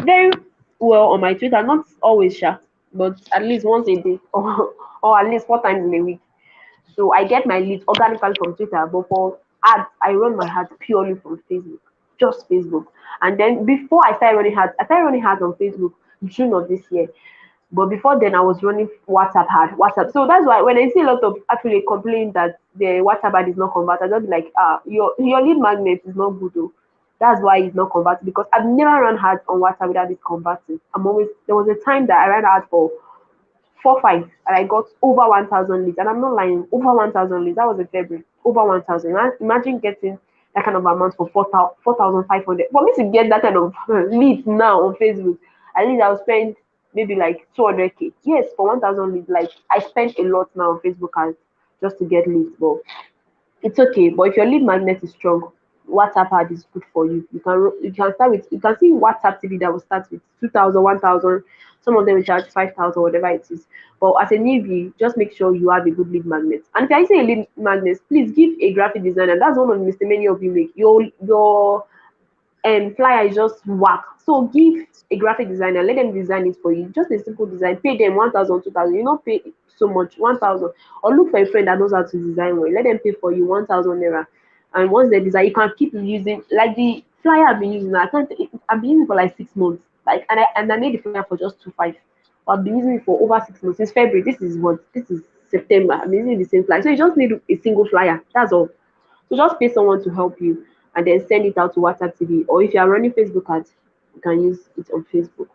very well on my Twitter, not always sure, but at least once a day or at least 4 times in a week. So I get my leads organically from Twitter, but for ads, I run my ads purely from Facebook, just Facebook. And then before I started running ads on Facebook June of this year. But before then, I was running WhatsApp ad, WhatsApp. So that's why when I see a lot of affiliate complain that the WhatsApp ad is not converted, I just be like, your lead magnet is not good though. That's why it's not converted because I've never run ads on WhatsApp without it converting. There was a time that I ran ads for 4 5 and I got over 1,000 leads. And I'm not lying, over 1,000 leads. That was in February. Over 1,000. Imagine getting that kind of amount for 4,500. For me to get that kind of leads now on Facebook, at least I'll spend maybe like 200K. Yes, for 1,000 leads. Like I spend a lot now on Facebook ads just to get leads. But it's okay. But if your lead magnet is strong, WhatsApp ad is good for you. You can start with, you can see WhatsApp TV that will start with 2,000, 1,000. Some of them will charge 5,000, whatever it is. But as a newbie, just make sure you have a good lead magnet. And if you're using a lead magnet, please give a graphic designer. That's one of the mistakes many of you make. Your flyer is just whack. So give a graphic designer, let them design it for you. Just a simple design. Pay them 1,000, 2,000. You not pay so much, 1,000. Or look for a friend that knows how to design well. Let them pay for you 1,000 naira. And once they design, you can keep using like the flyer I've been using. I've been using it for like 6 months. Like and I made the flyer for just 2,500. But I've been using it for over 6 months. Since February. This is September. I've been using the same flyer. So you just need a single flyer. That's all. So just pay someone to help you and then send it out to WhatsApp TV. Or if you are running Facebook ads, you can use it on Facebook.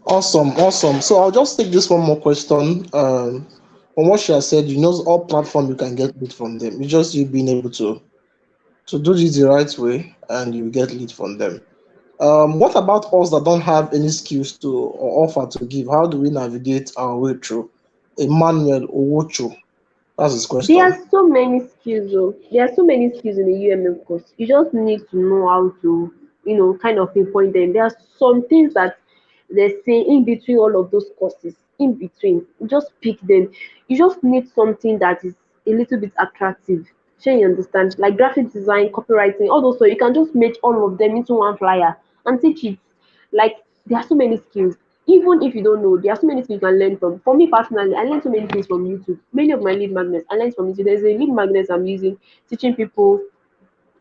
Awesome, awesome. So I'll just take this one more question. From what she has said, you know, all platform you can get lead from them. It's just you being able to do this the right way, and you get lead from them. What about us that don't have any skills to or offer to give? How do we navigate our way through? Emmanuel Owocho, that's his There are question. so many skills, though. There are so many skills in the UMM course. You just need to know how to, kind of pinpoint them. There are some things that they say in between all of those courses, in between. You just pick them. You just need something that is a little bit attractive. Sure, you understand? Like graphic design, copywriting, all those. So you can just make all of them into one flyer and teach it. Like there are so many skills. Even if you don't know, there are so many things you can learn from. For me personally, I learned so many things from YouTube. Many of my lead magnets I learned from YouTube. There's a lead magnet I'm using, teaching people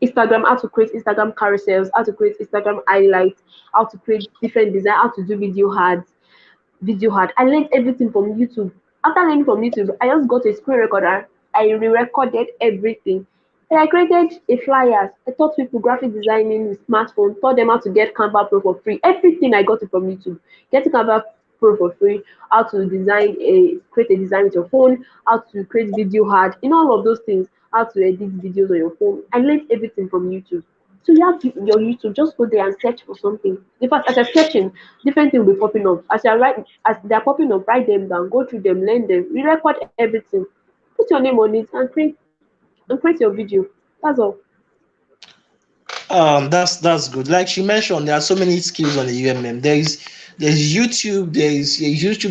Instagram, how to create Instagram carousels, how to create Instagram highlights, how to create different design, how to do video ad. I learned everything from YouTube. After learning from YouTube, I just got a screen recorder. I re-recorded everything. And I created a flyers. I taught people graphic designing with smartphone, taught them how to get Canva Pro for free. Everything I got it from YouTube. Getting Canva Pro for free, how to create a design with your phone, how to create video ad, in all of those things, how to edit videos on your phone. I learned everything from YouTube. So you have your YouTube, just go there and search for something. In fact, as you're searching, different things will be popping up. As they're popping up, write them down, go through them, learn them, re-record everything, put your name on it, and create your video. That's all. That's good. Like she mentioned, there are so many skills on the UMM. There's YouTube,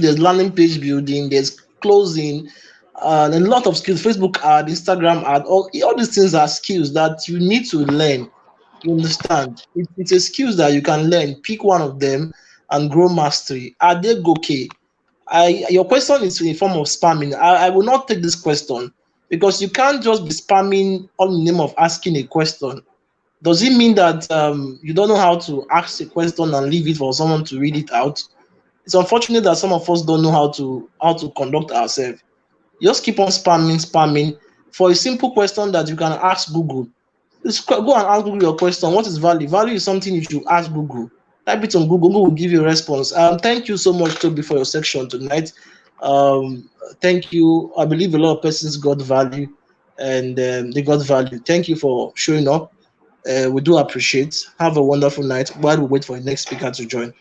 there's landing page building, there's closing, and a lot of skills. Facebook ad, Instagram ad, all these things are skills that you need to learn. You understand? It's a skills that you can learn. Pick one of them and grow mastery. Are they okay? Your question is in the form of spamming. I will not take this question because you can't just be spamming all in the name of asking a question. Does it mean that you don't know how to ask a question and leave it for someone to read it out? It's unfortunate that some of us don't know how to conduct ourselves. Just keep on spamming for a simple question that you can ask Google. Just go and ask Google your question. What is value? Value is something you should ask Google. Type it on Google. Google will give you a response. Thank you so much, Toby, for your section tonight. Thank you. I believe a lot of persons got value, and they got value. Thank you for showing up. We do appreciate. Have a wonderful night while we wait for the next speaker to join.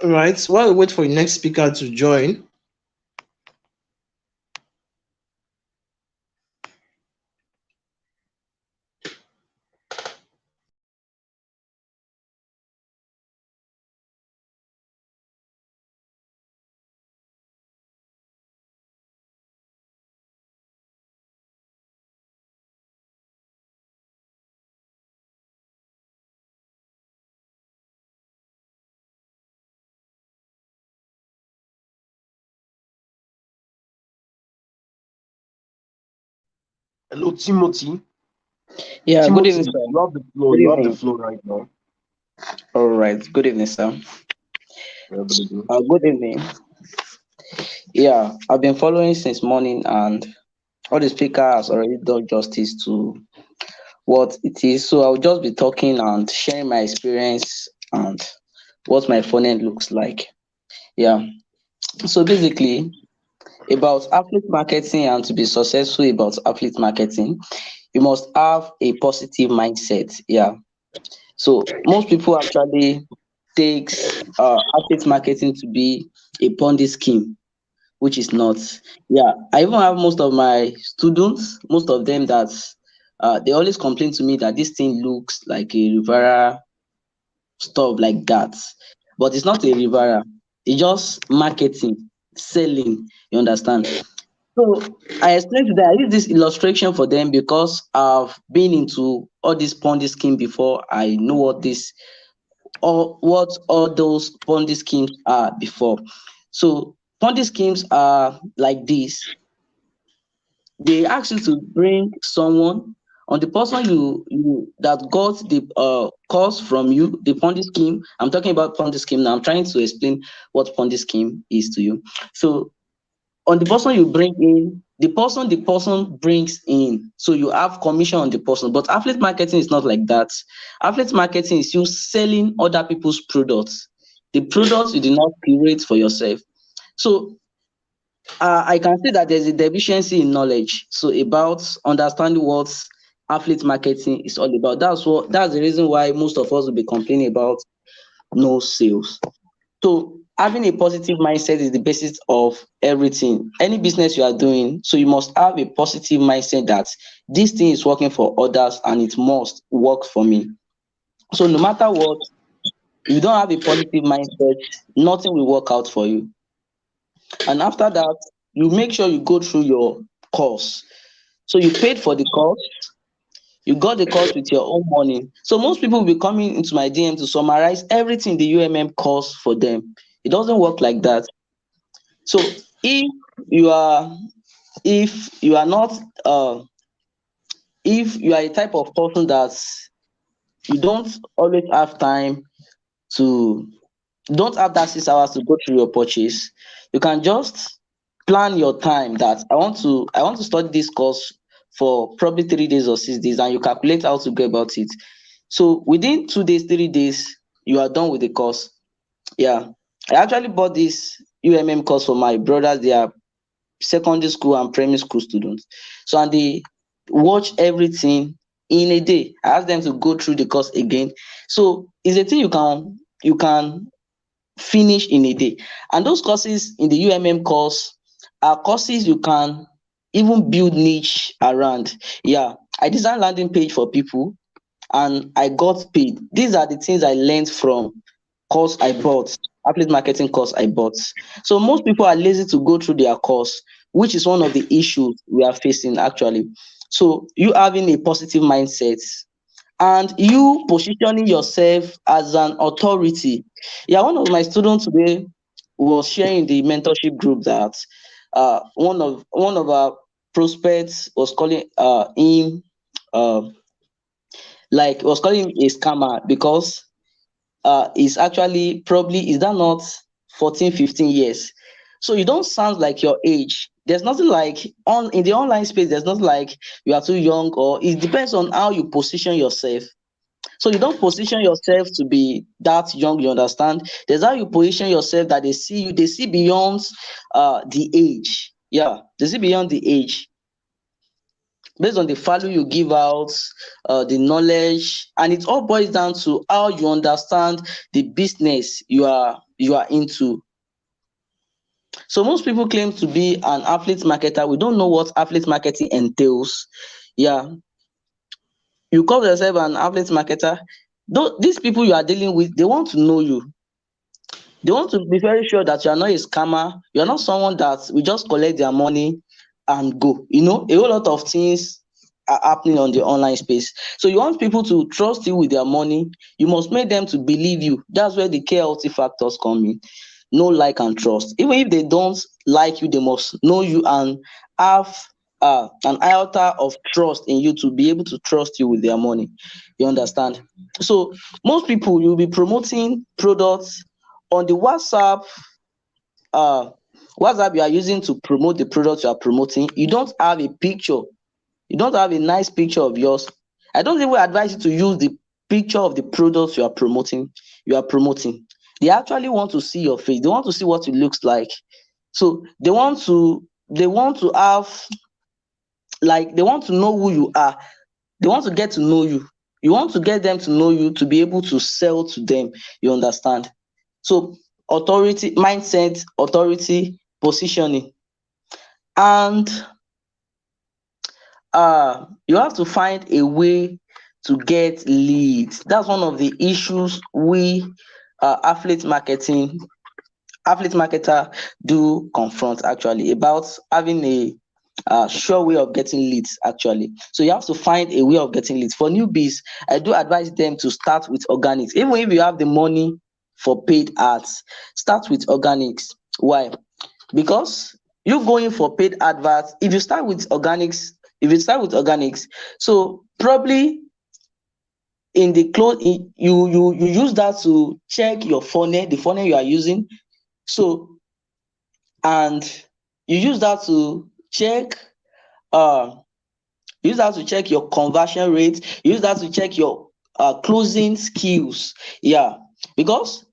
All right. While we wait for the next speaker to join, Hello, Timothy. Yeah, good evening, Timothy, sir. you have the floor. Good You have the evening. floor right now. All right. Good evening, sir. Yeah, good evening. Good evening. Yeah, I've been following since morning, and all the speaker has already done justice to what it is. So I'll just be talking and sharing my experience and what my phone end looks like. Yeah. So basically, about affiliate marketing and to be successful about affiliate marketing, you must have a positive mindset. Yeah. So most people actually takes affiliate marketing to be a Ponzi scheme, which is not. Yeah, I even have most of my students, most of them that they always complain to me that this thing looks like a Rivera stuff like that, but it's not a Rivera. It's just marketing, selling. You understand? So I explained to them, I use this illustration for them because I've been into all this Ponzi scheme before. I know what all those Ponzi schemes are before. So Ponzi schemes are like this. They ask you to bring someone on the person you that got the course from you, the Ponzi scheme. I'm talking about Ponzi scheme now. I'm trying to explain what Ponzi scheme is to you. So on the person you bring in, the person brings in. So you have commission on the person. But affiliate marketing is not like that. Affiliate marketing is you selling other people's products. The products you did not create for yourself. So I can say that there's a deficiency in knowledge. So about understanding what affiliate marketing is all about. That's the reason why most of us will be complaining about no sales. So having a positive mindset is the basis of everything. Any business you are doing, so you must have a positive mindset that this thing is working for others and it must work for me. So no matter what, if you don't have a positive mindset, nothing will work out for you. And after that, you make sure you go through your course. So you paid for the course, you got the course with your own money. So most people will be coming into my DM to summarize everything the UMM course for them. It doesn't work like that. So you are if you are not if you are a type of person that you don't always have time to don't have that 6 hours to go through your purchase, you can just plan your time that I want to study this course for probably 3 days or 6 days, and you calculate how to go about it. So within 2 days, 3 days, you are done with the course. Yeah. I actually bought this UMM course for my brothers. They are secondary school and primary school students. So and they watch everything in a day. I ask them to go through the course again. So it's a thing you can finish in a day. And those courses in the UMM course are courses you can even build niche around. Yeah, I designed landing page for people and I got paid. These are the things I learned from course I bought, affiliate marketing course I bought. So most people are lazy to go through their course, which is one of the issues we are facing actually. So you having a positive mindset and you positioning yourself as an authority. Yeah, one of my students today was sharing in the mentorship group that one of our prospects was calling him uh, like was calling him a scammer because is actually probably is that not 14, 15 years. So you don't sound like your age. There's nothing like on in the online space, there's nothing like you are too young, or it depends on how you position yourself. So you don't position yourself to be that young, you understand? There's how you position yourself that they see beyond the age. Yeah, they see beyond the age based on the value you give out, the knowledge, and it all boils down to how you understand the business you are into. So most people claim to be an affiliate marketer. We don't know what affiliate marketing entails. Yeah, you call yourself an affiliate marketer. Though these people you are dealing with, they want to know you. They want to be very sure that you are not a scammer. You are not someone that will just collect their money and go. You know, a whole lot of things are happening on the online space. So you want people to trust you with their money. You must make them to believe you. That's where the KLT factors come in. Know, like, and trust. Even if they don't like you, they must know you and have an iota of trust in you to be able to trust you with their money. You understand? So most people, you'll be promoting products on the WhatsApp you are using to promote the product you are promoting. You don't have a picture. You don't have a nice picture of yours. I don't even advise you to use the picture of the products you are promoting. They actually want to see your face. They want to see what it looks like. So they want to have, like, they want to know who you are. They want to get to know you. You want to get them to know you to be able to sell to them. You understand? So authority, mindset, authority, positioning. And you have to find a way to get leads. That's one of the issues we affiliate marketer do confront, actually, about having a sure way of getting leads, actually. So you have to find a way of getting leads. For newbies, I do advise them to start with organics. Even if you have the money for paid ads, start with organics. Why? Because you going for paid adverts, if you start with organics, so probably in the you use that to check your funnel, the funnel you are using. So, and you use that to check your conversion rate. You use that to check your closing skills. Yeah, because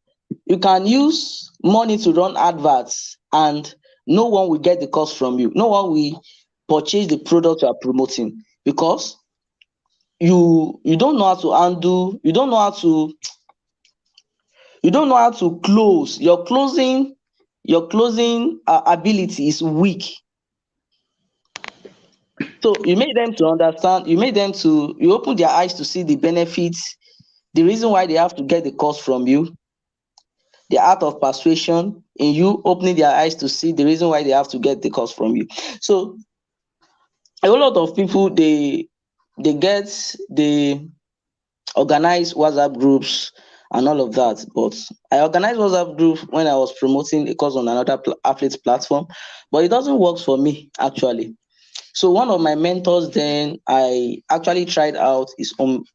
you can use money to run adverts and no one will get the cost from you. No one will purchase the product you are promoting because you don't know how to handle, you don't know how to close. Your closing ability is weak. So you make them to understand, you open their eyes to see the benefits, the reason why they have to get the cost from you, the art of persuasion in you opening their eyes to see the reason why they have to get the cost from you. So a whole lot of people, they organize WhatsApp groups and all of that. But I organized WhatsApp group when I was promoting a course on another affiliate platform, but it doesn't work for me, actually. So one of my mentors, then, I actually tried out his own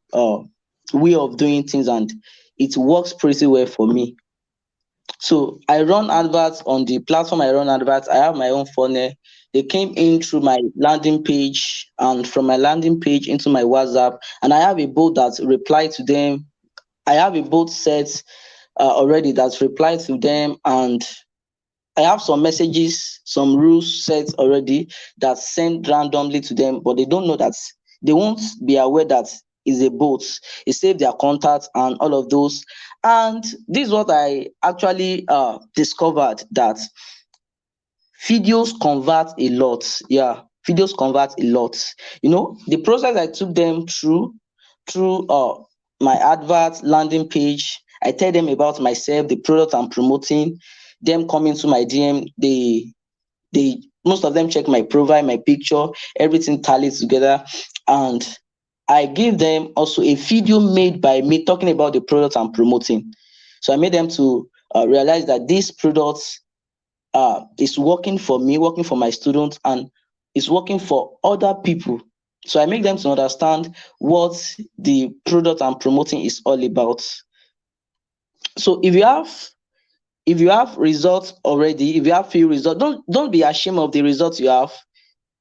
way of doing things and it works pretty well for me. So I run adverts on the platform. I have my own funnel. They came in through my landing page and from my landing page into my WhatsApp, and I have a bot that reply to them. I have a bot set already that's replied to them, and I have some messages, some rules set already that send randomly to them, but they don't know that, they won't be aware that it's a bot. It saved their contacts and all of those. And this is what I actually discovered, that videos convert a lot. Yeah, videos convert a lot. You know, the process I took them through my advert landing page, I tell them about myself, the product I'm promoting, them coming to my DM, they most of them check my profile, my picture, everything tallies together, and I give them also a video made by me talking about the product I'm promoting. So I made them to realize that this product is working for me, working for my students, and is working for other people. So I make them to understand what the product I'm promoting is all about. So if you have results already, if you have few results, don't be ashamed of the results you have.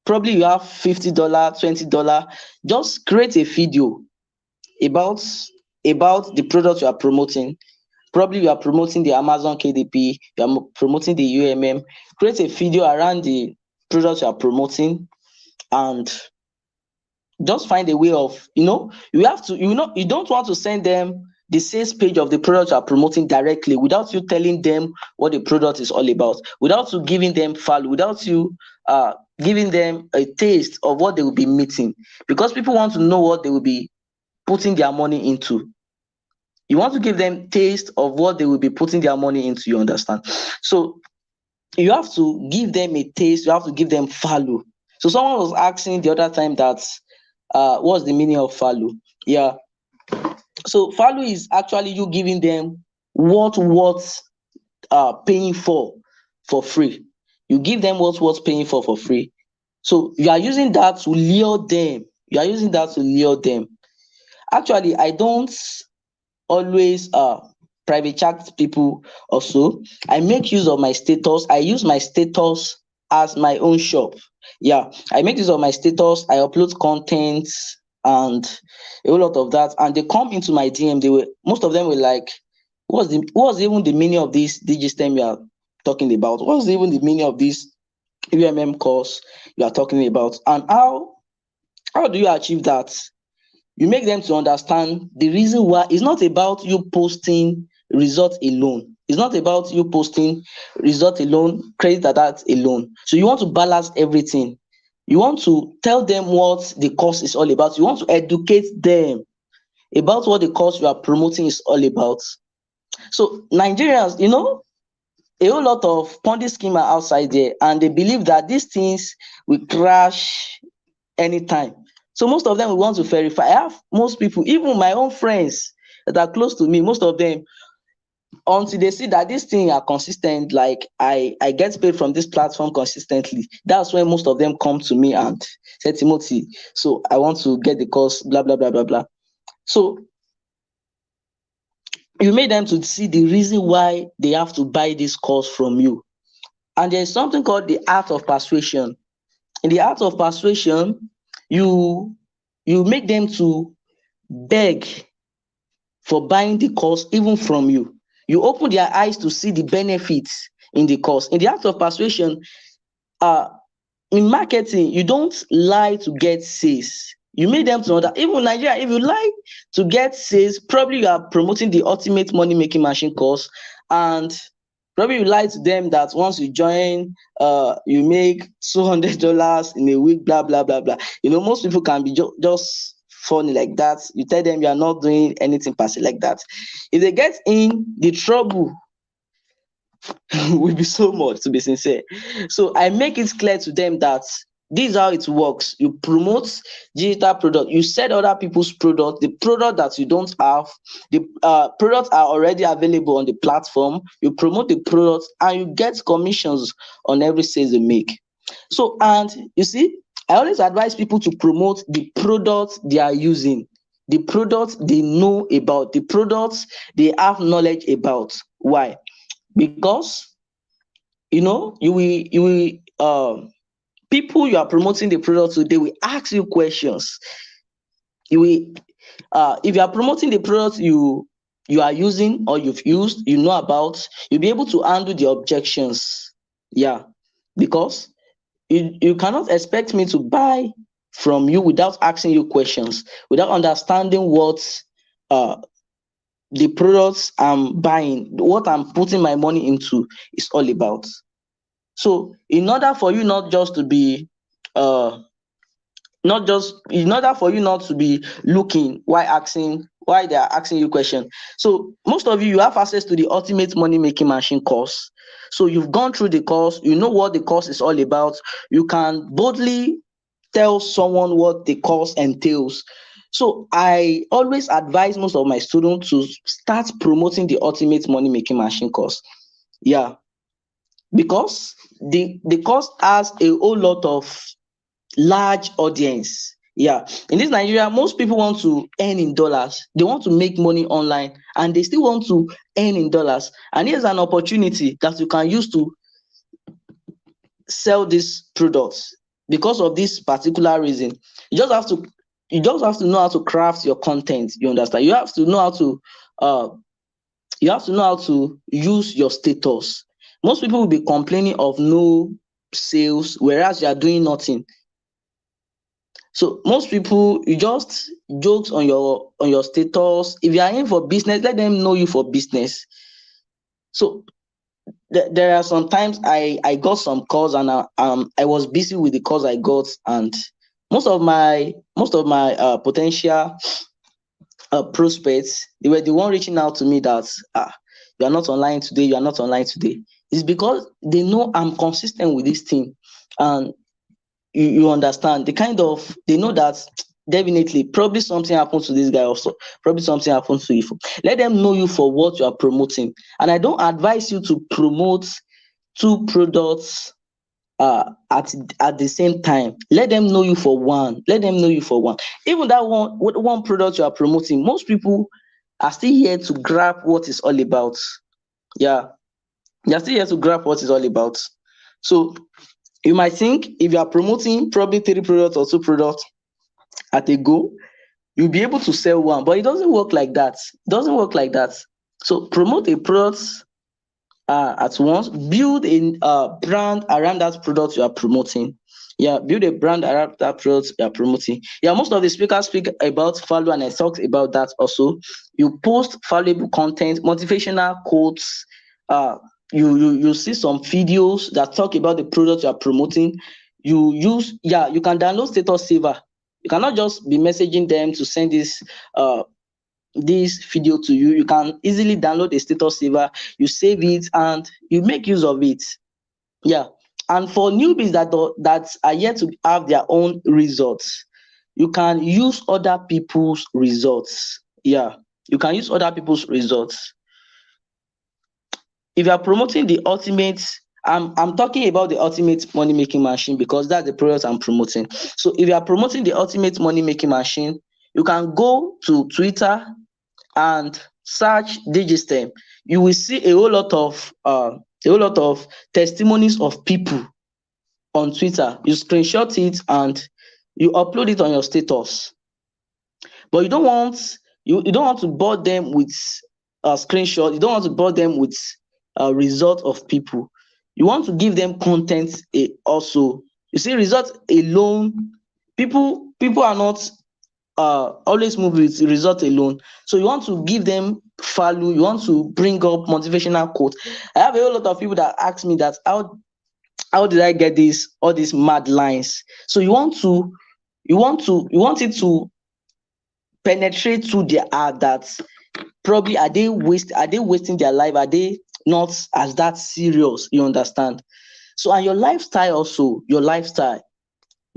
Probably you have $50, $20. Just create a video about the product you are promoting. Probably you are promoting the Amazon KDP, you are promoting the UMM. Create a video around the product you are promoting, and just find a way of, you don't want to send them the sales page of the product you are promoting directly without you telling them what the product is all about, without you giving them value, without you giving them a taste of what they will be meeting, because people want to know what they will be putting their money into. You want to give them taste of what they will be putting their money into, you understand? So you have to give them a taste, you have to give them value. So someone was asking the other time that what's the meaning of value? Yeah. So value is actually you giving them what paying for free. You give them what paying for free. So you are using that to lure them. You are using that to lure them. Actually, I don't always private chat people also. I make use of my status. I use my status as my own shop. Yeah, I make use of my status. I upload content and a whole lot of that. And they come into my DM. Most of them were like, what's even the meaning of this DigiStem you are talking about? What's even the meaning of this UMM course you are talking about? And how do you achieve that? You make them to understand the reason why. It's not about you posting result alone. It's not about you posting result alone, credit at that alone. So you want to balance everything. You want to tell them what the course is all about. You want to educate them about what the course you are promoting is all about. So Nigerians, a whole lot of Ponzi scheme are outside there, and they believe that these things will crash anytime. So most of them will want to verify. I have most people, even my own friends that are close to me, most of them, until they see that this thing are consistent, like I get paid from this platform consistently, that's when most of them come to me and say, Timothy, so I want to get the course, blah, blah, blah, blah, blah. So you made them to see the reason why they have to buy this course from you. And there's something called the art of persuasion. In the art of persuasion, you make them to beg for buying the course even from you. You open their eyes to see the benefits in the course. In the art of persuasion, in marketing, you don't lie to get sales. You make them to know that even in Nigeria, if you lie to get sales, probably you are promoting the ultimate money-making machine course, and probably you lie to them that once you join, you make $200 in a week, blah, blah, blah, blah. Most people can be just funny like that. You tell them you are not doing anything per se like that. If they get in, the trouble will be so much, to be sincere. So I make it clear to them that this is how it works. You promote digital product. You sell other people's product, the product that you don't have. The products are already available on the platform. You promote the product and you get commissions on every sales they make. So, and you see, I always advise people to promote the products they are using, the products they know about, the products they have knowledge about. Why? Because you will people you are promoting the product to, they will ask you questions. You will if you are promoting the product you are using or you've used, about, you'll be able to handle the objections. Yeah, because you cannot expect me to buy from you without asking you questions, without understanding what the products I'm buying, what I'm putting my money into is all about. So in order for you not to be looking why they are asking you questions. So most of you have access to the ultimate money making machine course. So you've gone through the course, you know what the course is all about. You can boldly tell someone what the course entails. So I always advise most of my students to start promoting the ultimate money making machine course. Yeah, because the course has a whole lot of large audience. Yeah, in this Nigeria, most people want to earn in dollars. They want to make money online and they still want to earn in dollars. And here's an opportunity that you can use to sell these products. Because of this particular reason, you just have to know how to craft your content. You understand? You have to know how to use your status. Most people will be complaining of no sales, whereas you are doing nothing. So most people, you just jokes on your status. If you are in for business, let them know you for business. So there are some times I got some calls, and I was busy with the calls I got, and most of my potential prospects, they were the one reaching out to me that you are not online today, you are not online today. It's because they know I'm consistent with this thing, and you understand the kind of, they know that definitely probably something happened to this guy, also probably something happened to you. Let them know you for what you are promoting. And I don't advise you to promote two products at the same time. Let them know you for one. Let them know you for one. Even that one product you are promoting, most people are still here to grab what it's all about. Yeah, they are still here to grab what it's all about. So you might think if you are promoting probably 3 products or 2 products at a go, you'll be able to sell one, but it doesn't work like that. It doesn't work like that. So promote a product at once. Build a brand around that product you are promoting. Yeah, build a brand around that product you are promoting. Yeah, most of the speakers speak about value, and I talked about that also. You post valuable content, motivational quotes. You see some videos that talk about the product you are promoting. You can download status saver. You cannot just be messaging them to send this video to you. You can easily download a status saver, you save it, and you make use of it. Yeah. And for newbies that are yet to have their own results, you can use other people's results. Yeah, you can use other people's results. If you are promoting the ultimate, I'm talking about the ultimate money making machine because that's the product I'm promoting. So if you are promoting the ultimate money making machine, you can go to Twitter and search Digistem. You will see a whole lot of testimonies of people on Twitter. You screenshot it and you upload it on your status. But you don't want to bore them with a screenshot. You don't want to bore them with a result of people. You want to give them content also. You see, result alone, people are not always move with result alone. So you want to give them value. You want to bring up motivational quotes. I have a whole lot of people that ask me that how did I get all these mad lines? So you want it to penetrate through their heart that probably are they wasting their life? Are they not as that serious? You understand? So, and your lifestyle also,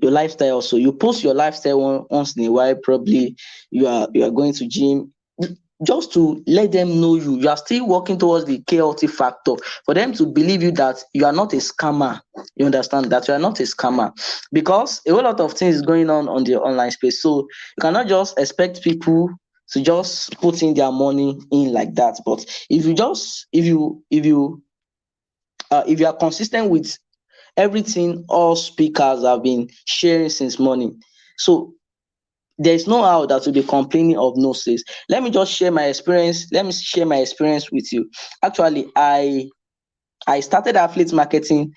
also, you post your lifestyle once in a while. Probably you are going to gym, just to let them know you are still working towards the KLT factor, for them to believe you that you are not a scammer. You understand that you are not a scammer, because a whole lot of things is going on the online space. So you cannot just expect people to just put in their money in like that. But if you are consistent with everything all speakers have been sharing since morning, so there's no how that will be complaining of no sales. Let me share my experience with you. Actually, I started affiliate marketing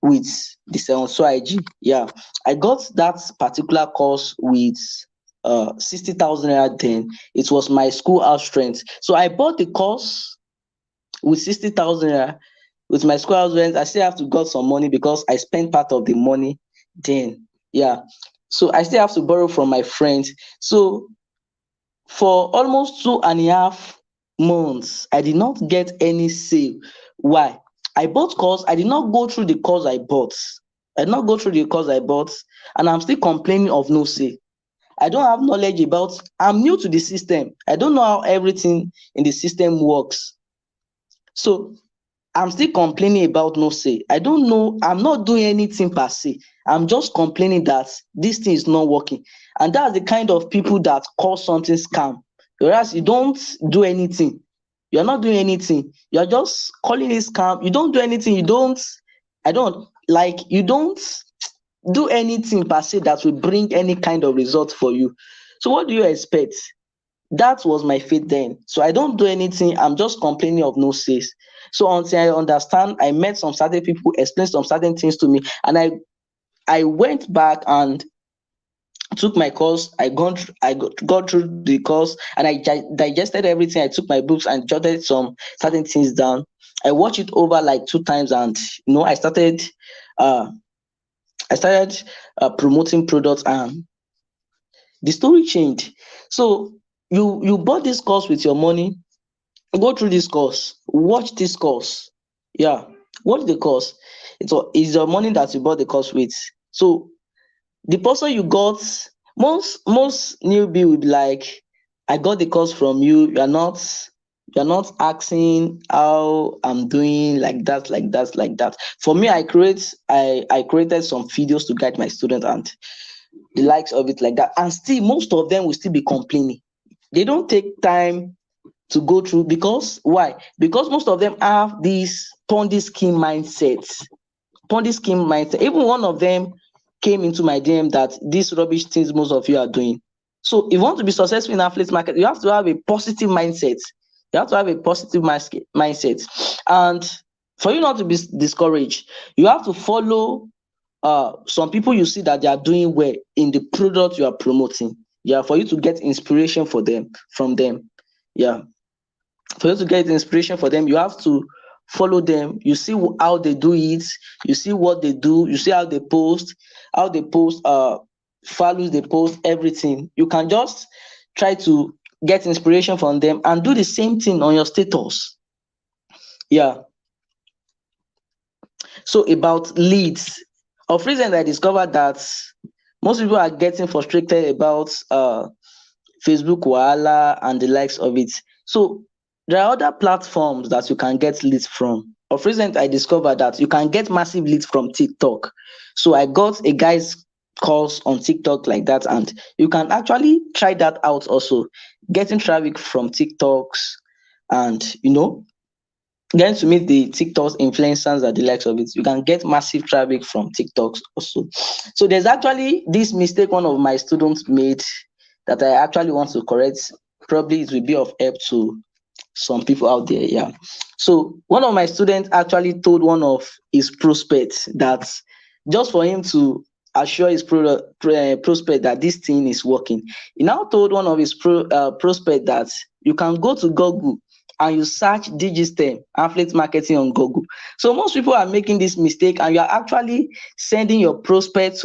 with the so IG. Yeah, I got that particular course with 60,000 naira. Then it was my school house strength. So I bought the course with 60,000 naira. With my school house rent, I still have to got some money because I spent part of the money then. Yeah. So I still have to borrow from my friends. So for almost 2.5 months, I did not get any sale. Why? I bought course. I did not go through the course I bought. And I'm still complaining of no sale. I don't have knowledge about. I'm new to the system. I don't know how everything in the system works. So I'm still complaining about no sale. I don't know. I'm not doing anything per se. I'm just complaining that this thing is not working. And that's the kind of people that call something scam. Whereas you don't do anything. You're not doing anything. You're just calling it scam. You don't do anything. You don't do anything per se that will bring any kind of result for you. So what do you expect? That was my fate then. So I don't do anything. I'm just complaining of no sales. So until I understand, I met some certain people, explained some certain things to me, and I went back and took my course. Got through the course, and I digested everything. I took my books and jotted some certain things down. I watched it over like 2 times, and I started uh promoting products, and the story changed. So you bought this course with your money. Go through this course, watch this course. Yeah, watch the course. It's your money that you bought the course with. So the person you got, most newbie will be like, I got the course from you. You're not asking how I'm doing, like that, like that, like that. For me, I created some videos to guide my students and the likes of it, like that. And still, most of them will still be complaining. They don't take time to go through, because why? Because most of them have this Ponzi scheme mindset. Even one of them came into my DM that these rubbish things most of you are doing. So if you want to be successful in affiliate market, you have to have a positive mindset. Mindset. And for you not to be discouraged, you have to follow some people you see that they are doing well in the product you are promoting. Yeah, for you to get inspiration from them. Yeah, for you to get inspiration for them, you have to follow them. You see how they do it, you see what they do, you see how they post, values they post, everything. You can just try to get inspiration from them and do the same thing on your status. Yeah. So about leads, of recent I discovered that most people are getting frustrated about Facebook Wahala and the likes of it. So there are other platforms that you can get leads from. Of recent, I discovered that you can get massive leads from TikTok. So I got a guy's course on TikTok like that, and you can actually try that out also. Getting traffic from TikToks, and getting to meet the TikTok influencers and the likes of it. You can get massive traffic from TikToks also. So there's actually this mistake one of my students made that I actually want to correct. Probably it will be of help to some people out there. Yeah. So one of my students actually told one of his prospects that just for him to assure his prospect that this thing is working, he now told one of his prospect that you can go to Google and you search Digistem affiliate marketing on Google. So most people are making this mistake, and you are actually sending your prospect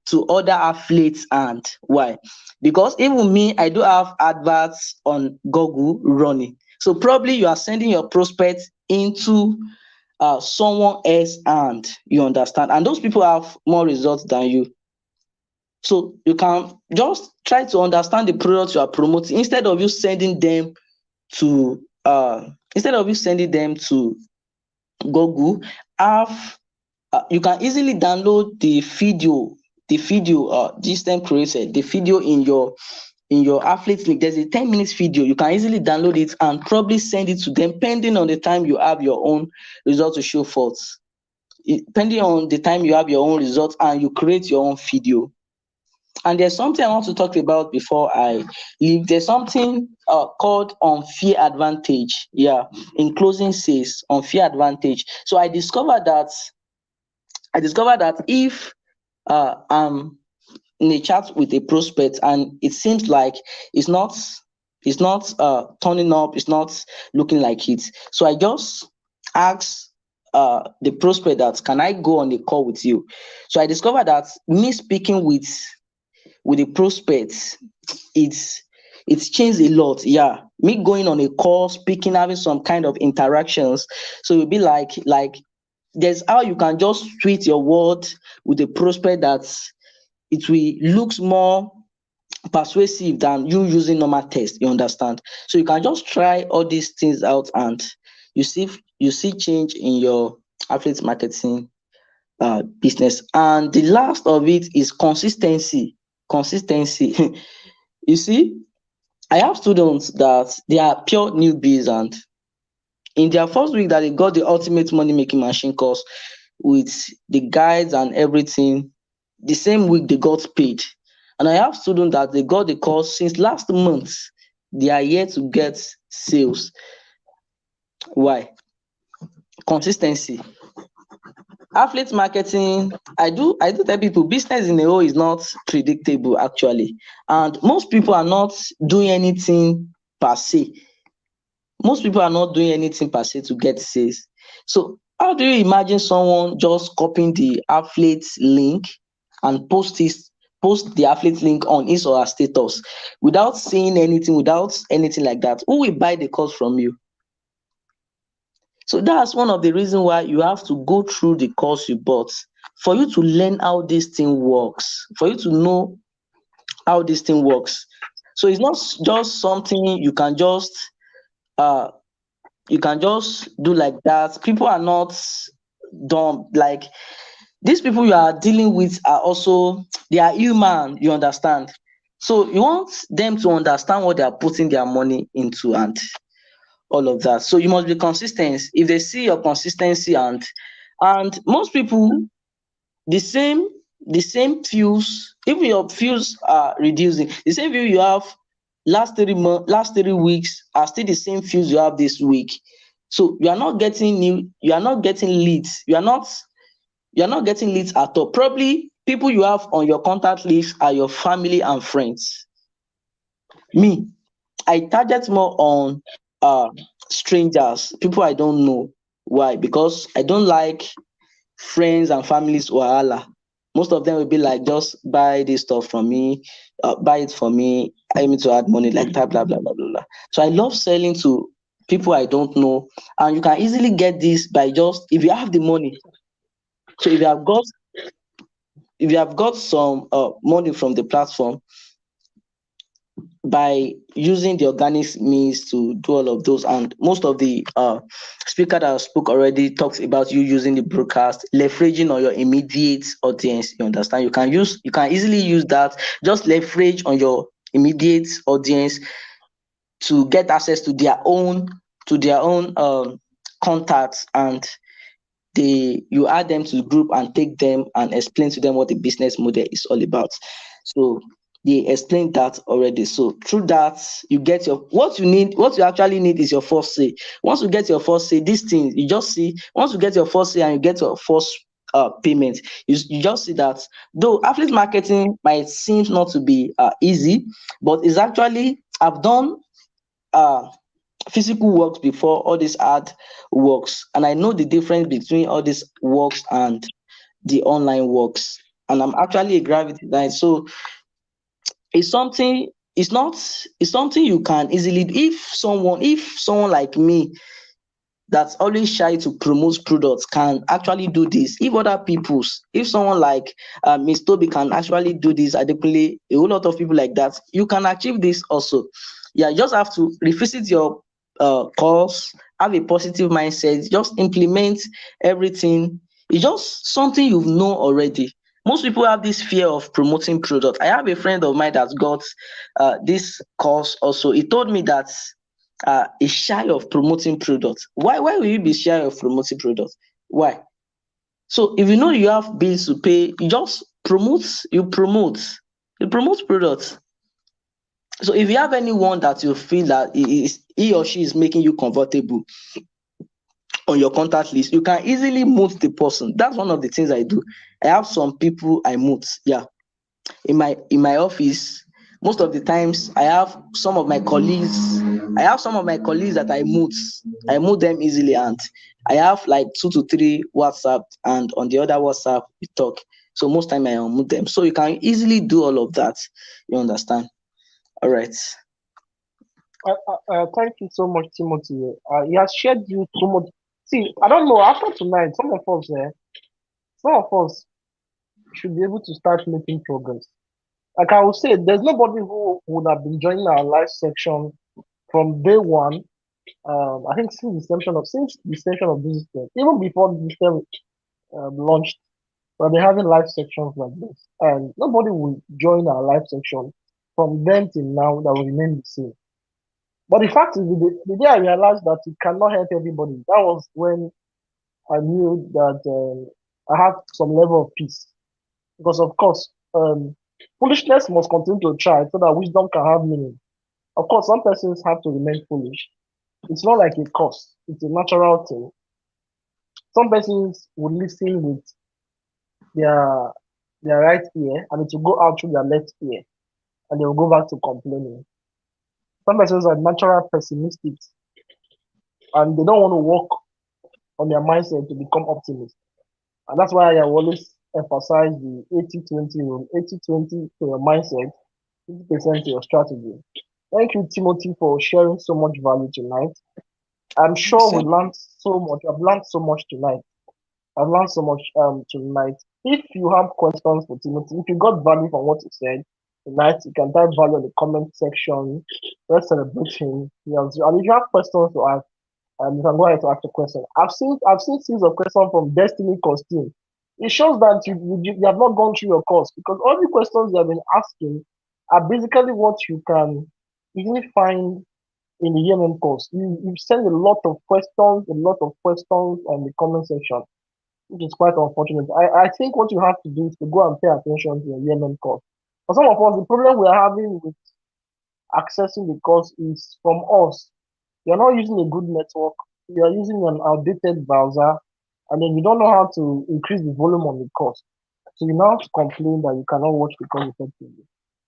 to other affiliates. And why? Because even me, I do have adverts on Google running. So probably you are sending your prospect into someone else, and you understand, and those people have more results than you. So you can just try to understand the products you are promoting instead of you sending them to Google. You can easily download the video this time created, the video in your affiliate link. There's a 10 minutes video. You can easily download it and probably send it to them, depending on the time you have your own results to show forth. Depending on the time you have your own results and you create your own video. And there's something I want to talk about before I leave. There's something called unfair advantage. Yeah, in closing sales, unfair advantage. So I discovered that if I'm in a chat with a prospect and it seems like it's not turning up, it's not looking like it. So I just ask the prospect that, can I go on a call with you? So I discovered that me speaking with the prospects, it's changed a lot. Yeah, me going on a call, speaking, having some kind of interactions. So it'll be like there's how you can just tweet your word with a prospect that it will looks more persuasive than you using normal text. You understand? So you can just try all these things out, and you see change in your affiliate marketing business. And the last of it is consistency. You see, I have students that they are pure newbies, and in their first week that they got the ultimate money making machine course with the guides and everything, the same week they got paid. And I have students that they got the course since last month. They are yet to get sales. Why? Consistency. affiliate marketing, I do tell people business in a whole is not predictable actually, and most people are not doing anything per se. Most people are not doing anything per se to get sales. So how do you imagine someone just copying the affiliate link and post the affiliate link on his or her status without seeing anything, without anything like that? Who will buy the course from you? So that's one of the reasons why you have to go through the course you bought, for you to learn how this thing works, for you to know how this thing works. So it's not just something you can just do like that. People are not dumb. Like, these people you are dealing with are also, they are human, you understand? So you want them to understand what they are putting their money into and all of that. So you must be consistent. If they see your consistency, and most people, the same views, even your views are reducing, the same view you have last 3 weeks are still the same views you have this week. So you are not getting leads. You are not getting leads at all. Probably people you have on your contact list are your family and friends. Me, I target more on strangers, people I don't know. Why? Because I don't like friends and families wahala. Most of them will be like, just buy this stuff from me, buy it for me, I need to add money, like that, blah blah blah blah blah. So I love selling to people I don't know, and you can easily get this by just, if you have the money. So if you have got some money from the platform, by using the organic means to do all of those. And most of the speaker that spoke already talks about you using the broadcast, leveraging on your immediate audience. You understand? You can easily use that. Just leverage on your immediate audience to get access to their own contacts, and you add them to the group and take them and explain to them what the business model is all about. So they explained that already. So through that, you get what you actually need is your first say. Once you get your first say, these things you just see. Once you get your first say and you get your first payment, you just see that though affiliate marketing might seem not to be easy, but it's actually, I've done physical works before all these art works, and I know the difference between all these works and the online works, and I'm actually a graphic designer. So it's something you can easily do. If someone like me that's always shy to promote products can actually do this, if someone like Miss Tobi can actually do this adequately, a whole lot of people like that, you can achieve this also. Yeah, you just have to revisit your course, have a positive mindset, just implement everything. It's just something you know already. Most people have this fear of promoting products. I have a friend of mine that got this course also. He told me that is shy of promoting products. Why will you be shy of promoting products? Why? So if you know you have bills to pay, you just promote products. So if you have anyone that you feel that he or she is making you comfortable on your contact list, you can easily mute the person. That's one of the things I do. I have some people I mute. Yeah. In my office, most of the times I have some of my colleagues that I mute them easily, and I have like 2 to 3 WhatsApp, and on the other WhatsApp we talk. So most time I unmute them. So you can easily do all of that. You understand? All right. Thank you so much, Timothy. He has shared you so much. See, I don't know. After tonight, some of us should be able to start making progress. Like I would say, there's nobody who would have been joining our live section from day one. I think since the inception of this system, even before the system launched, we've been having live sections like this, and nobody will join our live section from then till now that will remain the same. But the fact is, the day I realized that it cannot help everybody, that was when I knew that I had some level of peace. Because of course, foolishness must continue to try so that wisdom can have meaning. Of course, some persons have to remain foolish. It's not like a cost; it's a natural thing. Some persons will listen with their their right ear and it will go out through their left ear and they will go back to complaining. Some persons are natural pessimists and they don't want to work on their mindset to become optimists. And that's why I always emphasize the 80-20 rule, 80-20 to your mindset, 50% to your strategy. Thank you, Timothy, for sharing so much value tonight. I'm sure we learned so much. I've learned so much tonight. I've learned so much tonight. If you have questions for Timothy, if you got value from what he said tonight, you can type value in the comment section. Let's celebrate him. And if you have questions to ask, you can go ahead to ask a question. I've seen series of questions from Destiny Costume. It shows that you have not gone through your course because all the questions you have been asking are basically what you can easily find in the Yemen course. You've sent a lot of questions on the comment section, which is quite unfortunate. I think what you have to do is to go and pay attention to your Yemen course. For some of us, the problem we are having with accessing the course is from us. You're not using a good network, you're using an outdated browser, and then you don't know how to increase the volume on the course. So you now have to complain that you cannot watch the course effectively.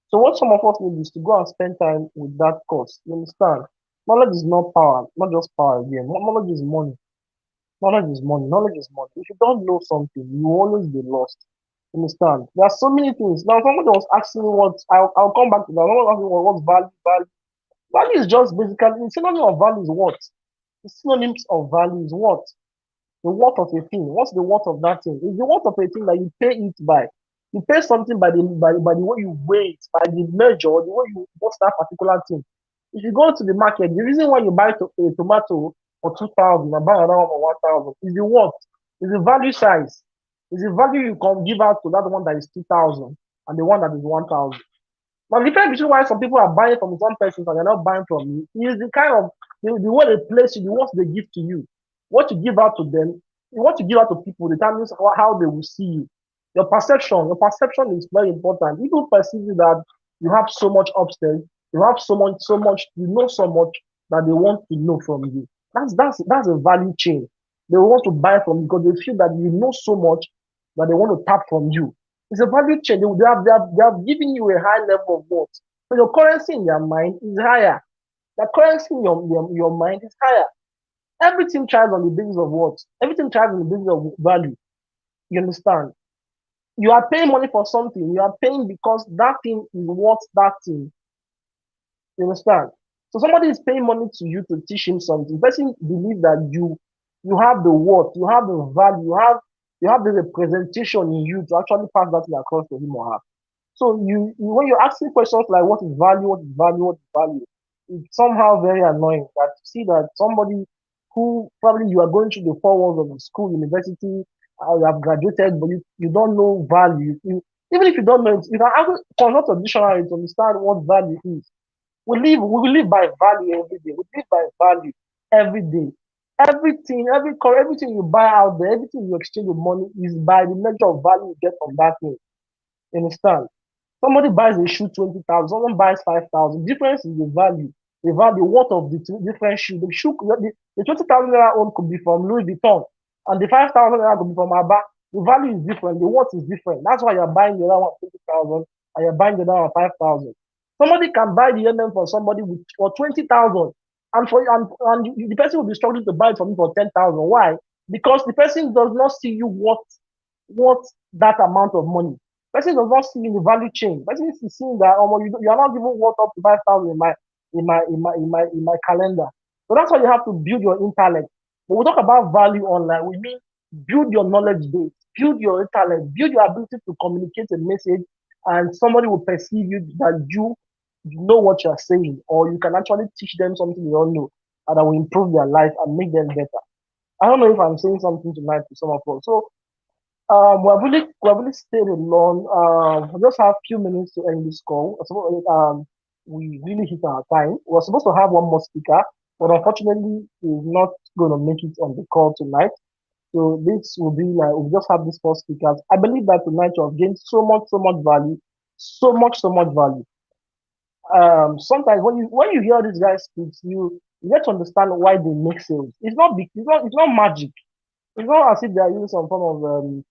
So what some of us need is to go and spend time with that course. You understand? Knowledge is not power, not just power again. Knowledge is money. Knowledge is money. Knowledge is money. If you don't know something, you will always be lost. Understand? There are so many things. Now, somebody was asking me what I'll come back to that. Someone was asking me what's value, value. Value is just basically the synonym of value is what? The synonyms of value is what? The worth of a thing. What's the worth of that thing? It's the worth of a thing that you pay it by. You pay something by the way you weigh it, by the measure, the way you bought that particular thing. If you go to the market, the reason why you buy a tomato for 2,000 and buy another one for 1,000 is the what? Is the value size. Is the value you can give out to that one that is 2,000 and the one that is 1,000. Now, the difference between why some people are buying from some persons and they're not buying from you is the kind of the way they place you, the what they give to you, what you give out to them, what you give out to people determines how they will see you. Your perception is very important. People perceive you that you have so much upstairs, you have so much, you know so much that they want to know from you. That's a value chain. They want to buy from you because they feel that you know so much that they want to tap from you. It's a value chain. They have given you a high level of what. So your currency in your mind is higher. The currency in your mind is higher. Everything thrives on the basis of what? Everything thrives on the basis of value. You understand? You are paying money for something. You are paying because that thing is worth that thing. You understand? So somebody is paying money to you to teach him something. The person believes that you have the worth, you have the value, you have the representation in you to actually pass that thing across to him or her. So when you're asking questions like what is value, what is value, what is value, it's somehow very annoying that to see that somebody who probably you are going through the 4 walls of the school, university, you have graduated, but you don't know value. Even if you don't know it, you can actually consult a dictionary to understand what value is. We live by value every day. We live by value every day. Everything you buy out there, everything you exchange with money is by the measure of value you get from that thing. You understand? Somebody buys a shoe 20,000, someone buys 5,000. Difference is the value. The value, worth of the different shoe. The 20,000 naira own could be from Louis Vuitton, and the 5,000 naira could be from Abba. The value is different. The worth is different. That's why you're buying the other one 20,000 and you're buying the other one 5,000. Somebody can buy the MM for somebody for 20,000, and the person will be struggling to buy it from you for 10,000. Why? Because the person does not see you what that amount of money. Person does not see in the value chain. Person is seeing that you are not giving what up to 5,000 in my calendar. So that's why you have to build your intellect. When we talk about value online, we mean build your knowledge base, build your intellect, build your ability to communicate a message, and somebody will perceive you that you know what you are saying, or you can actually teach them something they don't know, and that will improve their life and make them better. I don't know if I'm saying something tonight to some of us. So we've really stayed alone. We just have a few minutes to end this call. We really hit our time. We're supposed to have one more speaker, but unfortunately, he's not going to make it on the call tonight. So this will be like we just have these 4 speakers. I believe that tonight you have gained so much value, so much value. Sometimes when you hear these guys speak, you get to understand why they make sales. It's not magic. It's not as if they are using some form of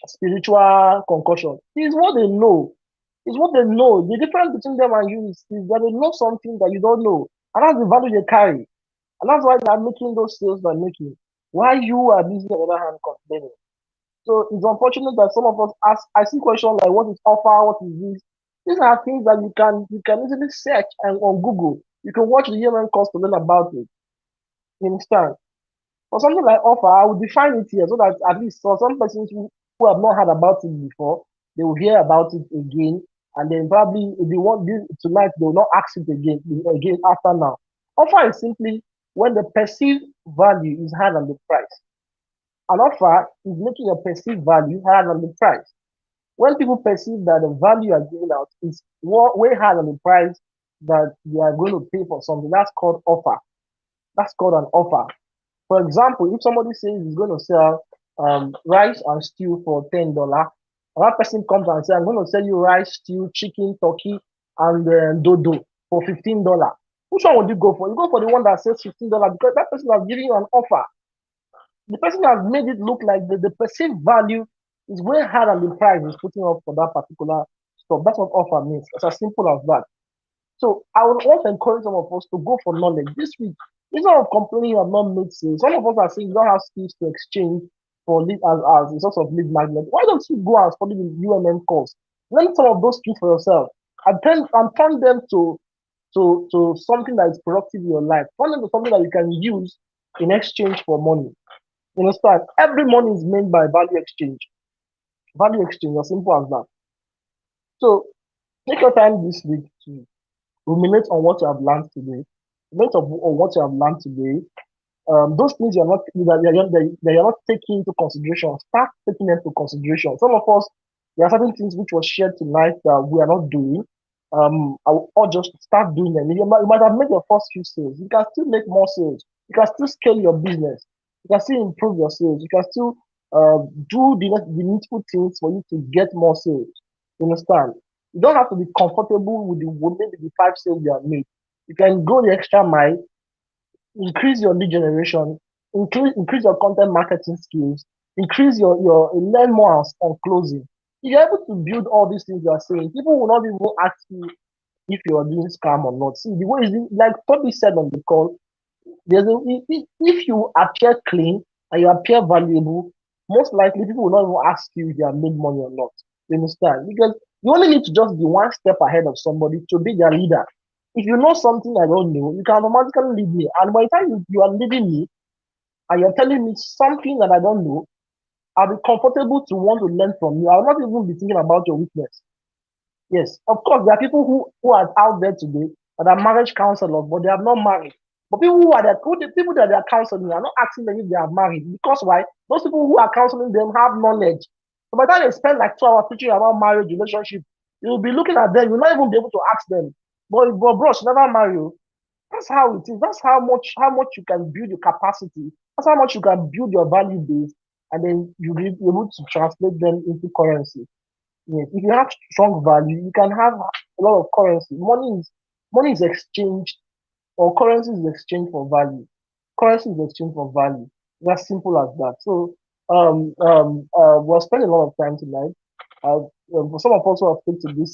spiritual concussion. It's what they know. It's what they know. The difference between them and you is that they know something that you don't know. And that's the value they carry. And that's why they are making those sales they're making. Why you are busy on the other hand complaining. So it's unfortunate that some of us ask, I see questions like what is offer, what is this? These are things that you can easily search and on Google. You can watch the human course to learn about it. You understand? For something like offer, I will define it here so that at least for some persons who have not heard about it before, they will hear about it again, and then probably if they want this tonight, they will not ask it again after now. Offer is simply when the perceived value is higher than the price. An offer is making a perceived value higher than the price. When people perceive that the value you are giving out is way higher than the price that they are going to pay for something, that's called offer. That's called an offer. For example, if somebody says he's going to sell rice and stew for $10, another person comes and says, I'm going to sell you rice, stew, chicken, turkey, and dodo for $15. Which one would you go for? You go for the one that says $15 because that person has given you an offer. The person has made it look like the perceived value is way higher than the price he's putting up for that particular stuff. That's what offer means. It's as simple as that. So I would also encourage some of us to go for knowledge this week. Instead of complaining you have not made sales, some of us are saying you don't have skills to exchange for lead as a source of lead magnet. Why don't you go and study the UMM course? Learn some of those skills for yourself and turn them to something that is productive in your life. Turn them to something that you can use in exchange for money. You understand? Every money is made by value exchange. Value exchange, as simple as that. So take your time this week to ruminate on what you have learned today. Ruminate on what you have learned today. Those things you're not taking into consideration. Start taking them into consideration. Some of us, there are certain things which were shared tonight that we are not doing. Or just start doing them. You might have made your first few sales. You can still make more sales. You can still scale your business. You can still improve your sales. You can still do the needful things for you to get more sales. You understand? You don't have to be comfortable with maybe the 5 sales you have made. You can go the extra mile, increase your lead generation, increase your content marketing skills, increase your learn more on closing. If you're able to build all these things you are saying, people will not even ask you if you are doing scam or not. See, the way is like Tobi said on the call, if you appear clean and you appear valuable, most likely people will not even ask you if you have made money or not. You understand? Because you only need to just be one step ahead of somebody to be their leader. If you know something I don't know, you can automatically lead me. And by the time you are leading me and you're telling me something that I don't know, I'll be comfortable to want to learn from you. I'll not even be thinking about your weakness. Yes, of course, there are people who are out there today that are marriage counselors, but they have not married. But people the people that they are counseling are not asking them if they are married. Because why? Those people who are counseling them have knowledge. So by the time they spend like 2 hours teaching about marriage, relationship, you'll be looking at them, you'll not even be able to ask them. But bro, she never marry you. That's how it is. That's how much you can build your capacity. That's how much you can build your value base, and then you'll be able to translate them into currency. Yes, if you have strong value, you can have a lot of currency. Money is exchanged, or currency is exchanged for value. Currency is exchanged for value. It's as simple as that. So we're spending a lot of time tonight. For some of us who have taken to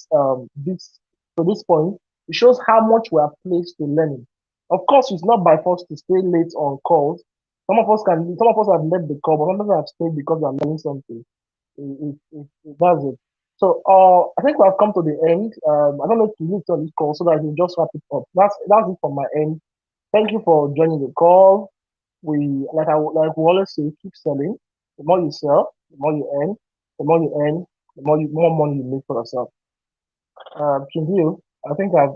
this point, it shows how much we are placed to learning. Of course, it's not by force to stay late on calls. Some of us have left the call, but some of us have stayed because they're learning something. That's it. So I think we have come to the end. I don't know if you need to on this call so that we just wrap it up. That's it from my end. Thank you for joining the call. Like we always say, keep selling. The more you sell, the more you earn. The more you earn, the more money you make for yourself. Kinview, I think I've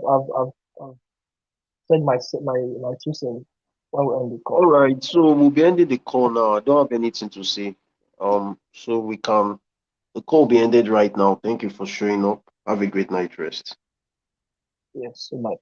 said my 2 cents when we end the call. All right, so we'll be ending the call now. I don't have anything to say. So the call will be ended right now. Thank you for showing up. Have a great night rest. Yes, so much.